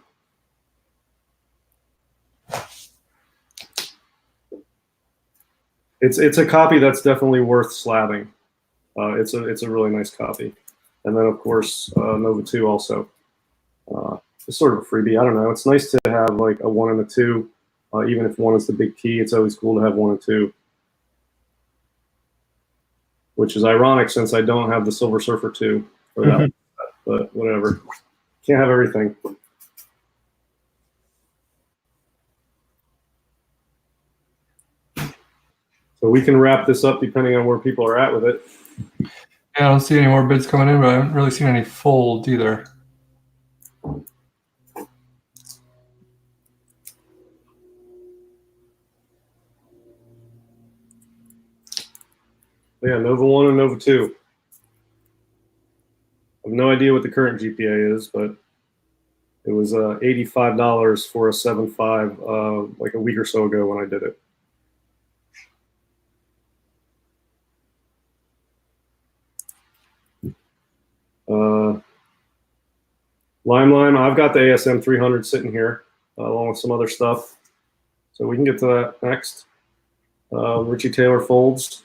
It's a copy that's definitely worth slabbing. It's a really nice copy. And then, of course, Nova 2 also. It's sort of a freebie. I don't know. It's nice to have like a 1 and a 2. Even if 1 is the big key, it's always cool to have 1 and 2. Which is ironic since I don't have the Silver Surfer 2 for that. But whatever. Can't have everything. So we can wrap this up depending on where people are at with it. Yeah, I don't see any more bids coming in, but I haven't really seen any folds either. Yeah, Nova 1 and Nova 2. I have no idea what the current GPA is, but it was $85 for a 7.5 like a week or so ago when I did it. Lime, I've got the ASM 300 sitting here along with some other stuff. So we can get to that next. Richie Taylor folds.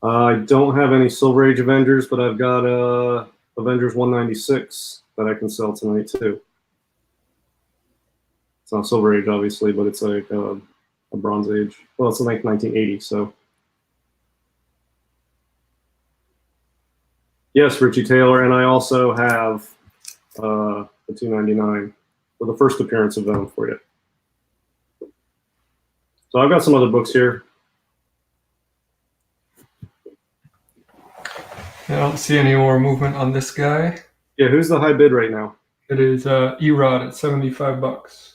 I don't have any Silver Age Avengers, but I've got Avengers 196 that I can sell tonight too. It's not Silver Age, obviously, but it's like a Bronze Age. Well, it's like 1980, so. Yes, Richie Taylor, and I also have the 299 for the first appearance of Venom for you. So I've got some other books here. I don't see any more movement on this guy. Yeah, who's the high bid right now? It is Erod at $75.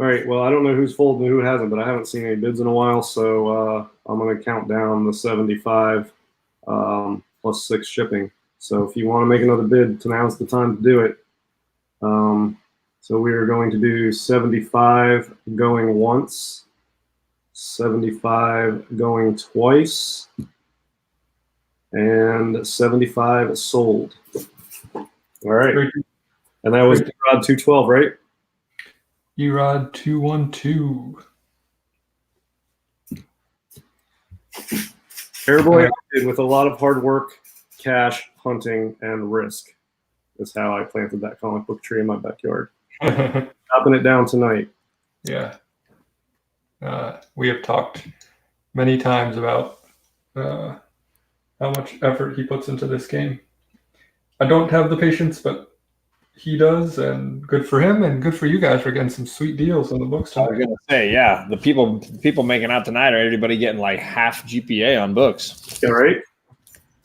All right, well, I don't know who's folded and who hasn't, but I haven't seen any bids in a while, so I'm going to count down the 75 plus 6 shipping. So if you want to make another bid, now's the time to do it. So we are going to do 75 going once, 75 going twice, and 75 sold. All right. And that was Erod 212, right? Erod 212. Airboy did with a lot of hard work, cash, hunting, and risk. Is how I planted that comic book tree in my backyard. Chopping it down tonight. Yeah. We have talked many times about how much effort he puts into this game. I don't have the patience, but he does, and good for him, and good for you guys for getting some sweet deals on the books I was tonight. gonna say, yeah, the people making out tonight are everybody getting like half GPA on books. Yeah, right?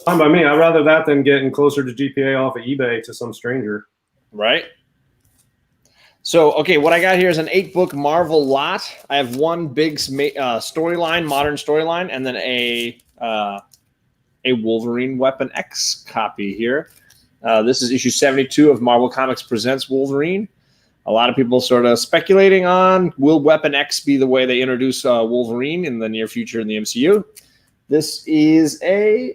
Fine by me. I'd rather that than getting closer to GPA off of eBay to some stranger. Right. So, okay, what I got here is an 8-book Marvel lot. I have one big storyline, modern storyline, and then a Wolverine Weapon X copy here. This is issue 72 of Marvel Comics Presents Wolverine. A lot of people sort of speculating on, will Weapon X be the way they introduce Wolverine in the near future in the MCU? This is a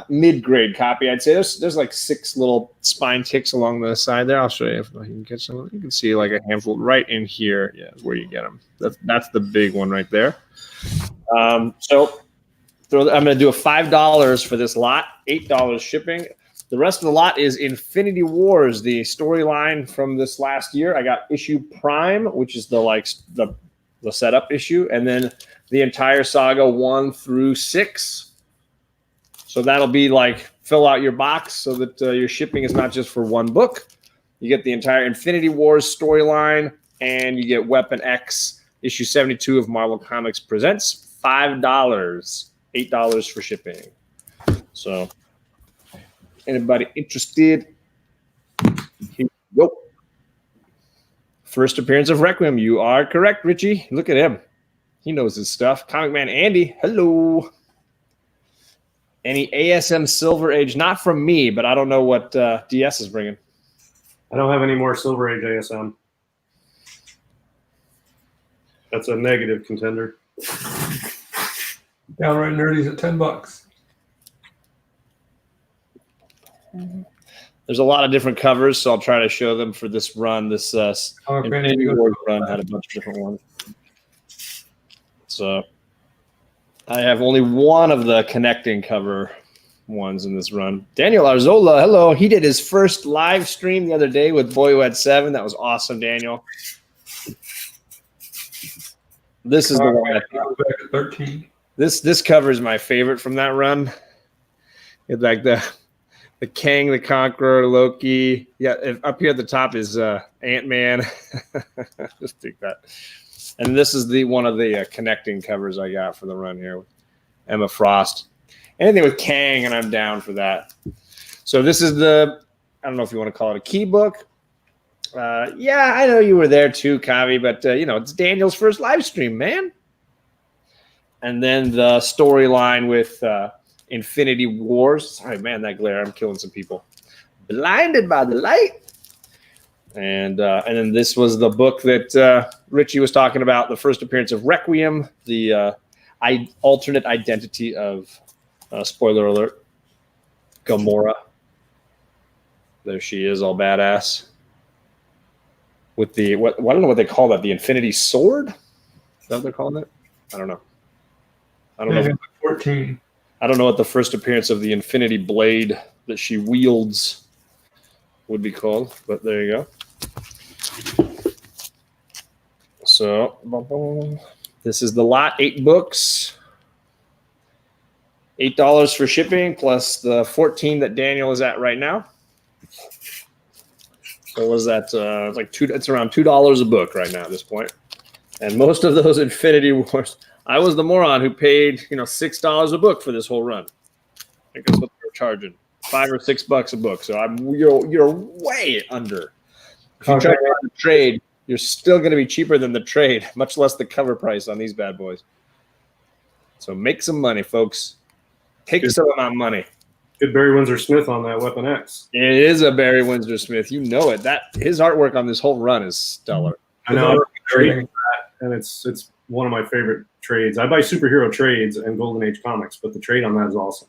mid-grade copy, I'd say. There's like 6 little spine ticks along the side there. I'll show you if you can get some. You can see like a handful right in here. Yeah, is where you get them. That's the big one right there. So I'm going to do a $5 for this lot, $8 shipping. The rest of the lot is Infinity Wars, the storyline from this last year. I got issue Prime, which is the setup issue, and then the entire saga 1 through 6. So that'll be like fill out your box so that your shipping is not just for one book. You get the entire Infinity Wars storyline, and you get Weapon X issue 72 of Marvel Comics Presents. $5, $8 for shipping. So anybody interested? Here you go. First appearance of Requiem. You are correct, Richie. Look at him. He knows his stuff. Comic Man Andy, hello. Any ASM Silver Age? Not from me, but I don't know what DS is bringing. I don't have any more Silver Age ASM. That's a negative contender. Downright Nerdy's at $10. There's a lot of different covers, so I'll try to show them for this run. This Infinity Wars run had a bunch of different ones. So I have only one of the connecting cover ones in this run. Daniel Arzola, hello. He did his first live stream the other day with Boy Who Had 7. That was awesome, Daniel. This is the one. Back at 13. This cover is my favorite from that run. It's like the Kang the Conqueror, Loki. Yeah, up here at the top is Ant-Man. Just take that. And this is one of the connecting covers I got for the run here with Emma Frost. Anything with Kang, and I'm down for that. So this is I don't know if you want to call it a key book. Yeah, I know you were there too, Kavi, but it's Daniel's first live stream, man. And then the storyline with Infinity Wars. Sorry, man, that glare. I'm killing some people. Blinded by the light. And then this was the book that Richie was talking about, the first appearance of Requiem, the alternate identity of, spoiler alert, Gamora. There she is, all badass. With the, I don't know what they call that, the Infinity Sword? Is that what they're calling it? I don't know. I don't know. 14. I don't know what the first appearance of the Infinity Blade that she wields would be called, but there you go. So this is the lot, 8 books, $8 for shipping plus the 14 that Daniel is at right now. So was that it's around $2 a book right now at this point. And most of those Infinity Wars, I was the moron who paid $6 a book for this whole run. I think that's what they're charging, $5 or $6 a book. So you're way under. If you try to trade, you're still going to be cheaper than the trade, much less the cover price on these bad boys. So make some money, folks. Take some of my money. Good Barry Windsor Smith on that Weapon X. It is a Barry Windsor Smith. You know it. His artwork on this whole run is stellar. I know. And it's one of my favorite trades. I buy superhero trades and Golden Age comics, but the trade on that is awesome.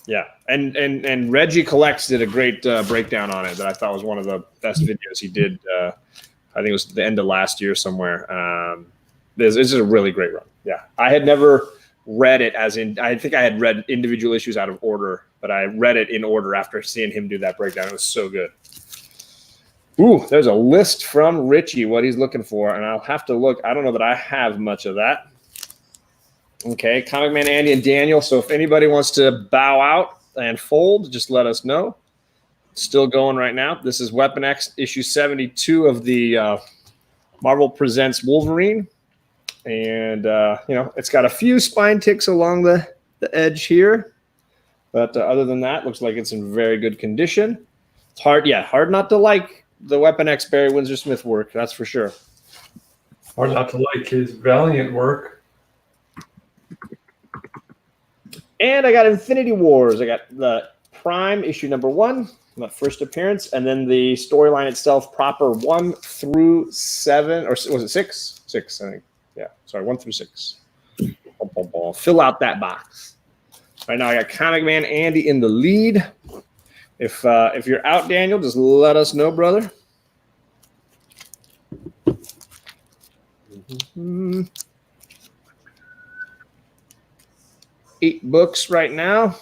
Yeah, and Reggie Collects did a great breakdown on it that I thought was one of the best videos he did. I think it was the end of last year somewhere. This is a really great run. Yeah, I had never read it I think I had read individual issues out of order, but I read it in order after seeing him do that breakdown. It was so good. Ooh, there's a list from Richie, what he's looking for, and I'll have to look. I don't know that I have much of that. Okay, Comic Man Andy and Daniel. So if anybody wants to bow out and fold, just let us know. Still going right now. This is Weapon X issue 72 of the Marvel Presents Wolverine. And, it's got a few spine ticks along the edge here. But other than that, looks like it's in very good condition. It's hard not to like the Weapon X Barry Windsor Smith work, that's for sure. Hard not to like his Valiant work. And I got Infinity Wars. I got the Prime issue number 1, my first appearance, and then the storyline itself proper 1 through 7, or was it 6? 6, I think. Yeah, sorry, 1 through 6. Fill out that box. Right now I got Comic Man Andy in the lead. If you're out, Daniel, just let us know, brother. Mm-hmm. 8 books right now.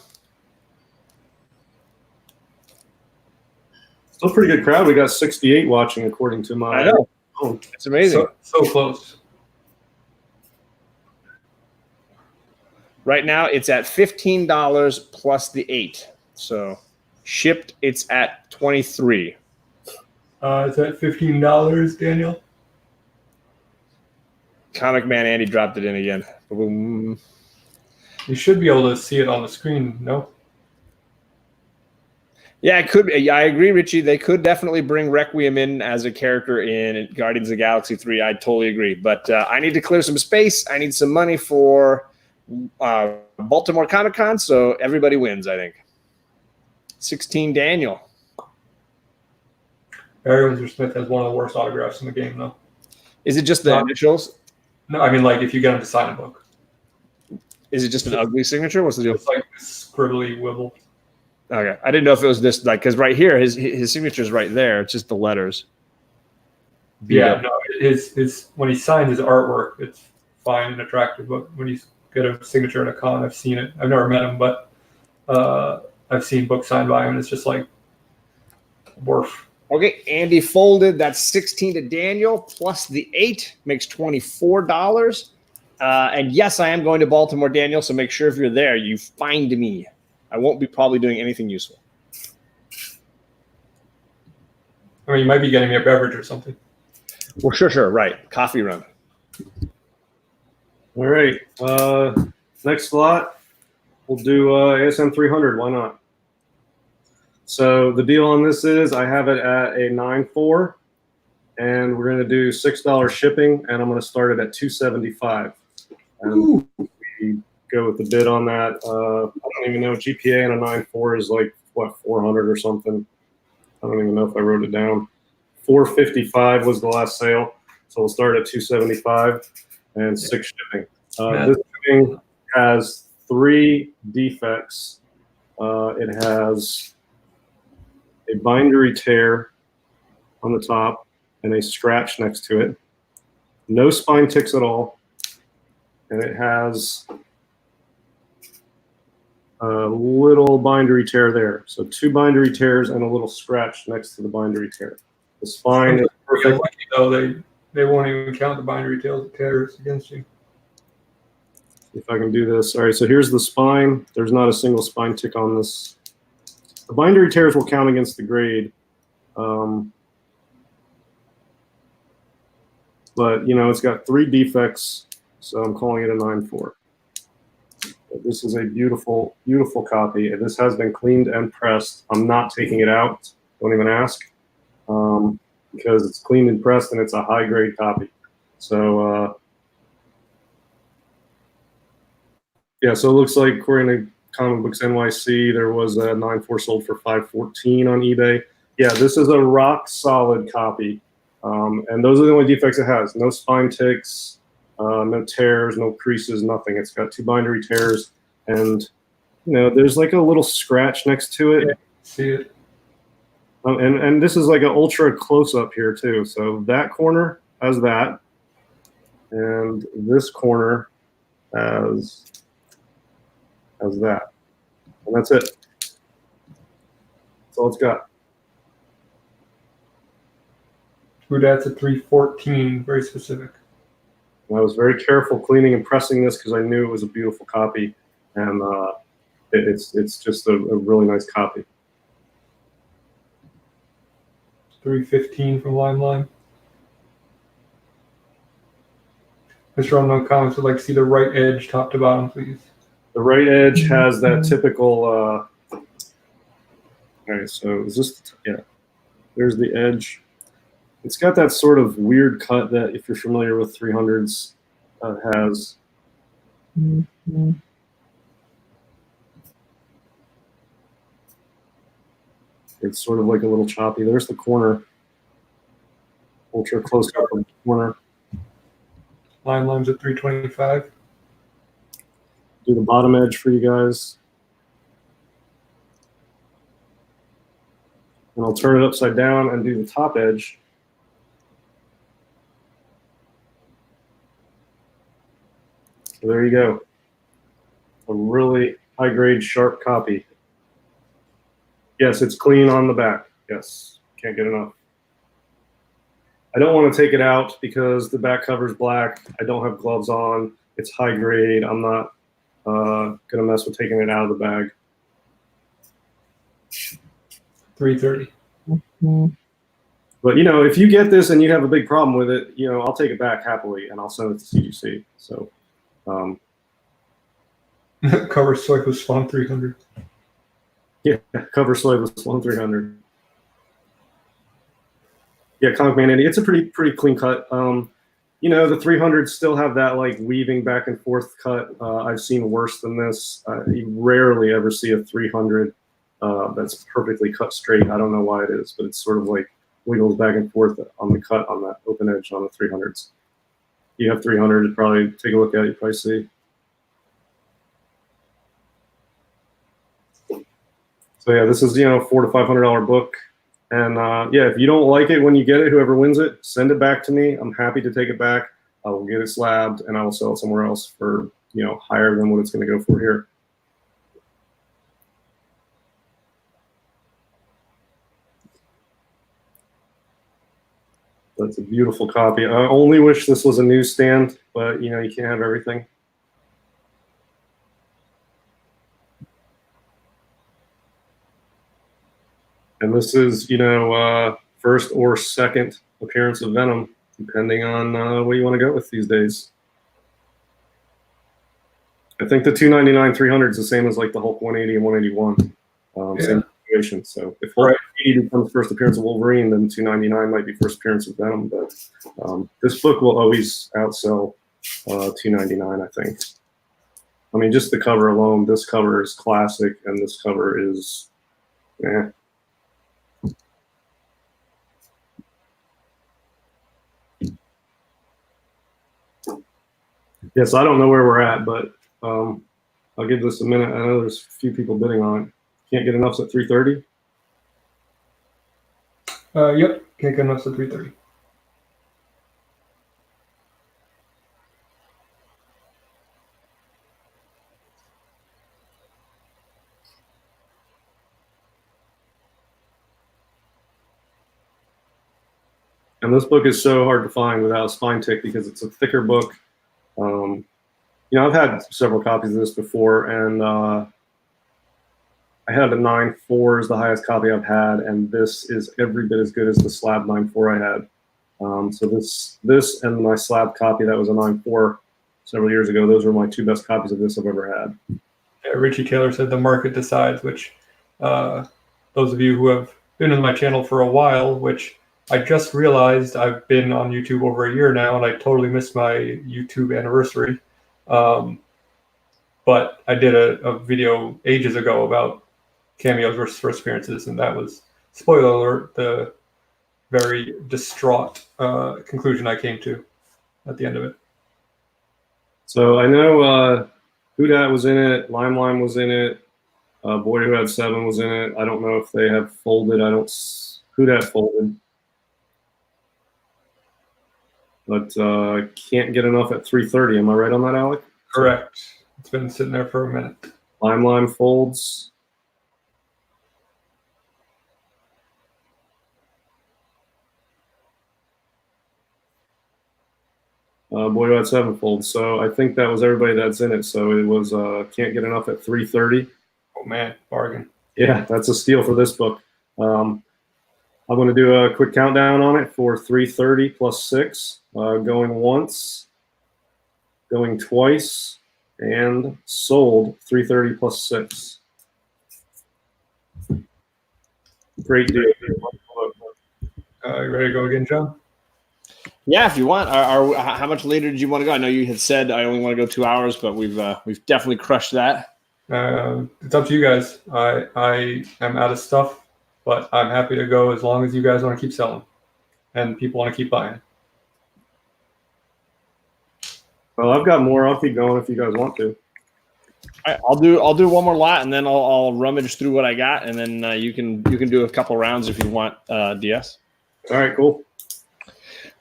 Still a pretty good crowd. We got 68 watching, according to my. I know. Phone. It's amazing. So close. Right now, it's at $15 plus the 8. So shipped, it's at $23. It's at $15, Daniel. Comic Man Andy dropped it in again. Boom. You should be able to see it on the screen, no? Yeah, it could be. I agree, Richie. They could definitely bring Requiem in as a character in Guardians of the Galaxy 3. I totally agree. But I need to clear some space. I need some money for Baltimore Comic Con, so everybody wins, I think. 16 Daniel. Barry Windsor Smith has one of the worst autographs in the game, though. Is it just the initials? No, I mean, like, if you get him to sign a book. Is it just an ugly signature? What's the deal? It's like scribbly wibble. Okay. I didn't know if it was this, like, because right here, his signature is right there. It's just the letters. Yeah, no, his when he signed his artwork, it's fine and attractive. But when he's got a signature at a con, I've seen it. I've never met him, but I've seen books signed by him, and it's just like, worf. Okay, Andy folded. That's 16 to Daniel, plus the 8 makes $24. And yes, I am going to Baltimore, Daniel, so make sure if you're there, you find me. I won't be probably doing anything useful. I mean, you might be getting me a beverage or something. Well, sure, right. Coffee run. All right. Next slot, we'll do ASM 300. Why not? So the deal on this is I have it at a 9.4, and we're going to do $6 shipping, and I'm going to start it at $275. And we go with the bid on that. I don't even know. GPA on a 9.4 is like, what, 400 or something. I don't even know if I wrote it down. 455 was the last sale, so we'll start at 275 and 6 shipping. This thing has 3 defects. It has a bindery tear on the top and a scratch next to it. No spine ticks at all. And it has a little bindery tear there. So 2 bindery tears and a little scratch next to the bindery tear. The spine is perfect. Lucky, though, they won't even count the bindery tears against you. If I can do this. All right, so here's the spine. There's not a single spine tick on this. The bindery tears will count against the grade. But, it's got 3 defects, so I'm calling it a 9.4. This is a beautiful, beautiful copy. This has been cleaned and pressed. I'm not taking it out. Don't even ask. Because it's cleaned and pressed, and it's a high-grade copy. So, so it looks like, according to Comic Books NYC, there was a 9.4 sold for $514 on eBay. Yeah, this is a rock-solid copy. And those are the only defects it has. No spine ticks, no tears, no creases, nothing. It's got 2 bindery tears, and, there's like a little scratch next to it. Yeah, see it. And this is like an ultra close-up here, too. So that corner has that, and this corner has that. And that's it. That's all it's got. That's a 314, very specific. And I was very careful cleaning and pressing this because I knew it was a beautiful copy, and it's just a really nice copy. $3.15 from Lime. Mr. Unknown Comics would like to see the right edge top to bottom, please. The right edge has that typical. All right, so is this? Yeah, there's the edge. It's got that sort of weird cut that, if you're familiar with 300s, has. It's sort of like a little choppy. There's the corner. Ultra close up on the corner. Lime's at $3.25. Do the bottom edge for you guys. And I'll turn it upside down and do the top edge. So there you go. A really high-grade, sharp copy. Yes, it's clean on the back. Yes, can't get enough. I don't want to take it out because the back cover's black. I don't have gloves on. It's high grade. I'm not going to mess with taking it out of the bag. $3.30. But, you know, if you get this and you have a big problem with it, you know, I'll take it back happily and I'll send it to CGC. So, Cover Soy with Spawn 300. yeah, cover Soy with Spawn 300. Yeah, Comic Man Andy, it's a pretty clean cut. You know, the 300s still have that like weaving back and forth cut. I've seen worse than this. You rarely ever see a 300 that's perfectly cut straight. I don't know why it is, but it's sort of like wiggles back and forth on the cut on that open edge on the 300s. You have 300, probably take a look at it, you probably see. So yeah, this is, you know, $400 to $500 book. And yeah, if you don't like it when you get it, whoever wins it, send it back to me. I'm happy to take it back. I will get it slabbed and I will sell it somewhere else for, you know, higher than what it's going to go for here. That's a beautiful copy. I only wish this was a newsstand, but you know, you can't have everything. And this is, you know, first or second appearance of Venom, depending on what you want to go with these days. I think the 299 300 is the same as like the Hulk 180 and 181. Yeah. Same situation. So if Hulk 80 becomes first appearance of Wolverine, then 299 might be first appearance of Venom. But this book will always outsell 299, I think. I mean, just the cover alone, this cover is classic, and this cover is, eh. Yes, I don't know where we're at, but I'll give this a minute. I know there's a few people bidding on it. Can't get enough's at 330. Yep, can't get enough's at 330. And this book is so hard to find without a spine tick because it's a thicker book. You know, I've had several copies of this before, and I had a 9.4 is the highest copy I've had, and this is every bit as good as the slab 9.4 I had. So this and my slab copy that was a 9.4 several years ago, those were my two best copies of this I've ever had. Yeah, Richie Taylor said the market decides, which those of you who have been in my channel for a while, which I just realized I've been on YouTube over a year now, and I totally missed my YouTube anniversary. But I did a video ages ago about cameos versus first appearances, and that was, spoiler alert, the very distraught conclusion I came to at the end of it. So I know Hudat was in it, Lime was in it, Boy Who Had 7 was in it. I don't know if they have folded. Hudat folded. But can't get enough at 330. Am I right on that, Alec? Correct. It's been sitting there for a minute. Lime folds. Boy Who Had 7 folds. So I think that was everybody that's in it. So it was can't get enough at 330. Oh man, bargain. Yeah, that's a steal for this book. I'm I'm going to do a quick countdown on it for 330 plus 6. Going once, going twice, and sold 330 plus 6. Great deal. You ready to go again, John? Yeah, if you want. How much later did you want to go? I know you had said I only want to go 2 hours, but we've definitely crushed that. It's up to you guys. I am out of stuff, but I'm happy to go as long as you guys want to keep selling and people want to keep buying. Well, I've got more. I'll keep going if you guys want to. All right, I'll do one more lot, and then I'll rummage through what I got, and then you can do a couple rounds if you want, DS. All right, cool.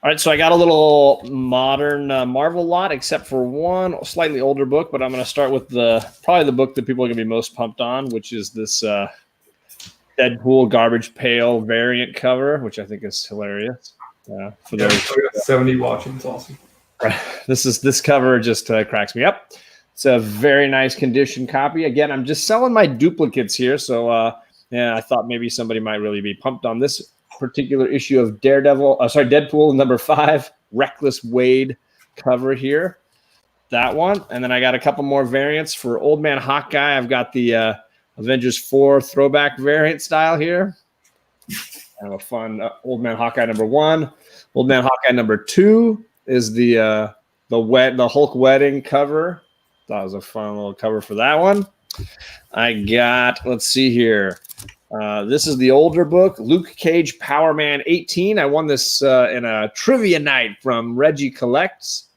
All right, so I got a little modern Marvel lot, except for one slightly older book, but I'm going to start with probably the book that people are going to be most pumped on, which is this Deadpool Garbage Pail variant cover, which I think is hilarious. For those 70 watching, it's awesome. This cover just cracks me up. It's a very nice condition copy. Again, I'm just selling my duplicates here, so I thought maybe somebody might really be pumped on this particular issue of Deadpool number 5, Reckless Wade cover here. That one, and then I got a couple more variants for Old Man Hawkeye. I've got the Avengers 4 throwback variant style here. Kind of a fun Old Man Hawkeye number 1. Old Man Hawkeye number 2 is the Hulk wedding cover. That was a fun little cover for that one. I got, let's see here. This is the older book, Luke Cage Power Man 18. I won this in a trivia night from Reggie Collects,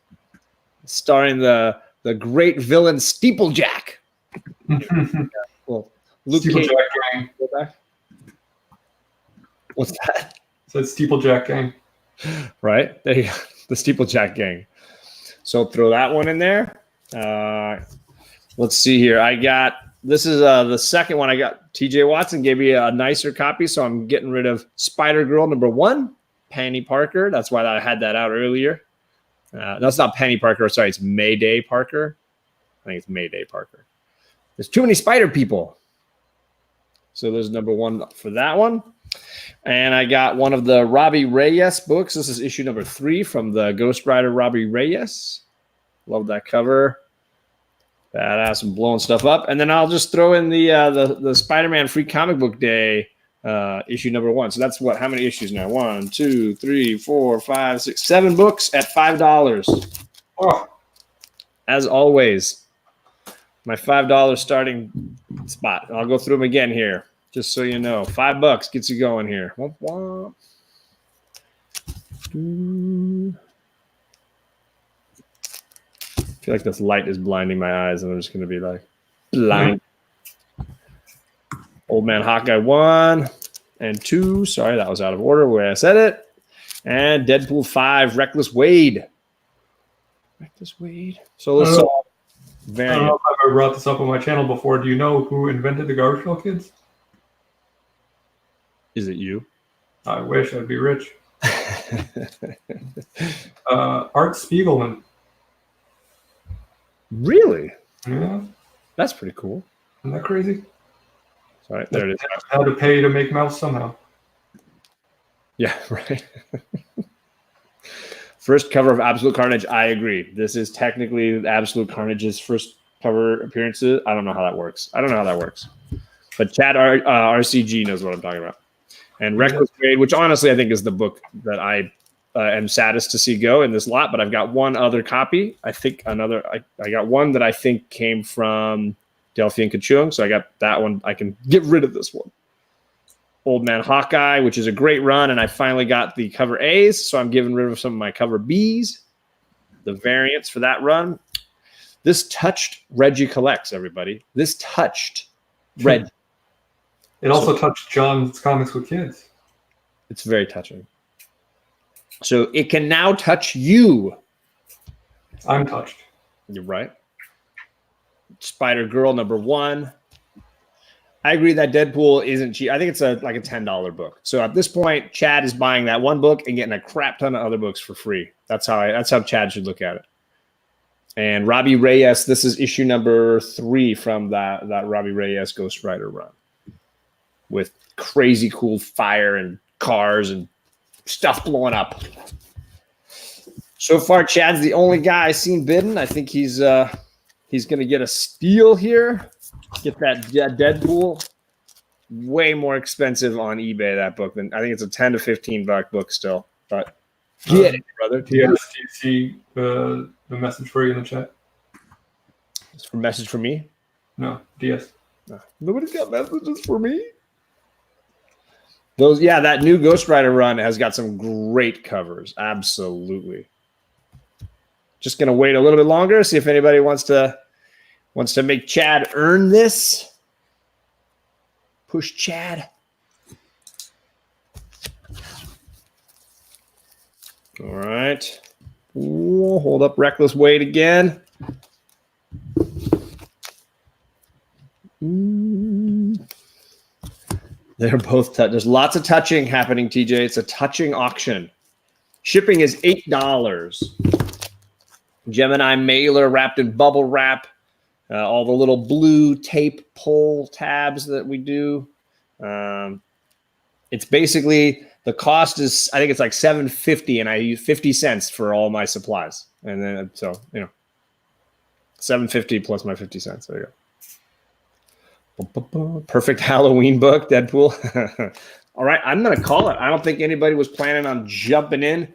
starring the great villain Steeplejack. Well, Luke Cage. Gang. What's that? So it's Steeplejack Gang. Right? There you go. The Steeplejack Gang. So throw that one in there. Let's see here. This is the second one. I got TJ Watson gave me a nicer copy, so I'm getting rid of Spider-Girl number 1, Penny Parker. That's why I had that out earlier. That's not Penny Parker. Sorry, it's Mayday Parker. I think it's Mayday Parker. There's too many spider people. So there's number 1 for that one. And I got one of the Robbie Reyes books. This is issue number 3 from the Ghost Rider Robbie Reyes. Love that cover. Badass and blowing stuff up. And then I'll just throw in the Spider-Man Free Comic Book Day issue number 1. So that's how many issues now? 1, 2, 3, 4, 5, 6, 7 books at $5. Oh. As always, my $5 starting spot. I'll go through them again here, just so you know. $5 gets you going here. Womp womp. I feel like this light is blinding my eyes, and I'm just going to be like blind. Old Man Hawkeye 1 and 2. Sorry, that was out of order where I said it. And Deadpool 5, Reckless Wade. Reckless Wade. So let's solve variant. I don't know if I've ever brought this up on my channel before. Do you know who invented the Garbage Pail Kids? Is it you? I wish I'd be rich. Art Spiegelman. Really? Yeah. That's pretty cool. Isn't that crazy? Sorry, there it is. How to pay to make mouse somehow. Yeah, right. First cover of Absolute Carnage, I agree. This is technically Absolute Carnage's first cover appearances. I don't know how that works. But Chad RCG knows what I'm talking about. And Reckless Wade, which honestly I think is the book that I am saddest to see go in this lot, but I've got one other copy. I got one that I think came from Delphi and Kachung, so I got that one. I can get rid of this one. Old Man Hawkeye, which is a great run, and I finally got the cover A's, so I'm getting rid of some of my cover B's, the variants for that run. This touched Reggie Collects, everybody. This touched Reggie. It also touched John's Comics with Kids. It's very touching. So it can now touch you. I'm touched. You're right. Spider-Girl number 1. I agree that Deadpool isn't cheap. I think it's like a $10 book. So at this point, Chad is buying that one book and getting a crap ton of other books for free. That's how Chad should look at it. And Robbie Reyes, this is issue number 3 from that Robbie Reyes Ghost Rider run, with crazy cool fire and cars and stuff blowing up. So far, Chad's the only guy I've seen bidding. I think he's going to get a steal here. Get that Deadpool. Way more expensive on eBay, that book. Than I think it's a $10 to $15 book still. But get it, brother. Do you see the message for you in the chat? It's a message for me? No, DS. No. Nobody's got messages for me. That new Ghost Rider run has got some great covers. Absolutely. Just gonna wait a little bit longer, see if anybody wants to make Chad earn this. Push Chad. All right. Ooh, hold up Reckless Weight again. They're both there's lots of touching happening, TJ. It's a touching auction. Shipping is $8. Gemini mailer wrapped in bubble wrap. All the little blue tape pull tabs that we do. It's basically the cost is, I think it's like $7.50, and I use 50 cents for all my supplies. And then $7.50 plus my 50 cents. There you go. Perfect Halloween book, Deadpool. All right, I'm gonna call it. I don't think anybody was planning on jumping in.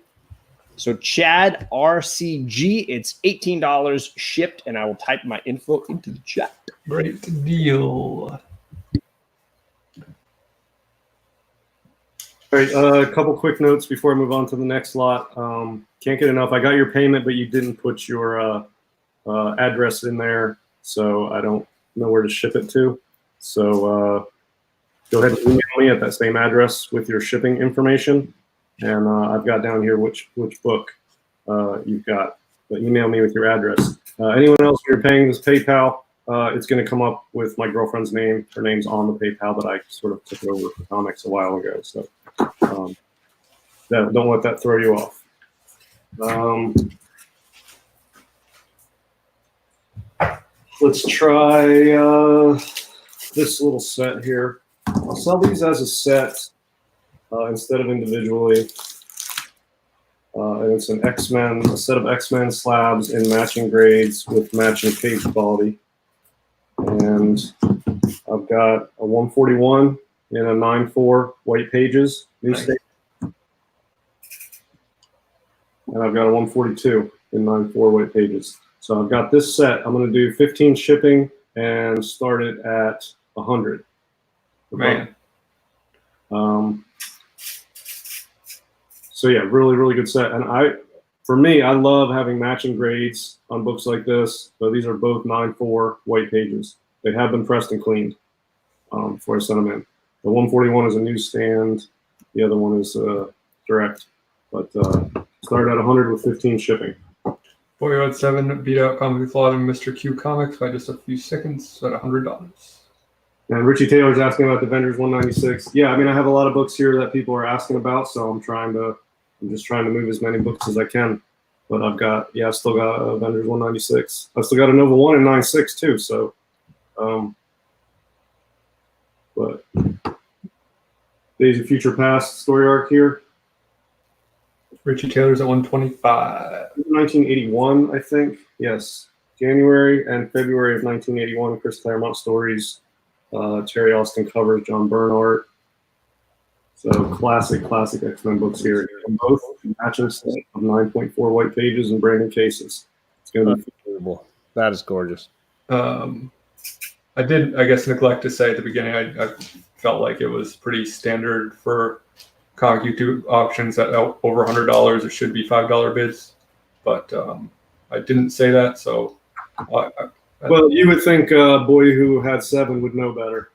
So Chad RCG, it's $18 shipped, and I will type my info into the chat. Great deal. All right, a couple quick notes before I move on to the next lot. Can't get enough. I got your payment, but you didn't put your address in there, so I don't know where to ship it to. So go ahead and email me at that same address with your shipping information. And I've got down here which book you've got. But email me with your address. Anyone else you're paying this PayPal, it's going to come up with my girlfriend's name. Her name's on the PayPal, but I sort of took it over for comics a while ago. So don't let that throw you off. Let's try this little set here. I'll sell these as a set. Instead of individually. And it's an a set of X-Men slabs in matching grades with matching page quality. And I've got a 141 in a 9.4 white pages, new state. And I've got a 142 in 9.4 white pages. So I've got this set. I'm going to do 15 shipping and start it at 100. Man. So yeah, really, really good set. And for me, I love having matching grades on books like this. So these are both 9.4 white pages. They have been pressed and cleaned before I sent them in. The 141 is a newsstand. The other one is direct. But start at 100 with 15 shipping. Boyhood 7 beat out Comic Flawed and Mr. Q Comics by just a few seconds at $100. And Richie Taylor's asking about the Avengers 196. Yeah, I mean, I have a lot of books here that people are asking about, so I'm just trying to move as many books as I can. But I've still got Avengers 196. I've still got a Nova 1 and 96 too. So, but Days of Future Past story arc here. Richie Taylor's at 125. 1981, I think. Yes, January and February of 1981. Chris Claremont stories. Terry Austin covers, John Byrne art. So classic X-Men books here. Both matching set of 9.4 white pages and branded cases. It's going to be unbelievable. That is gorgeous. I did, I guess, neglect to say at the beginning, I felt like it was pretty standard for comic YouTube auctions at over $100. It should be $5 bids, but I didn't say that, so. Well, you would think Boy Who Had 7 would know better.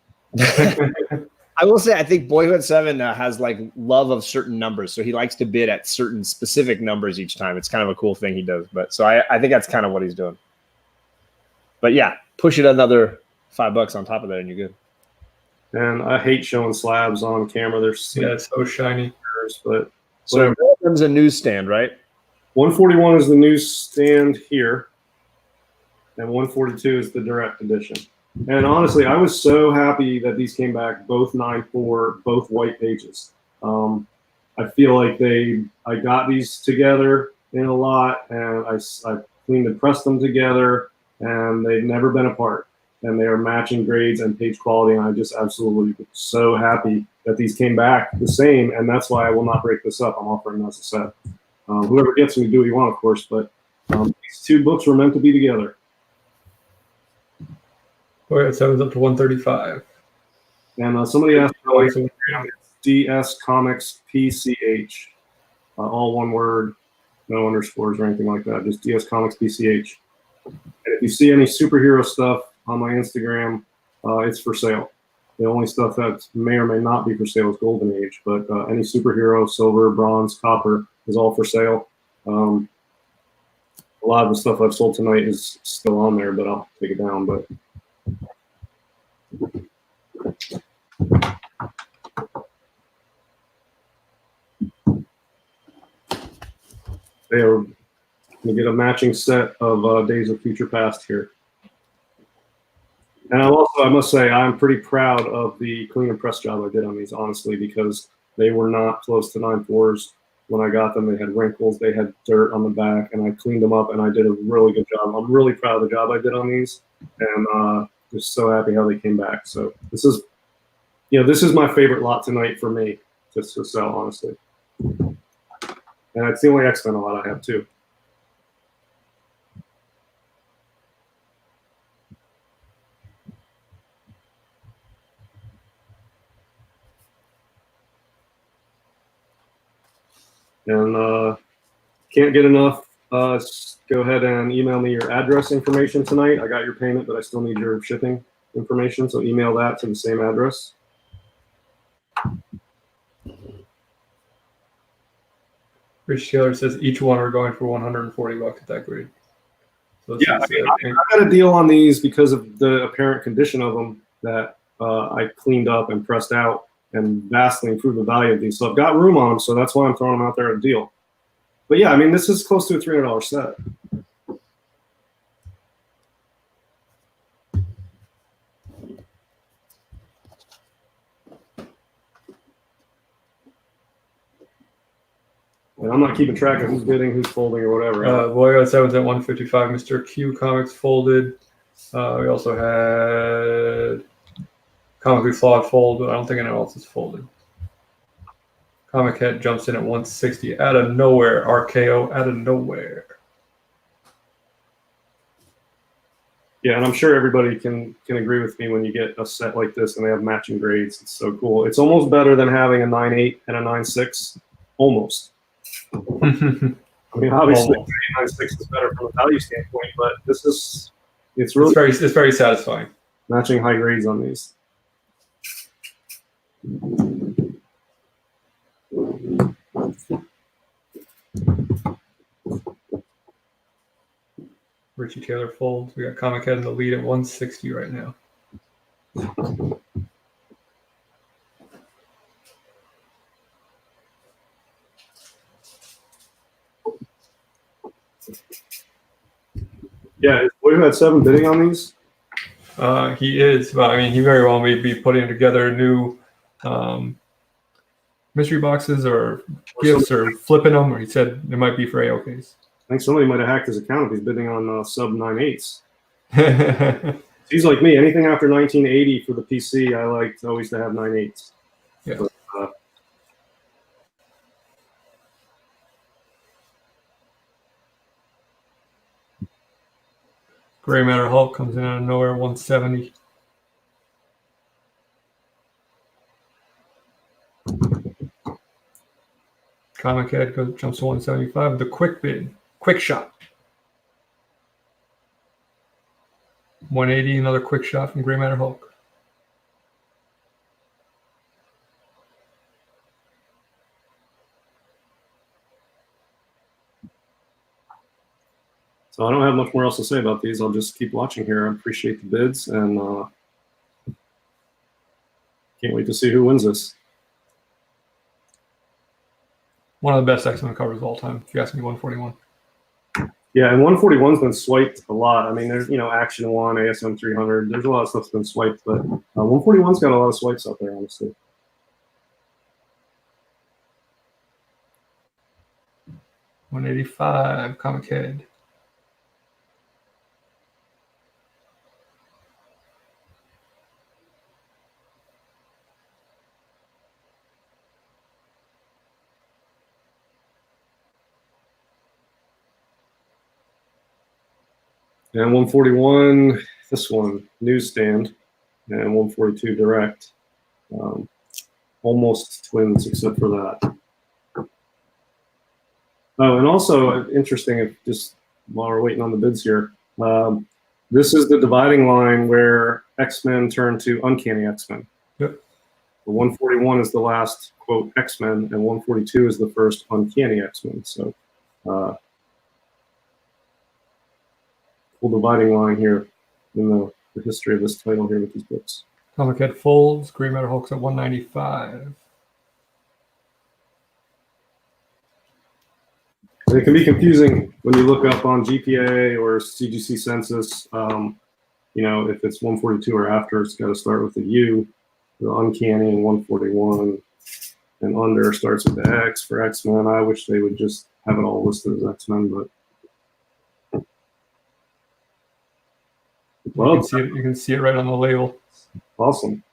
I will say, I think Boyhood 7 has like love of certain numbers, so he likes to bid at certain specific numbers each time. It's kind of a cool thing he does. But so I think that's kind of what he's doing. But yeah, push it another $5 on top of that, and you're good. And I hate showing slabs on camera. They're it's so shiny. But so there's a newsstand, right? 141 is the newsstand here, and 142 is the direct edition. And honestly, I was so happy that these came back, both 9.4, both white pages. I feel like I got these together in a lot, and I cleaned and pressed them together, and they've never been apart. And they are matching grades and page quality, and I'm just absolutely so happy that these came back the same, and that's why I will not break this up. I'm offering them as a set. Whoever gets me, do what you want, of course, but these two books were meant to be together. Oh, yeah, so it was up to 135. And somebody asked about DS Comics PCH, all one word, no underscores or anything like that, just DS Comics PCH. And if you see any superhero stuff on my Instagram, it's for sale. The only stuff that may or may not be for sale is Golden Age, but any superhero, silver, bronze, copper is all for sale. A lot of the stuff I've sold tonight is still on there, but I'll take it down. But they are going to get a matching set of Days of Future Past here. And I must say, I'm pretty proud of the clean and press job I did on these, honestly, because they were not close to 9.4s when I got them. They had wrinkles, they had dirt on the back, and I cleaned them up, and I did a really good job. I'm really proud of the job I did on these, and just so happy how they came back. So this is my favorite lot tonight for me, just to sell, honestly. And it's the only X-Men lot I have, too. And can't get enough. Go ahead and email me your address information tonight. I got your payment, but I still need your shipping information, so email that to the same address. Rich Taylor says each one are going for $140 at that grade. So yeah, I got a deal on these because of the apparent condition of them that I cleaned up and pressed out and vastly improved the value of these. So I've got room on them, so that's why I'm throwing them out there at a deal. But yeah, I mean, this is close to a $300 set. And I'm not keeping track of who's bidding, who's folding, or whatever. Boyo 7's at 155. Mr. Q Comics folded. We also had Comically Flawed fold, but I don't think anyone else is folded. Comic Head jumps in at 160 out of nowhere. RKO out of nowhere. Yeah, and I'm sure everybody can agree with me when you get a set like this and they have matching grades. It's so cool. It's almost better than having a 9.8 and a 9.6. Almost. I mean, obviously, 9.6 is better from a value standpoint, but it's very satisfying. Matching high grades on these. Richie Taylor folds. We got Comic Head in the lead at 160 right now. Yeah, is Boy Who Had 7 bidding on these? He is, but I mean, he very well may be putting together new mystery boxes or gifts or flipping them, or he said it might be for AOKs. I think somebody might have hacked his account if he's bidding on sub 9.8s. He's like me. Anything after 1980 for the PC, I like always to have 9.8s. Yeah. But, Gray Matter Hulk comes in out of nowhere, 170. Comic Head jumps to 175. The quick bid, quick shot. 180, another quick shot from Gray Matter Hulk. So I don't have much more else to say about these. I'll just keep watching here. I appreciate the bids and can't wait to see who wins this. One of the best X-Men covers of all time, if you ask me. 141. Yeah, and 141's been swiped a lot. I mean, there's, Action 1, ASM 300. There's a lot of stuff that's been swiped, but 141's got a lot of swipes out there, honestly. 185, Comic Head. And 141, this one, Newsstand, and 142, Direct. Almost twins except for that. Oh, and also interesting, if just while we're waiting on the bids here, this is the dividing line where X-Men turn to Uncanny X-Men. Yep. The 141 is the last, quote, X-Men, and 142 is the first Uncanny X-Men. So, cool dividing line here in the history of this title here with these books. Comic Head folds. Grey Matter Hulk's at 195. And it can be confusing when you look up on GPA or CGC Census. If it's 142 or after, it's got to start with the U. The Uncanny and 141 and under starts with the X for X-Men. I wish they would just have it all listed as X-Men, but well, You can see it right on the label. Awesome.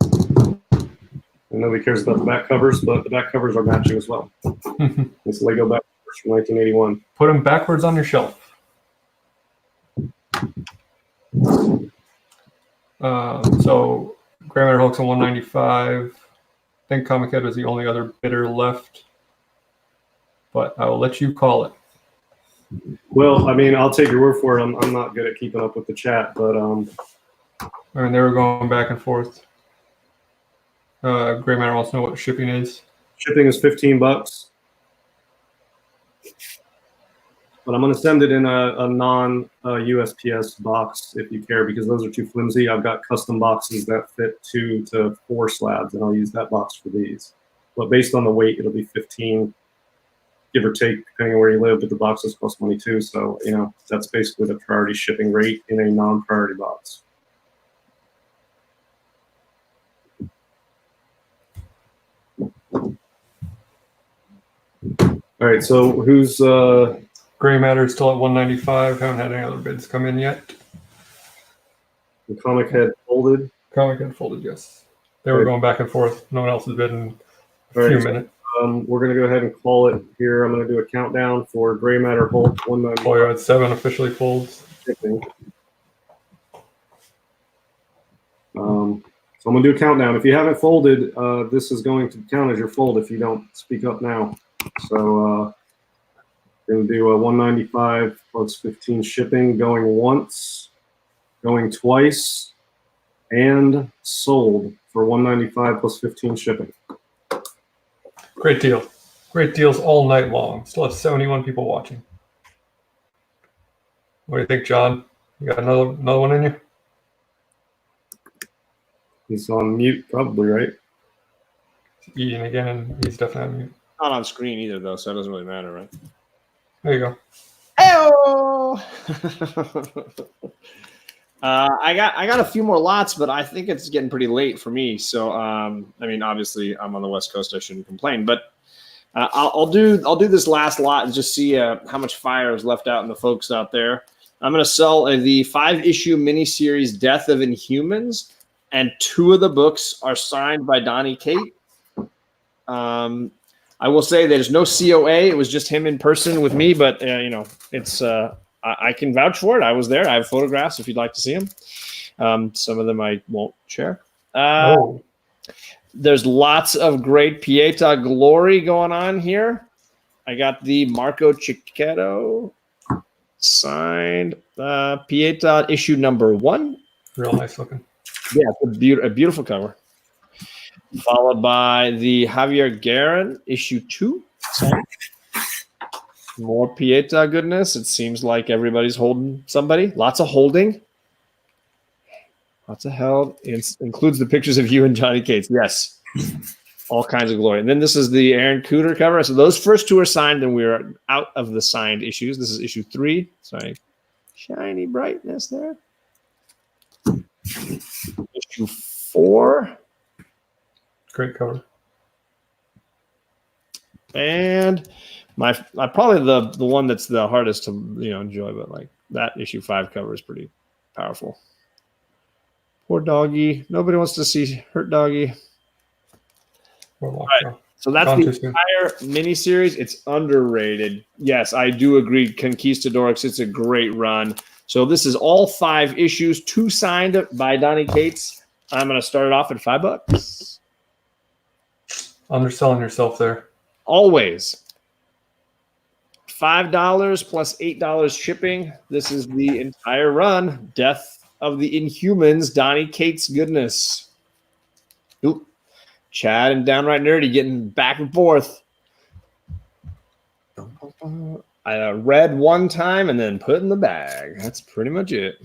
And nobody cares about the back covers, but the back covers are matching as well. It's Lego back covers from 1981. Put them backwards on your shelf. So Grey Matter Hulk's at 195. I think Comic Head was the only other bidder left, but I will let you call it. Well, I mean, I'll take your word for it. I'm not good at keeping up with the chat, but I mean, they were going back and forth. Grey Matter wants to know what shipping is. shipping is $15. But I'm going to send it in a non-USPS box if you care, because those are too flimsy. I've got custom boxes that fit 2 to 4 slabs, and I'll use that box for these. But based on the weight, it'll be 15, give or take, depending on where you live. But the boxes cost money too, so that's basically the priority shipping rate in a non-priority box. All right, so who's Grey Matter is still at 195. Haven't had any other bids come in yet. the Comic Head folded? Comic Head folded, yes. They were going back and forth. No one else has bid in a few minutes. We're going to go ahead and call it here. I'm going to do a countdown for Grey Matter Hulk 195. Oh, yeah, it's 7 officially folds. Shipping. So I'm going to do a countdown. If you haven't folded, this is going to count as your fold if you don't speak up now. So going to do a 195 plus 15 shipping, going once, going twice, and sold for 195 plus 15 shipping. Great deal. Great deals all night long. Still have 71 people watching. What do you think, John? You got another one in you? He's on mute, probably, right? He's eating again, and he's definitely on mute. Not on screen either, though, so it doesn't really matter, right? There you go. Hey-o! I got a few more lots, but I think it's getting pretty late for me. So, I mean, obviously, I'm on the West Coast. I shouldn't complain, but I'll do this last lot and just see how much fire is left out in the folks out there. I'm going to sell the 5-issue miniseries Death of Inhumans, and 2 of the books are signed by Donnie Kate. I will say there's no COA. It was just him in person with me, but it's I can vouch for it. I was there. I have photographs if you'd like to see them. Some of them I won't share. There's lots of great Pieta glory going on here. I got the Marco Cicchetto signed Pieta issue number 1. Real nice looking. Yeah, it's a beautiful cover. Followed by the Javier Guerin issue 2. More Pieta goodness. It seems like everybody's holding somebody. Lots of holding. Lots of held. It includes the pictures of you and Johnny Cates. Yes. All kinds of glory. And then this is the Aaron Cooter cover. So those first 2 are signed, and we're out of the signed issues. This is issue 3. Sorry. Shiny brightness there. issue 4. Great cover. And my probably the one that's the hardest to enjoy, but like that issue 5 cover is pretty powerful. Poor doggy. Nobody wants to see hurt doggy. All right. So that's the entire miniseries. It's underrated. Yes, I do agree. Conquistadors, it's a great run. So this is all 5 issues, 2 signed by Donnie Cates. I'm going to start it off at $5. Underselling yourself there. Always. $5 plus $8 shipping. This is the entire run. Death of the Inhumans, Donnie Cates goodness. Oop. Chad and Downright Nerdy getting back and forth. I read one time and then put in the bag. That's pretty much it.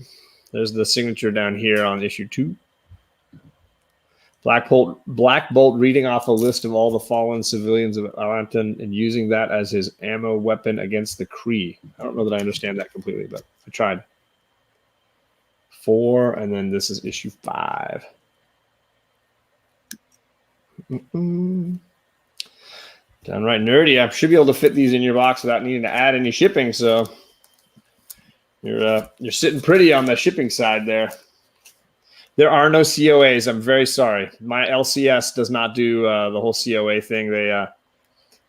There's the signature down here on issue 2. Black Bolt reading off a list of all the fallen civilians of Arlington and using that as his ammo weapon against the Kree. I don't know that I understand that completely, but I tried. 4, and then this is issue 5. Downright Nerdy. I should be able to fit these in your box without needing to add any shipping. So you're sitting pretty on the shipping side there. There are no COAs. I'm very sorry. My LCS does not do the whole COA thing.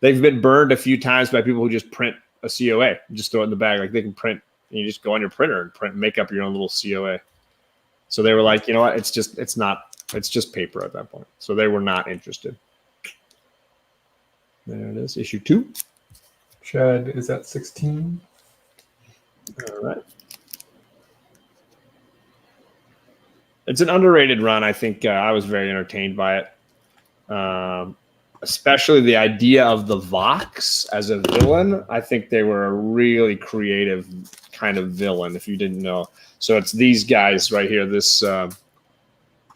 They've been burned a few times by people who just print a COA, just throw it in the bag. Like they can print, and you just go on your printer and print, make up your own little COA. So they were like, you know what? It's just paper at that point. So they were not interested. There it is, issue 2. Chad is at 16. All right. It's an underrated run. I think I was very entertained by it. Especially the idea of the Vox as a villain. I think they were a really creative kind of villain, if you didn't know. So it's these guys right here, this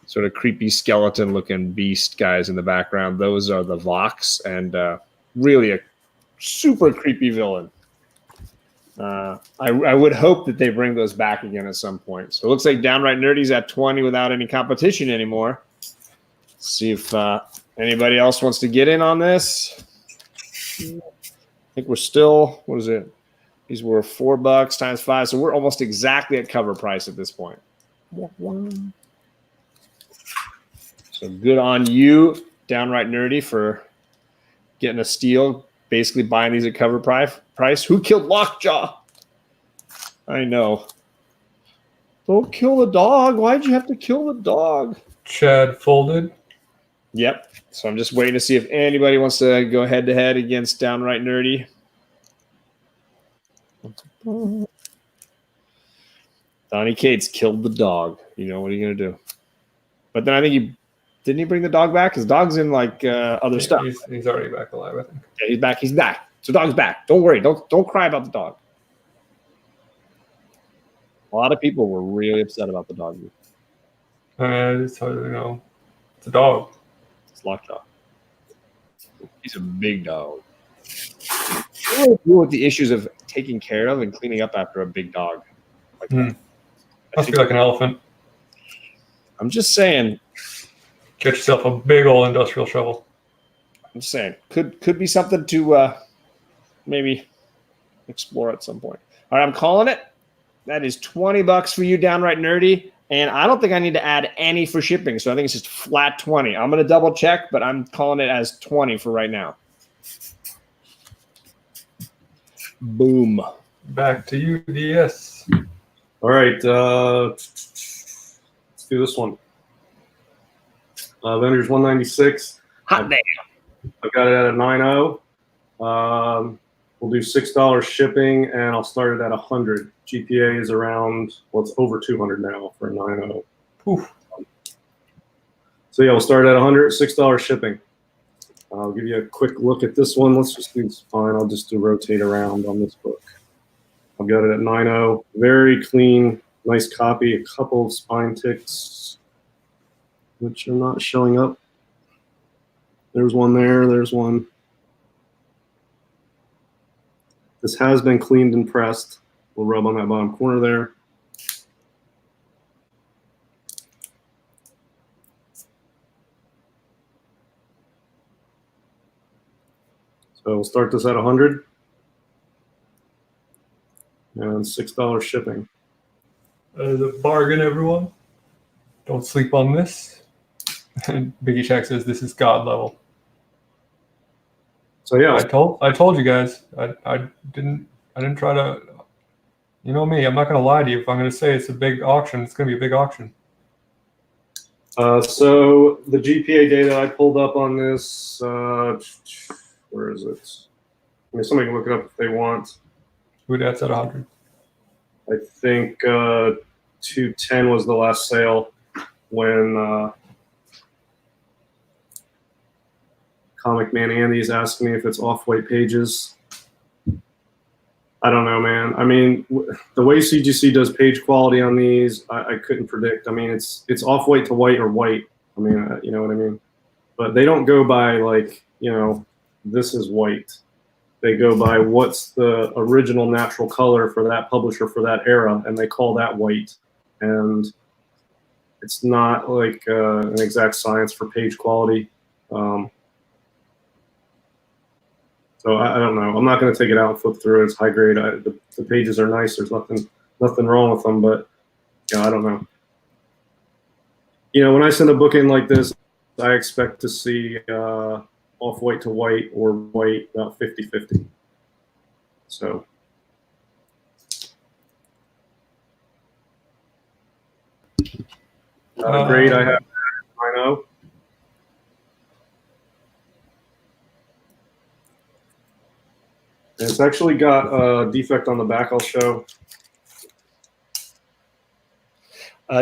sort of creepy skeleton-looking beast guys in the background. Those are the Vox, and really a super creepy villain. I would hope that they bring those back again at some point. So it looks like Downright Nerdy's at 20 without any competition anymore. Let's see if anybody else wants to get in on this. I think we're still, what is it? These were $4 times 5, so we're almost exactly at cover price at this point. So good on you, Downright Nerdy, for getting a steal, basically buying these at cover price. Who killed Lockjaw? I know. Don't kill the dog. Why'd you have to kill the dog? Chad folded. Yep. So I'm just waiting to see if anybody wants to go head-to-head against Downright Nerdy. Donnie Cates killed the dog. You know, what are you going to do? But then I think didn't he bring the dog back? His dog's in like other stuff. He's already back alive, I think. Yeah, he's back. He's back. So dog's back. Don't worry. Don't cry about the dog. A lot of people were really upset about the dog. It's hard to know. It's a dog. It's Lockjaw. He's a big dog. I don't really deal with the issues of taking care of and cleaning up after a big dog. Like that. Must be like an elephant. I'm just saying. Get yourself a big old industrial shovel. I'm just saying. Could be something to maybe explore at some point. All right, I'm calling it. That is $20 for you, Downright Nerdy. And I don't think I need to add any for shipping. So I think it's just flat 20. I'm going to double check, but I'm calling it as 20 for right now. Boom. Back to you, DS. All right. Let's do this one. Avengers 196. Hot damn. I've got it at a 9.0. We'll do $6 shipping, and I'll start it at 100. GPA is around, well, it's over 200 now for a 9.0. Oof. So yeah, we'll start at 100, $6 shipping. I'll give you a quick look at this one. Let's just do this fine. I'll just do rotate around on this book. I've got it at 9.0. Very clean, nice copy. A couple of spine ticks, which are not showing up. There's one there. There's one. This has been cleaned and pressed. We'll rub on that bottom corner there. So we'll start this at 100 and $6 shipping. The bargain, everyone. Don't sleep on this. And Biggie Shack says this is God level. So yeah, I told you guys. I didn't try to. You know me. I'm not going to lie to you. If I'm going to say it's a big auction, it's going to be a big auction. so the GPA data I pulled up on this, where is it? I mean, somebody can look it up if they want. Who that's at 100? I think 210 was the last sale when Comic Man Andy's asking me if it's off-white pages. I don't know, man. I mean, the way CGC does page quality on these, I couldn't predict. I mean, it's off-white to white or white. I mean, you know what I mean? But they don't go by like, this is white. They go by what's the original natural color for that publisher for that era, and they call that white. And it's not like an exact science for page quality. So I don't know. I'm not going to take it out and flip through it. It's high grade. The pages are nice. There's nothing wrong with them, but I don't know. When I send a book in like this, I expect to see off-white to white or white about 50-50. So. Grade I have 9.0. It's actually got a defect on the back I'll show.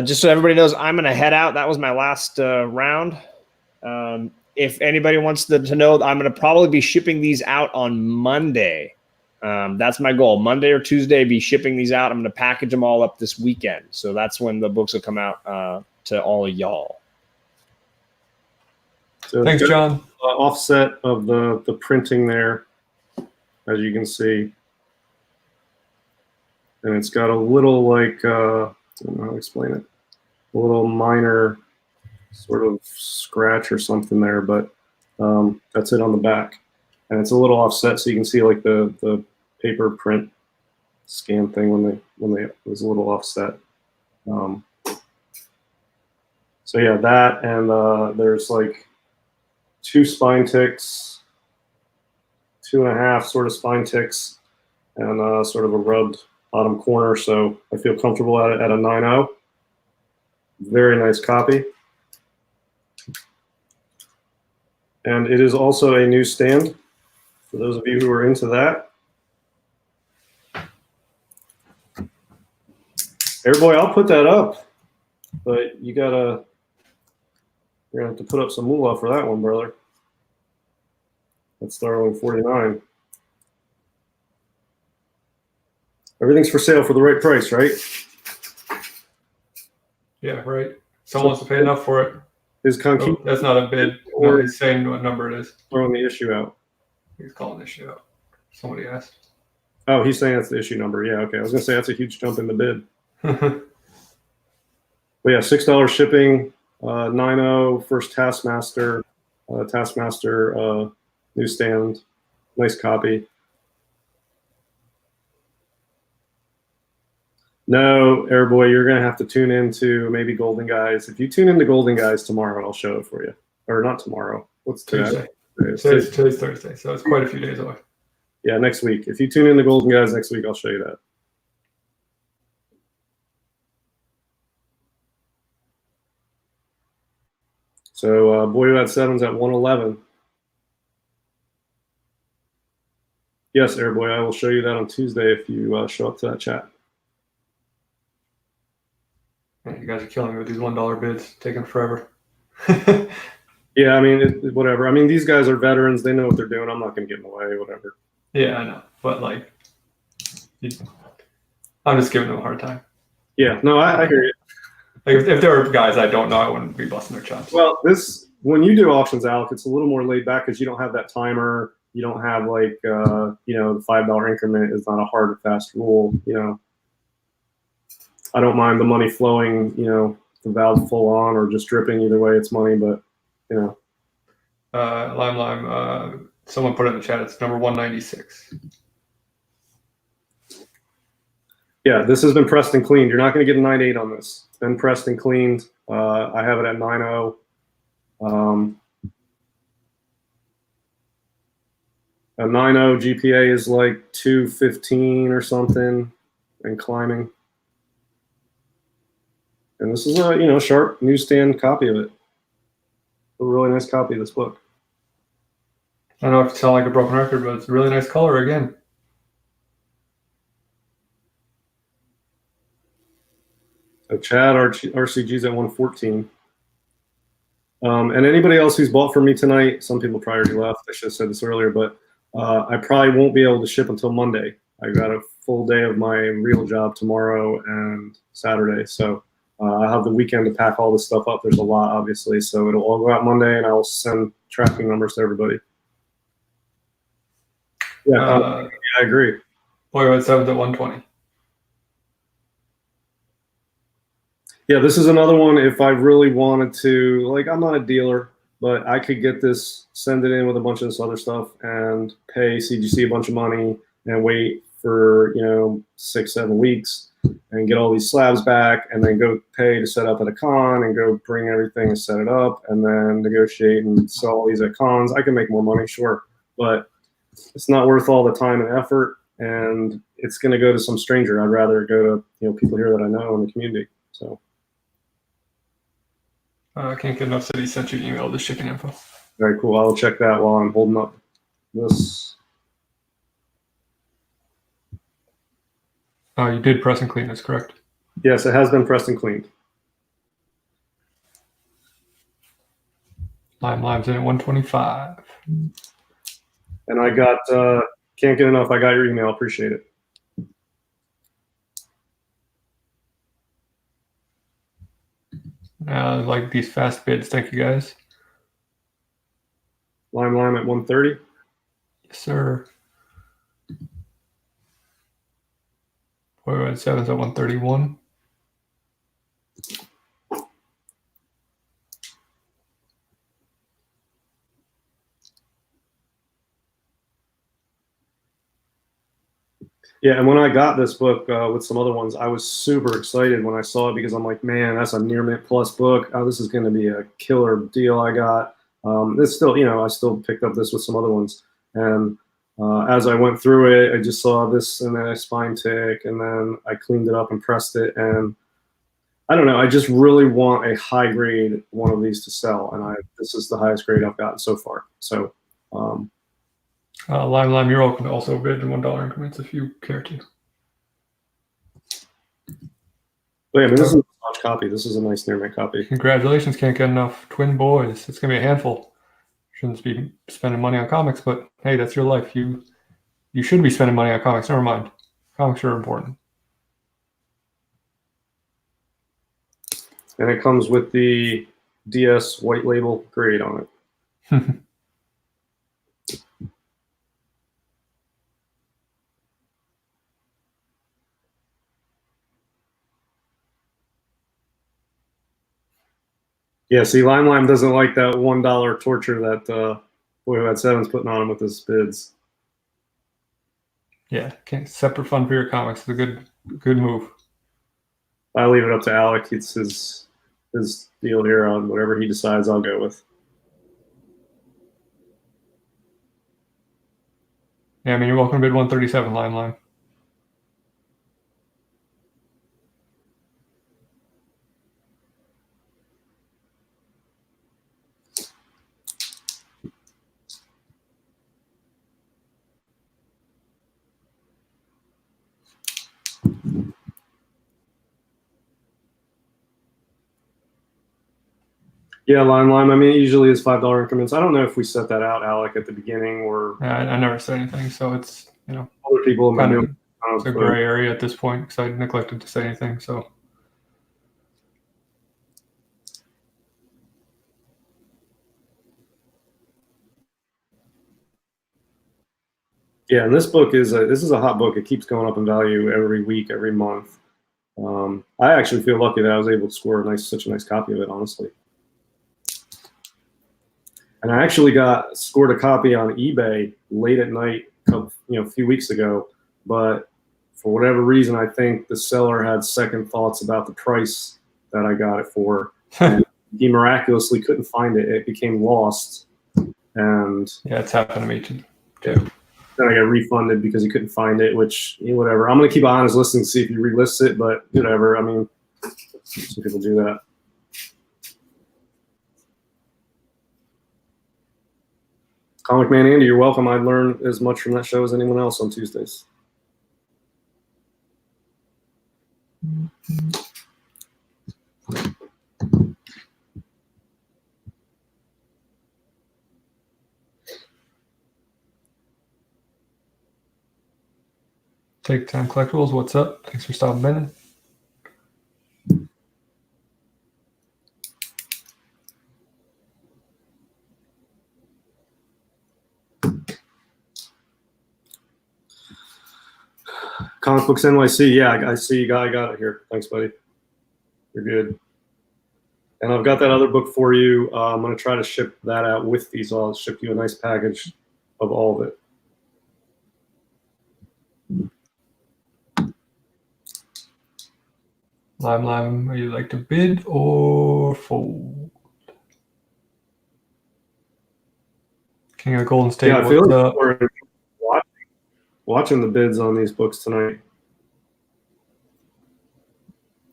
Just so everybody knows, I'm going to head out. That was my last round. If anybody wants to know, I'm going to probably be shipping these out on Monday. That's my goal. Monday or Tuesday, be shipping these out. I'm going to package them all up this weekend. So that's when the books will come out to all of y'all. So Thanks, John. Offset of the printing there, as you can see. And it's got a little like, I don't know how to explain it, a little minor sort of scratch or something there, but that's it on the back. And it's a little offset so you can see like the paper print scan thing when it was a little offset. So yeah, that, and there's like 2 spine ticks, 2.5 sort of spine ticks, and sort of a rubbed bottom corner. So I feel comfortable at a 9.0. Very nice copy. And it is also a newsstand for those of you who are into that. Airboy, I'll put that up, but you're gonna have to put up some moolah for that one, brother. That's Starling 49. Everything's for sale for the right price, right? Yeah, right. Someone wants to pay enough for it. Is Conquista That's not a bid. Or- No, he's saying what number it is. throwing the issue out? He's calling the issue out. Somebody asked. Oh, he's saying that's the issue number. Yeah, okay. I was gonna say that's a huge jump in the bid. But yeah, $6 shipping, 9.0 first Taskmaster, newsstand, nice copy. No, Airboy, you're gonna have to tune into maybe Golden Guys. If you tune into Golden Guys tomorrow, I'll show it for you. Or not tomorrow. What's today? Tuesday. Today's Thursday, so it's quite a few days away. Yeah, next week. If you tune in to Golden Guys next week, I'll show you that. So Boy Who Had Seven's at 111. Yes, Airboy, I will show you that on Tuesday if you show up to that chat. Man, you guys are killing me with these $1 bids, taking forever. Yeah, I mean, whatever. I mean, these guys are veterans. They know what they're doing. I'm not going to get in the way, whatever. Yeah, I know. But, like, I'm just giving them a hard time. Yeah, no, I hear you. Like, if there were guys I don't know, I wouldn't be busting their chops. Well, when you do auctions, Alec, it's a little more laid back because you don't have that timer. You don't have, like, the $5 increment is not a hard and fast rule, I don't mind the money flowing, the valve full on or just dripping. Either way, it's money, but, Lime, Someone put it in the chat. It's number 196. Yeah, this has been pressed and cleaned. You're not going to get a 9.8 on this. It's been pressed and cleaned. I have it at 9.0. A 9.0 GPA is like 215 or something and climbing. And this is a sharp newsstand copy of it. A really nice copy of this book. I don't know if it sounds like a broken record, but it's a really nice color again. So Chad, RCG's at 114. And anybody else who's bought from me tonight, some people probably already left. I should have said this earlier, but I probably won't be able to ship until Monday. I got a full day of my real job tomorrow and Saturday. So I'll have the weekend to pack all this stuff up. There's a lot, obviously. So it'll all go out Monday, and I'll send tracking numbers to everybody. Yeah, I agree. Boyhood 7's at 120. Yeah, this is another one. If I really wanted to, like, I'm not a dealer, but I could get this, send it in with a bunch of this other stuff, and pay CGC a bunch of money and wait for 6-7 weeks and get all these slabs back, and then go pay to set up at a con and go bring everything and set it up, and then negotiate and sell all these at cons. I can make more money, sure, but it's not worth all the time and effort, and it's going to go to some stranger. I'd rather go to people here that I know in the community. So. I can't get enough that he sent you an email with the shipping info. Very cool. I'll check that while I'm holding up this. You did press and clean this, correct? Yes, it has been pressed and cleaned. Lime's in at 125. And I got, can't get enough. I got your email. Appreciate it. Like these fast bids. Thank you, guys. Lime at 130. Yes, sir. Boyhood 7's at 131. Yeah, and when I got this book with some other ones, I was super excited when I saw it because I'm like, man, that's a near mint plus book. Oh, this is going to be a killer deal I got. It's still, I still picked up this with some other ones. And as I went through it, I just saw this and then a spine tick, and then I cleaned it up and pressed it. And I don't know, I just really want a high grade one of these to sell. And this is the highest grade I've gotten so far. So, Lime, you're welcome to also bid in $1 increments if you care to. But yeah, this is a large copy. This is a nice near mint copy. Congratulations, can't get enough. Twin boys. It's going to be a handful. Shouldn't be spending money on comics, but hey, that's your life. You should be spending money on comics. Never mind. Comics are important. And it comes with the DS white label grade on it. Yeah, see, Lime doesn't like that $1 torture that Boyhood 7's putting on him with his bids. Yeah, separate fund for your comics is a good move. I leave it up to Alec. It's his deal here on whatever he decides I'll go with. Yeah, I mean, you're welcome to bid 137, Lime. Yeah, Lime. I mean, it usually is $5 increments. I don't know if we set that out, Alec, at the beginning or. Yeah, I never said anything, so it's other people in my new. It's a gray area at this point because I neglected to say anything. So. Yeah, and this book is a hot book. It keeps going up in value every week, every month. I actually feel lucky that I was able to score such a nice copy of it, honestly. And I actually scored a copy on eBay late at night, a few weeks ago. But for whatever reason, I think the seller had second thoughts about the price that I got it for. And he miraculously couldn't find it. It became lost. And yeah, it's happened to me too. Then I got refunded because he couldn't find it, which, whatever. I'm going to keep an eye on his listing to see if he relists it, but whatever. I mean, some people do that. Comic Man Andy, you're welcome. I learned as much from that show as anyone else on Tuesdays. Take Time Collectibles, what's up? Thanks for stopping by. Comic Books NYC, yeah, I see you got it here. Thanks, buddy. You're good. And I've got that other book for you. I'm going to try to ship that out with these. I'll ship you a nice package of all of it. Lime, are you like to bid or fold? King of the Golden State. Yeah, I feel like we're watching the bids on these books tonight.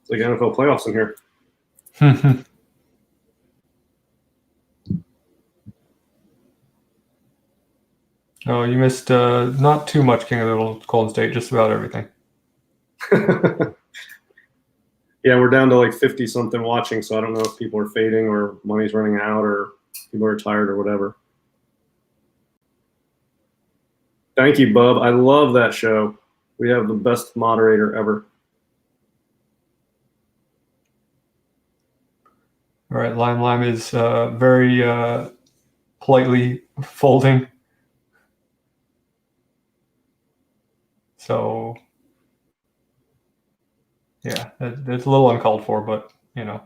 It's like NFL playoffs in here. Oh, you missed not too much King of the Golden State, just about everything. Yeah, we're down to like 50 something watching, so I don't know if people are fading or money's running out or people are tired or whatever. Thank you, Bub. I love that show. We have the best moderator ever. All right, Lime is very politely folding. So, yeah, it's a little uncalled for, but, Yeah,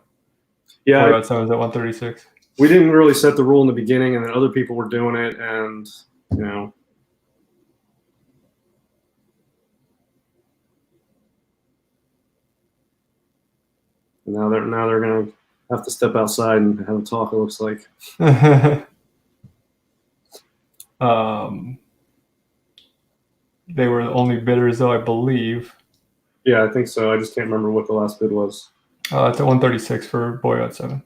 4/7 is at 136. We didn't really set the rule in the beginning, and then other people were doing it, and, Now they're gonna have to step outside and have a talk. It looks like. They were the only bidders, though, I believe. Yeah, I think so. I just can't remember what the last bid was. It's at 136 for Boyo at 7.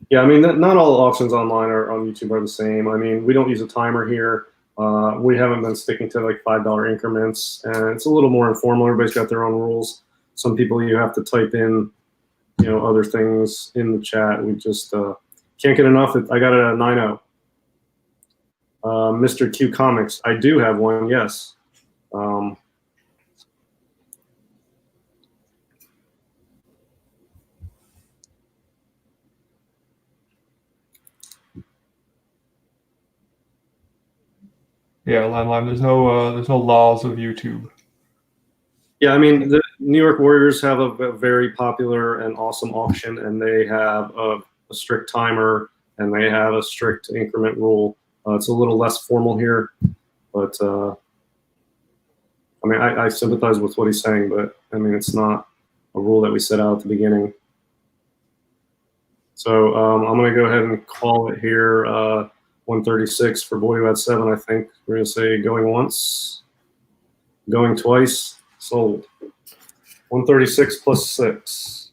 Yeah, I mean, not all auctions online or on YouTube are the same. I mean, we don't use a timer here. We haven't been sticking to like $5 increments, and it's a little more informal. Everybody's got their own rules. Some people you have to type in, other things in the chat. We just can't get enough. I got it at 9-0. Mr. Q Comics, I do have one. Yes. Yeah, Lime. There's no laws of YouTube. Yeah, I mean, the New York Warriors have a very popular and awesome auction, and they have a strict timer, and they have a strict increment rule. It's a little less formal here, but I mean, I sympathize with what he's saying, but I mean, it's not a rule that we set out at the beginning. So I'm going to go ahead and call it here 136 for Boyo at 7, I think. We're going to say going once, going twice. Sold. 136 plus 6.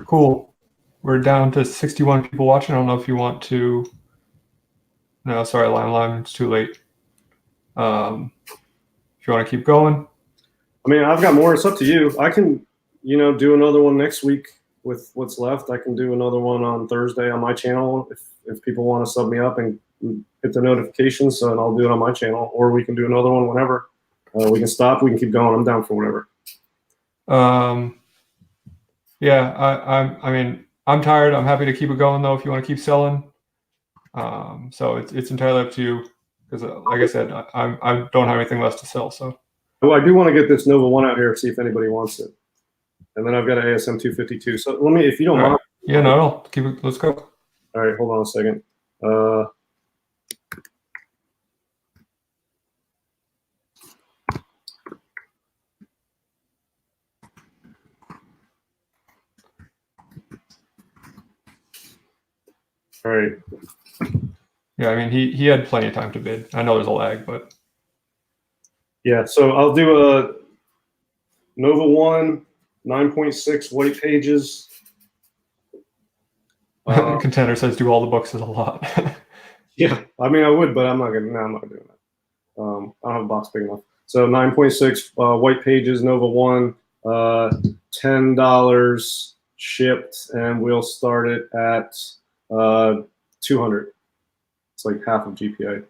Cool. We're down to 61 people watching. I don't know if you want to. No, sorry, Lime. It's too late. If you want to keep going. I mean, I've got more. It's up to you. I can, do another one next week with what's left. I can do another one on Thursday on my channel if people want to sub me up and hit the notifications, and I'll do it on my channel, or we can do another one whenever. We can stop. We can keep going. I'm down for whatever. Yeah, I mean, I'm tired. I'm happy to keep it going though. If you want to keep selling, So it's entirely up to you. Because, like I said, I don't have anything less to sell. So. Oh, I do want to get this Nova 1 out here, see if anybody wants it. And then I've got an ASM 252. So let me, if you don't mind. Yeah, no, keep it. Let's go. All right, hold on a second. All right. Yeah, I mean, he had plenty of time to bid. I know there's a lag, but. Yeah, so I'll do a Nova 1, 9.6 white pages. Contender says do all the books is a lot. Yeah, I mean, I would, but I'm not gonna. No, I'm not doing that. I don't have a box big enough. So 9.6 white pages, Nova 1, $10 shipped, and we'll start it at 200. It's like half of GPA.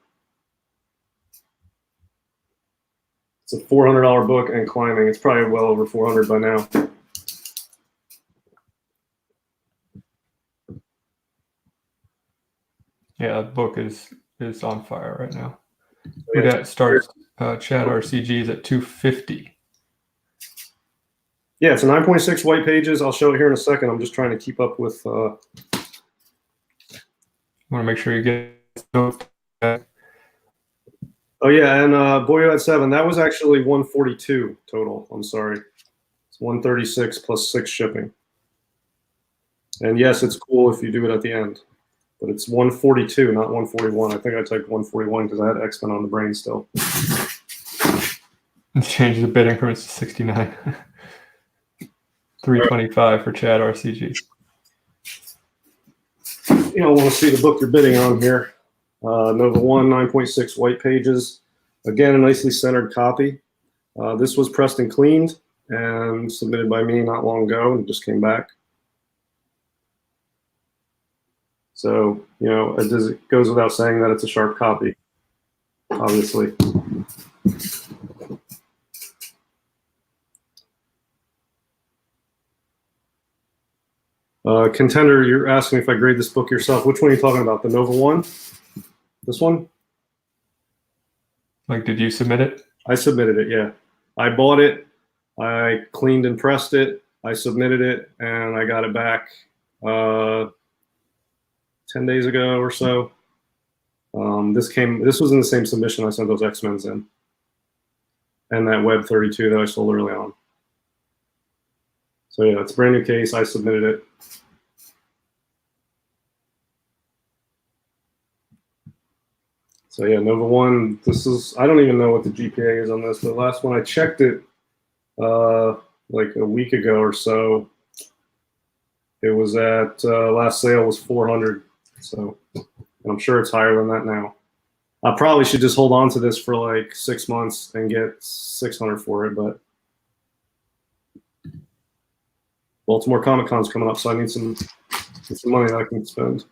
It's a $400 book and climbing. It's probably well over 400 by now. Yeah, the book is on fire right now. Who that starts? Chad RCG is at 250. Yeah, it's a 9.6 white pages. I'll show it here in a second. I'm just trying to keep up with. Want to make sure you get. Oh yeah, and Boyo at 7. That was actually 142 total. I'm sorry, it's 136 plus 6 shipping. And yes, it's cool if you do it at the end, but it's 142, not 141. I think I typed 141 because I had X-Men on the brain still. Change the bid increments to 69. 325 for Chad RCG. You don't want to see the book you're bidding on here. Nova 1, 9.6 white pages. Again, a nicely centered copy. This was pressed and cleaned and submitted by me not long ago and just came back. So, you know, it goes without saying that it's a sharp copy, obviously. Contender, you're asking if I grade this book yourself. Which one are you talking about? The Nova 1? This one? Like, did you submit it? I submitted it, yeah. I bought it. I cleaned and pressed it. I submitted it, and I got it back 10 days ago or so. This was in the same submission I sent those X-Men's in. And that Web 32 that I sold early on. So yeah, it's a brand new case. I submitted it. So yeah, Nova 1, this is, I don't even know what the GPA is on this, but last one I checked it like a week ago or so. It was at, last sale was 400. So I'm sure it's higher than that now. I probably should just hold on to this for like 6 months and get 600 for it, but Baltimore Comic Con's coming up, so I need some money that I can spend.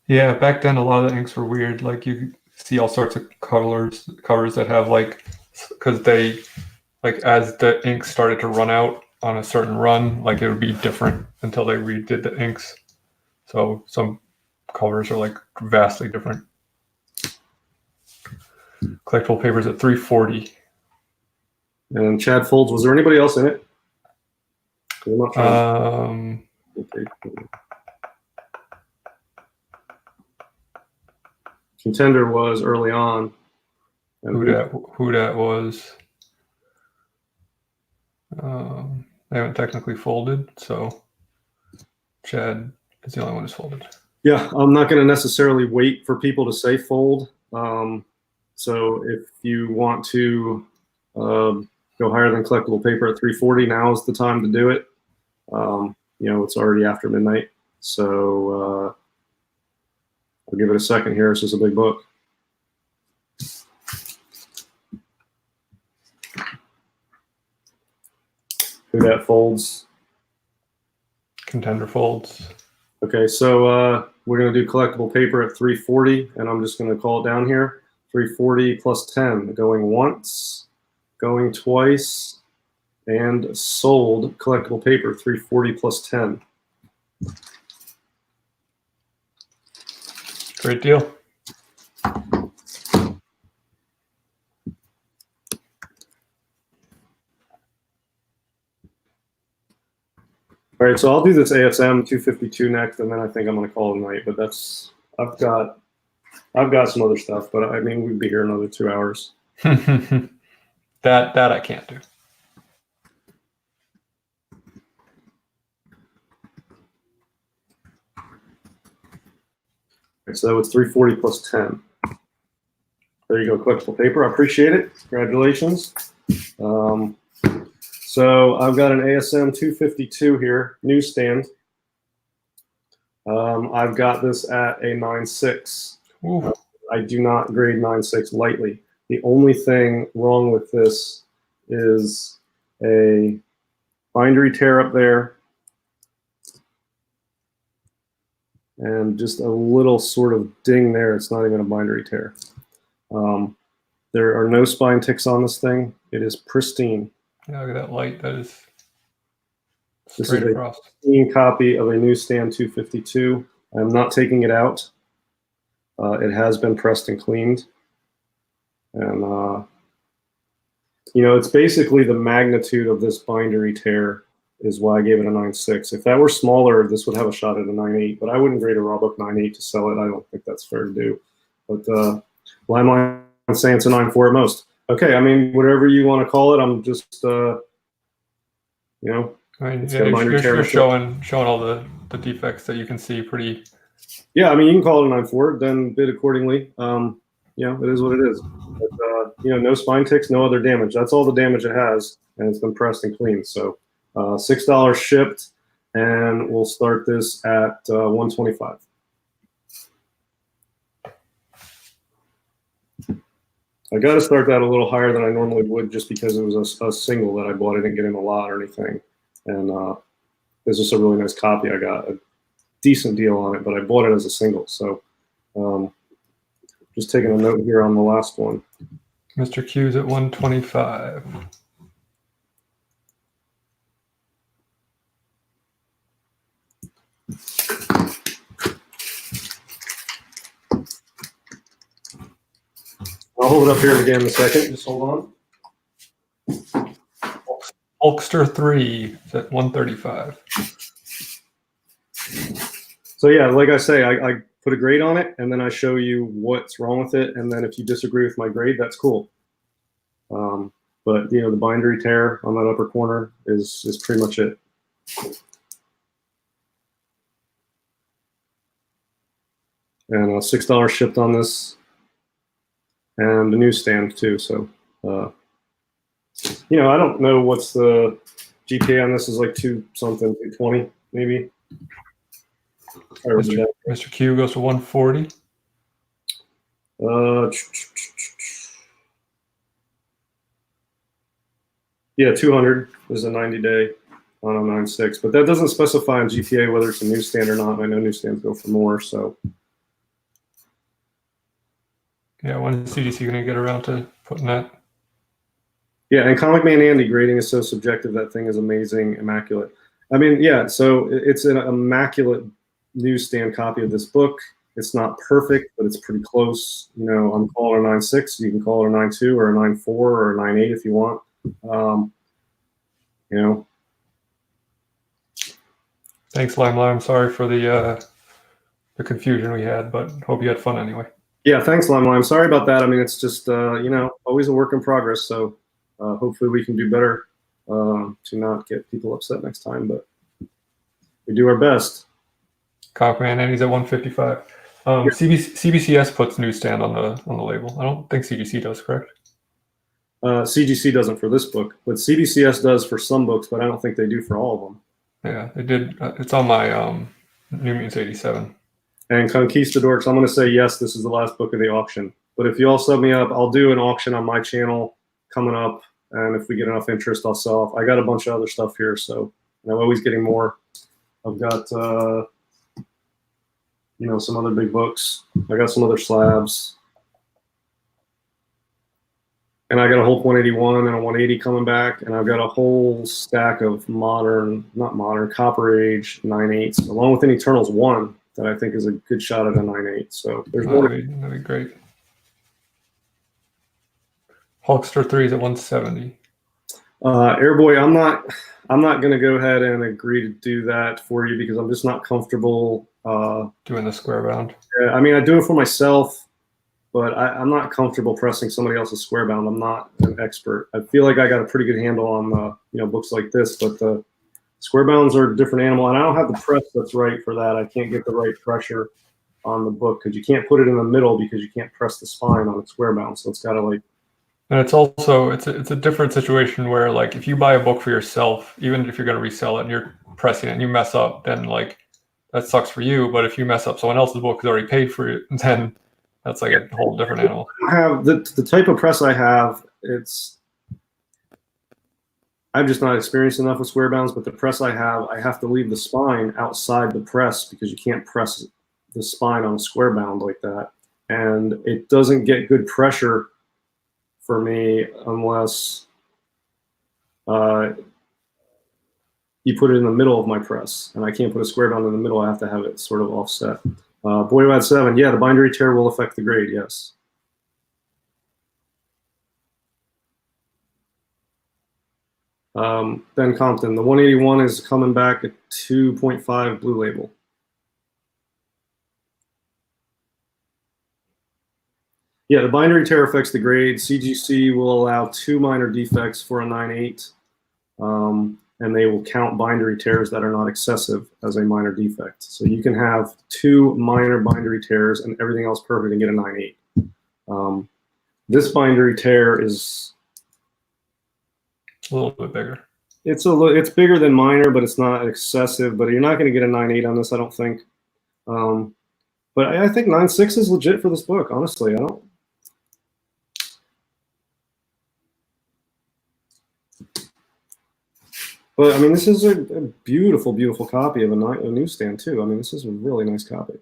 Yeah, back then a lot of the inks were weird. Like you see all sorts of covers that have like, because they, like as the ink started to run out on a certain run, like it would be different until they redid the inks. So some covers are like vastly different. Collectible papers at 340. And Chad Folds, was there anybody else in it? I'm not Okay. Contender was early on. Who that was? They haven't technically folded, so Chad is the only one who's folded. Yeah, I'm not going to necessarily wait for people to say fold. So if you want to go higher than collectible paper at 340, now is the time to do it. You know, it's already after midnight, so I'll give it a second here. This is a big book. Who that folds? Contender folds. Okay, so we're going to do collectible paper at 340, and I'm just going to call it down here. 340 plus 10, going once, going twice, and sold collectible paper, 340 plus 10. Great deal. All right, so I'll do this ASM 252 next, and then I think I'm going to call it a night. But that's I've got some other stuff, but I mean we'd be here another 2 hours. that I can't do. Right, so it's 340 plus 10. There you go, collectible paper. I appreciate it. Congratulations. So I've got an ASM 252 here, newsstand. I've got this at a 9.6. I do not grade 9.6 lightly. The only thing wrong with this is a bindery tear up there and just a little sort of ding there. It's not even a bindery tear. There are no spine ticks on this thing. It is pristine. Yeah, look at that light. That is This straight is across. a pristine copy of a newsstand 252. I'm not taking it out. It has been pressed and cleaned. And, you know, it's basically the magnitude of this bindery tear is why I gave it a 9.6. If that were smaller, this would have a shot at a 9.8, but I wouldn't grade a raw book 9.8 to sell it. I don't think that's fair to do. But Limeline's saying it's a 9.4 at most. Okay, I mean, whatever you want to call it, I'm just, you know. I mean, It's yeah, got a minor you're tear. showing all the defects that you can see pretty. Yeah, I mean, you can call it a 9.4, then bid accordingly. You know, it is what it is. But, you know, no spine ticks, no other damage. That's all the damage it has, and it's been pressed and cleaned. So $6 shipped, and we'll start this at $125. I got to start that a little higher than I normally would just because it was a single that I bought. I didn't get in a lot or anything. And it's just a really nice copy. I got a decent deal on it, but I bought it as a single. So just taking a note here on the last one. Mr. Q's at 125. I'll hold it up here again in a second. Just hold on. Hulkster 3 is at 135. So yeah, like I say, I put a grade on it, and then I show you what's wrong with it, and then if you disagree with my grade, that's cool. But you know, the bindery tear on that upper corner is pretty much it. And $6 shipped on this, and the newsstand too. So, you know, I don't know what's the GPA on this is like 2-something, 220 maybe. Mr. Q goes to 140. Yeah, 200 is a 90-day on a 9.6, but that doesn't specify in GPA whether it's a newsstand or not. I know newsstands go for more, so. Yeah, when is CDC going to get around to putting that? Yeah, and Comic Man Andy grading is so subjective. That thing is amazing, immaculate. I mean, yeah, so it's an immaculate newsstand copy of this book. It's not perfect, but it's pretty close. You know, I'm calling it a 9.6. You can call it a 9.2 or a 9.4 or a 9.8 if you want. You know. Thanks, Limelight. I'm sorry for the confusion we had, but hope you had fun anyway. Yeah, thanks, Limelight. I'm sorry about that. I mean, it's just, you know, always a work in progress. So hopefully we can do better to not get people upset next time. But we do our best. Comic Man, and he's at 155. CBCS puts newsstand on the label. I don't think CGC does, correct? CGC doesn't for this book, but CBCS does for some books, but I don't think they do for all of them. Yeah, they did. It's on my New Mutants 87. And Conquistador, I'm going to say, yes, this is the last book of the auction. But if you all sub me up, I'll do an auction on my channel coming up. And if we get enough interest, I'll sell off. I got a bunch of other stuff here, so I'm always getting more. I've got, you know, some other big books. I got some other slabs. And I got a Hulk 181 and a 180 coming back. And I've got a whole stack of modern, not modern, Copper Age 9.8s, along with an Eternals 1 that I think is a good shot at a 9.8. So there's that'd more. be great. Hulkster 3 is at 170. Airboy, I'm not going to go ahead and agree to do that for you because I'm just not comfortable doing the square bound. I mean, I do it for myself, but I'm not comfortable pressing somebody else's square bound. I'm not an expert. I feel like I got a pretty good handle on books like this, but the square bounds are a different animal, and I don't have the press that's right for that. I can't get the right pressure on the book because you can't put it in the middle because you can't press the spine on a square bound. So it's got to like. And it's also it's a different situation where like if you buy a book for yourself, even if you're going to resell it and you're pressing it and you mess up, then like that sucks for you. But if you mess up someone else's book who's already paid for it, then that's like a whole different animal. I have the type of press I have. I'm just not experienced enough with square bounds, but the press I have to leave the spine outside the press because you can't press the spine on a square bound like that, and it doesn't get good pressure for me unless you put it in the middle of my press, and I can't put a square bound in the middle. I have to have it sort of offset. Boy Who Had 7, yeah, the bindery tear will affect the grade, yes. Ben Compton, the 181 is coming back at 2.5 blue label. Yeah, the bindery tear affects the grade. CGC will allow 2 minor defects for a 9.8, and they will count bindery tears that are not excessive as a minor defect. So you can have 2 minor bindery tears and everything else perfect and get a 9.8. This bindery tear is a little bit bigger. It's bigger than minor, but it's not excessive. But you're not going to get a 9.8 on this, I don't think. But I think 9.6 is legit for this book. Honestly, I don't. But I mean, this is a beautiful, beautiful copy of a newsstand too. I mean, this is a really nice copy.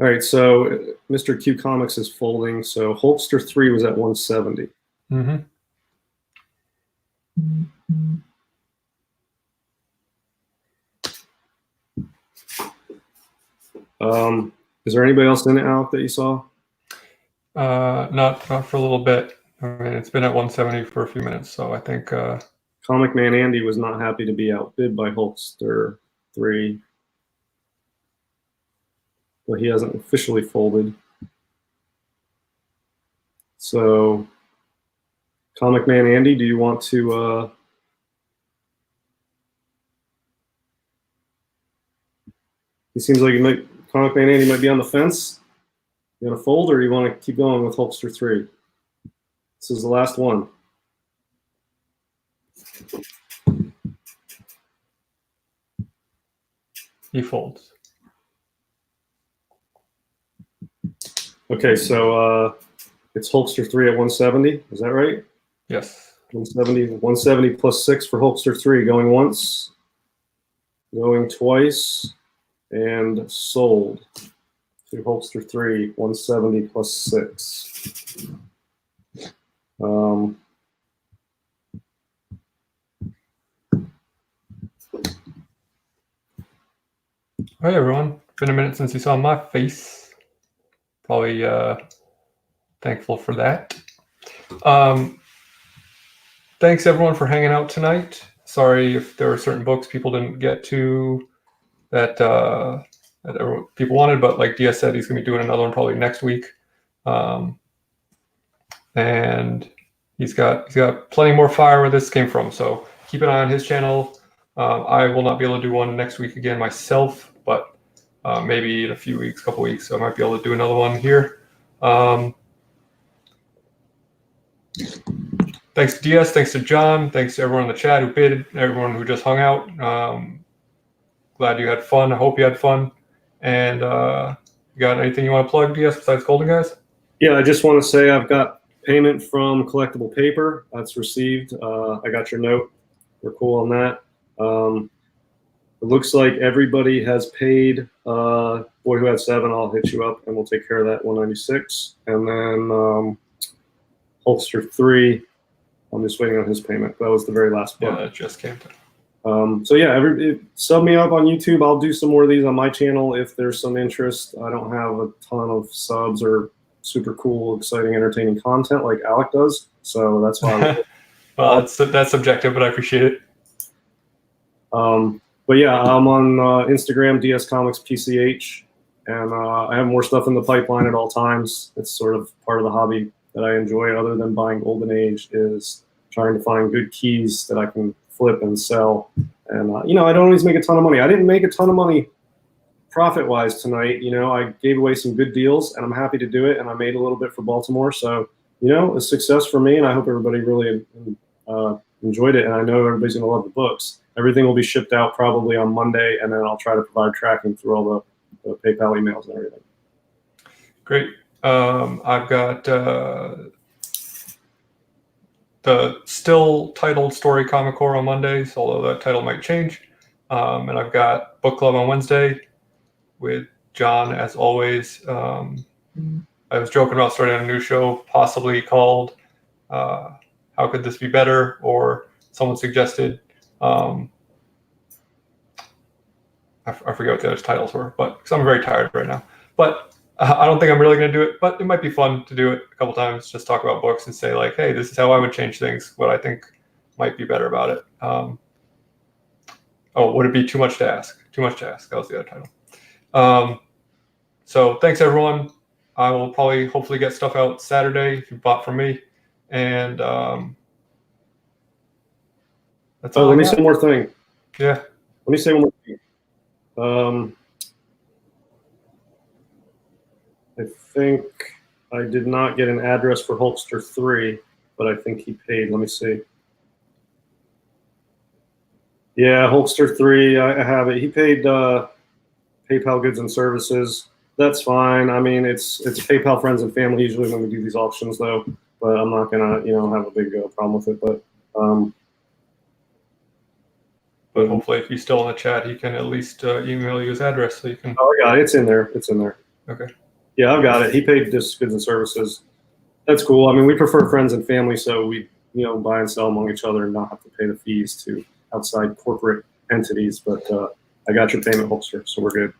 All right, so Mr. Q Comics is folding. So Hulkster 3 was at 170. Mm-hmm. Is there anybody else in it, Alec, that you saw? Not for a little bit. I mean, it's been at 170 for a few minutes, so I think Comic Man Andy was not happy to be outbid by Hulkster 3, but he hasn't officially folded. So, Comic Man Andy, do you want to? He seems like Comic Man Andy might be on the fence. You want to fold, or you want to keep going with Hulkster 3? This is the last one. he folds. Okay, so it's Hulkster 3 at 170. Is that right? Yes. 170 plus 6 for Hulkster 3. Going once, going twice, and sold to Hulkster 3, 170 plus 6. Hey everyone, been a minute since you saw my face. Probably thankful for that. Thanks everyone for hanging out tonight. Sorry if there were certain books people didn't get to that people wanted, but like DS said, he's gonna be doing another one probably next week. And he's got plenty more fire where this came from. So keep an eye on his channel. I will not be able to do one next week again myself, but maybe in a few weeks, couple weeks, I might be able to do another one here. Thanks to DS, thanks to John, thanks to everyone in the chat who bid, everyone who just hung out. Glad you had fun. I hope you had fun. And you got anything you want to plug, DS, besides Golden Guys? Yeah, I just want to say I've got payment from Collectible Paper. That's received. I got your note. We're cool on that. It looks like everybody has paid. Boy Who Had 7, I'll hit you up and we'll take care of that 196. And then Hulkster 3, I'm just waiting on his payment. That was the very last book. Yeah, that just came through. So yeah, sub me up on YouTube. I'll do some more of these on my channel if there's some interest. I don't have a ton of subs or super cool, exciting, entertaining content like Alec does. So that's why. Well, that's subjective, but I appreciate it. But yeah, I'm on Instagram, DS Comics PCH, and I have more stuff in the pipeline at all times. It's sort of part of the hobby that I enjoy, other than buying Golden Age, is trying to find good keys that I can flip and sell. And I don't always make a ton of money. I didn't make a ton of money profit-wise tonight. I gave away some good deals, and I'm happy to do it. And I made a little bit for Baltimore, so a success for me. And I hope everybody really enjoyed it. And I know everybody's going to love the books. Everything will be shipped out probably on Monday, and then I'll try to provide tracking through all the PayPal emails and everything. Great. I've got the still titled Story Comic Core on Mondays, although that title might change. And I've got Book Club on Wednesday with John, as always. I was joking about starting a new show, possibly called How Could This Be Better? Or someone suggested, I forget what the other titles were, but because I'm very tired right now. But I don't think I'm really going to do it, but it might be fun to do it a couple times, just talk about books and say like, hey, this is how I would change things, what I think might be better about it. Would it be too much to ask? Too much to ask. That was the other title. So thanks, everyone. I will probably hopefully get stuff out Saturday if you bought from me. And that's all. Let me say one more thing. Yeah. Let me say one more thing. I think I did not get an address for Hulkster 3, but I think he paid. Let me see. Yeah, Hulkster 3, I have it. He paid PayPal Goods and Services. That's fine. I mean, it's PayPal Friends and Family usually when we do these auctions, though. But I'm not gonna, have a big problem with it. But hopefully, if he's still in the chat, he can at least email you his address so you can. Oh, I got it. It's in there. It's in there. Okay. Yeah, I've got it. He paid this Goods and Services. That's cool. I mean, we prefer friends and family, so we, buy and sell among each other and not have to pay the fees to outside corporate entities. But I got your payment, Hulkster, so we're good.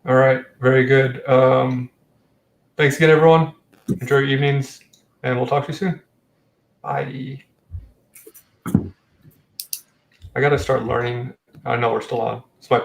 All right. Very good. Thanks again, everyone. Enjoy your evenings, and we'll talk to you soon. Bye. I got to start learning. I know we're still on.